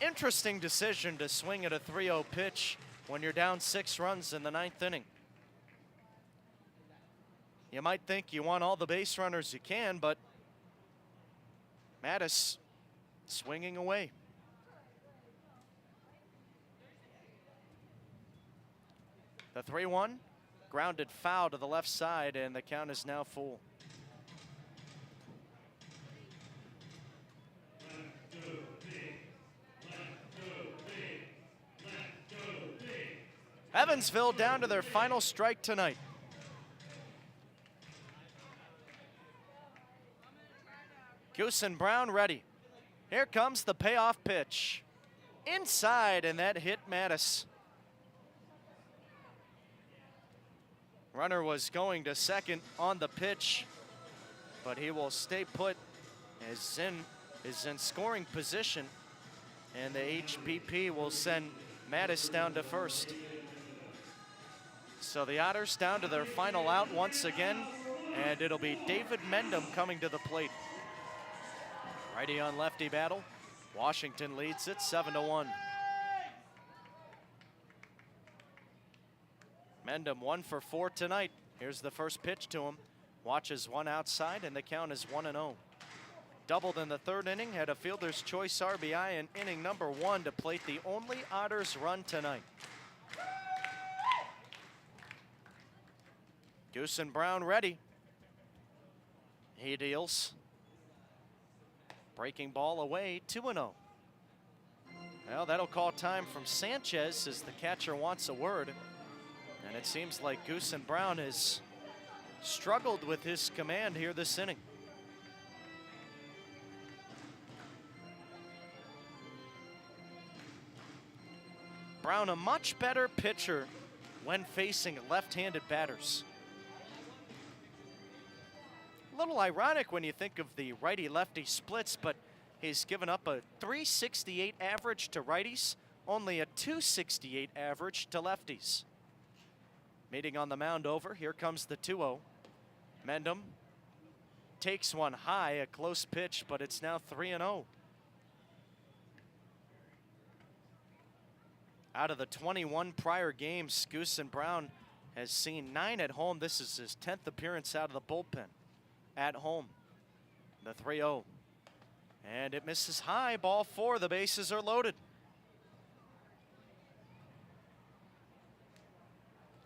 Interesting decision to swing at a 3-0 pitch when you're down 6 runs in the 9th inning. You might think you want all the base runners you can, but Mattis swinging away. The 3-1, grounded foul to the left side, and the count is now full. Evansville down to their final strike tonight. Goosen Brown ready. Here comes the payoff pitch. Inside, and that hit Mattis. Runner was going to second on the pitch, but he will stay put as is in scoring position, and the HPP will send Mattis down to first. So the Otters down to their final out once again, and it'll be David Mendham coming to the plate. Righty on lefty battle. Washington leads it 7-1. Mendham 1 for 4 tonight. Here's the first pitch to him. Watches one outside, and the count is 1-0. Doubled in the 3rd inning, had a fielder's choice RBI in inning number 1 to plate the only Otters run tonight. Goosen Brown ready. He deals. Breaking ball away, 2-0. Well, that'll call time from Sanchez as the catcher wants a word. And it seems like Goosen Brown has struggled with his command here this inning. Brown, a much better pitcher when facing left-handed batters. A little ironic when you think of the righty-lefty splits, but he's given up a .368 average to righties, only a .268 average to lefties. Meeting on the mound over, here comes the 2-0. Mendham takes one high, a close pitch, but it's now 3-0. Out of the 21 prior games, Goosen Brown has seen 9 at home. This is his 10th appearance out of the bullpen at home. The 3-0. And it misses high, ball 4, the bases are loaded.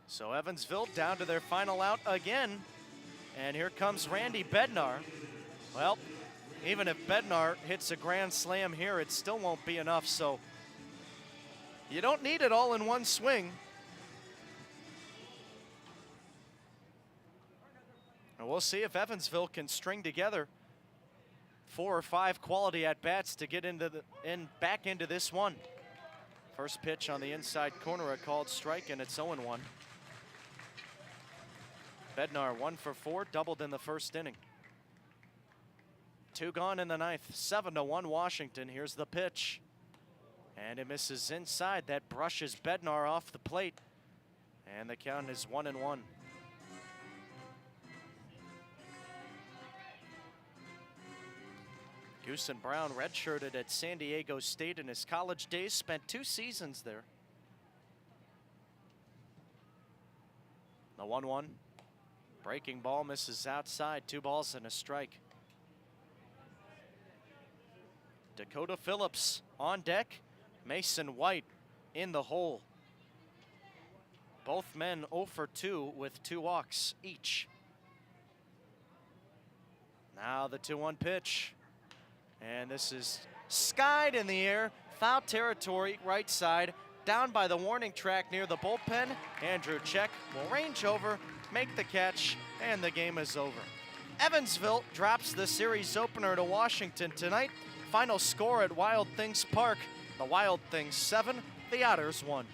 So Evansville down to their final out again. And here comes Randy Bednar. Well, even if Bednar hits a grand slam here, it still won't be enough. So you don't need it all in one swing. And we'll see if Evansville can string together 4 or 5 quality at-bats to get back into this one. First pitch on the inside corner, a called strike, and it's 0-1. Bednar 1 for 4, doubled in the first inning. 2 gone in the 9th, 7-1 Washington. Here's the pitch. And it misses inside. That brushes Bednar off the plate. And the count is 1-1. Goosen Brown redshirted at San Diego State in his college days, spent 2 seasons there. The 1-1. Breaking ball misses outside, 2 balls and a strike. Dakota Phillips on deck, Mason White in the hole. Both men 0 for 2 with 2 walks each. Now the 2-1 pitch. And this is skied in the air, foul territory, right side, down by the warning track near the bullpen. Andrew Check will range over, make the catch, and the game is over. Evansville drops the series opener to Washington tonight. Final score at Wild Things Park, the Wild Things 7, the Otters 1.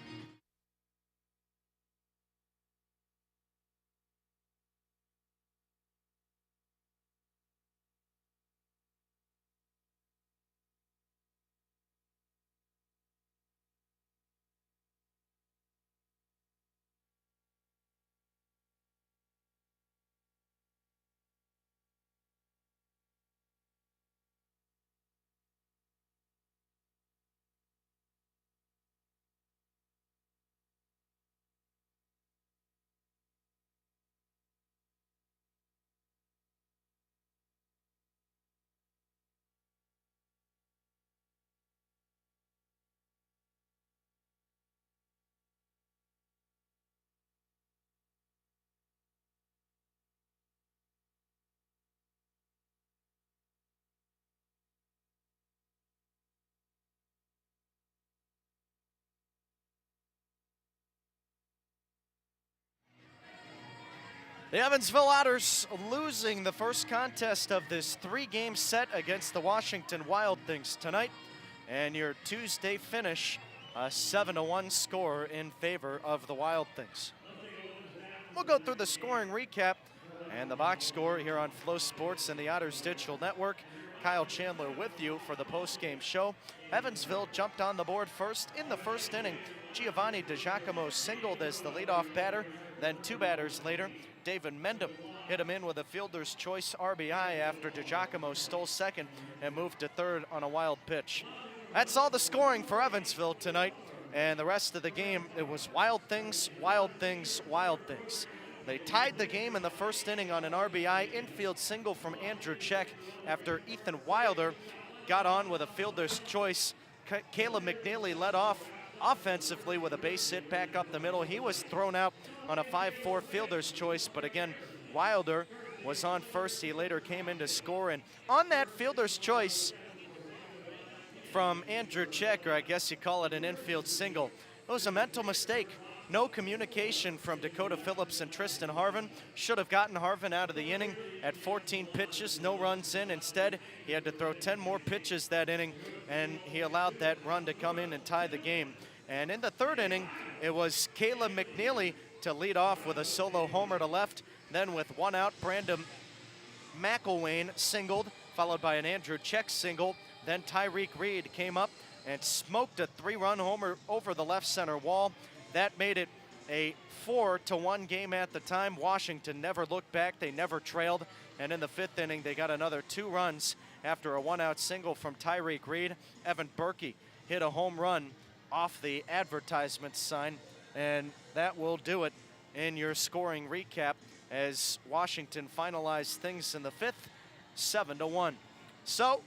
The Evansville Otters losing the first contest of this 3-game set against the Washington Wild Things tonight. And your Tuesday finish, a 7-1 score in favor of the Wild Things. We'll go through the scoring recap and the box score here on Flow Sports and the Otters Digital Network. Kyle Chandler with you for the post-game show. Evansville jumped on the board first in the first inning. Giovanni DiGiacomo singled as the leadoff batter. Then 2 batters later, David Mendham hit him in with a fielder's choice RBI after DiGiacomo stole second and moved to third on a wild pitch. That's all the scoring for Evansville tonight. And the rest of the game, it was Wild Things, Wild Things, Wild Things. They tied the game in the first inning on an RBI infield single from Andrew Check after Ethan Wilder got on with a fielder's choice. Caleb McNeely led off offensively with a base hit back up the middle. He was thrown out on a 5-4 fielder's choice, but again, Wilder was on first. He later came in to score, and on that fielder's choice from Andrew Check, or I guess you call it an infield single, it was a mental mistake. No communication from Dakota Phillips and Tristan Harvin. Should have gotten Harvin out of the inning at 14 pitches, no runs in. Instead, he had to throw 10 more pitches that inning, and he allowed that run to come in and tie the game. And in the third inning, it was Caleb McNeely to lead off with a solo homer to left. Then with 1 out, Brandon McElwain singled, followed by an Andrew Check single. Then Tyreek Reed came up and smoked a 3-run homer over the left center wall. That made it a 4-1 game at the time. Washington never looked back. They never trailed. And in the 5th inning, they got another 2 runs after a 1-out single from Tyreek Reed. Evan Berkey hit a home run off the advertisement sign. And that will do it in your scoring recap as Washington finalized things in the 5th, 7-1. So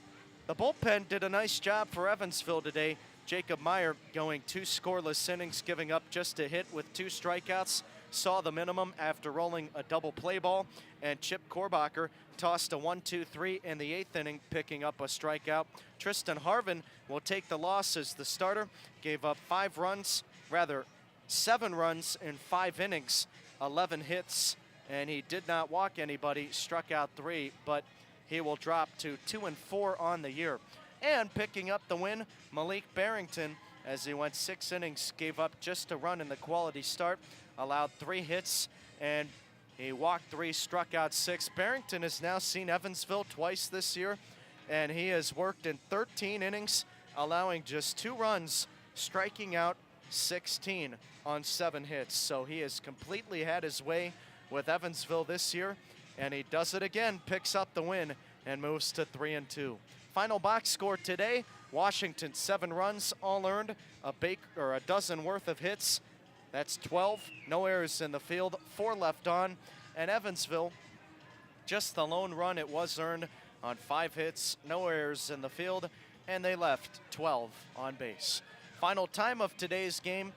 the bullpen did a nice job for Evansville today. Jacob Meyer going 2 scoreless innings, giving up just a hit with 2 strikeouts. Saw the minimum after rolling a double play ball. And Chip Korbacher tossed a 1-2-3 in the 8th inning, picking up a strikeout. Tristan Harvin will take the loss as the starter. Gave up 7 runs in 5 innings, 11 hits, and he did not walk anybody, struck out 3, but he will drop to 2-4 on the year. And picking up the win, Malik Barrington, as he went 6 innings, gave up just a run in the quality start, allowed 3 hits, and he walked 3, struck out 6. Barrington has now seen Evansville twice this year, and he has worked in 13 innings, allowing just 2 runs, striking out 16 on 7 hits. So he has completely had his way with Evansville this year, and he does it again, picks up the win, and moves to 3-2. final box score today, Washington 7 runs, all earned, a dozen worth of hits. That's 12, no errors in the field, 4 left on. And Evansville, just the lone run it was earned on 5 hits, no errors in the field, and they left 12 on base. Final time of today's game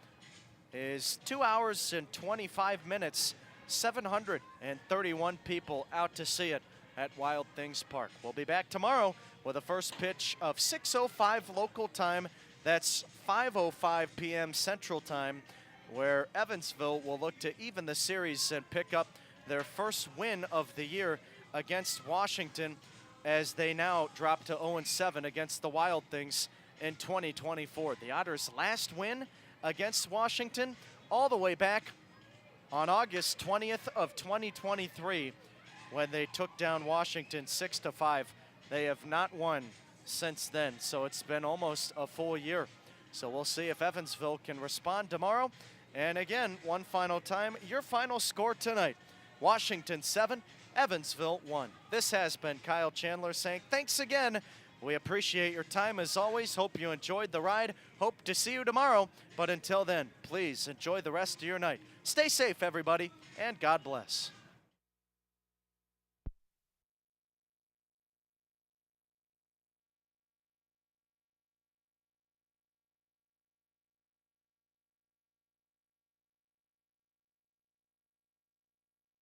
is 2 hours and 25 minutes, 731 people out to see it at Wild Things Park. We'll be back tomorrow with a first pitch of 6:05 local time. That's 5:05 p.m. Central Time, where Evansville will look to even the series and pick up their first win of the year against Washington, as they now drop to 0-7 against the Wild Things in 2024. The Otters' last win against Washington all the way back on August 20th of 2023, when they took down Washington 6-5. They have not won since then, so it's been almost a full year. So we'll see if Evansville can respond tomorrow. And again, one final time, your final score tonight: Washington 7, Evansville 1. This has been Kyle Chandler saying thanks again. We appreciate your time as always. Hope you enjoyed the ride. Hope to see you tomorrow. But until then, please enjoy the rest of your night. Stay safe, everybody, and God bless.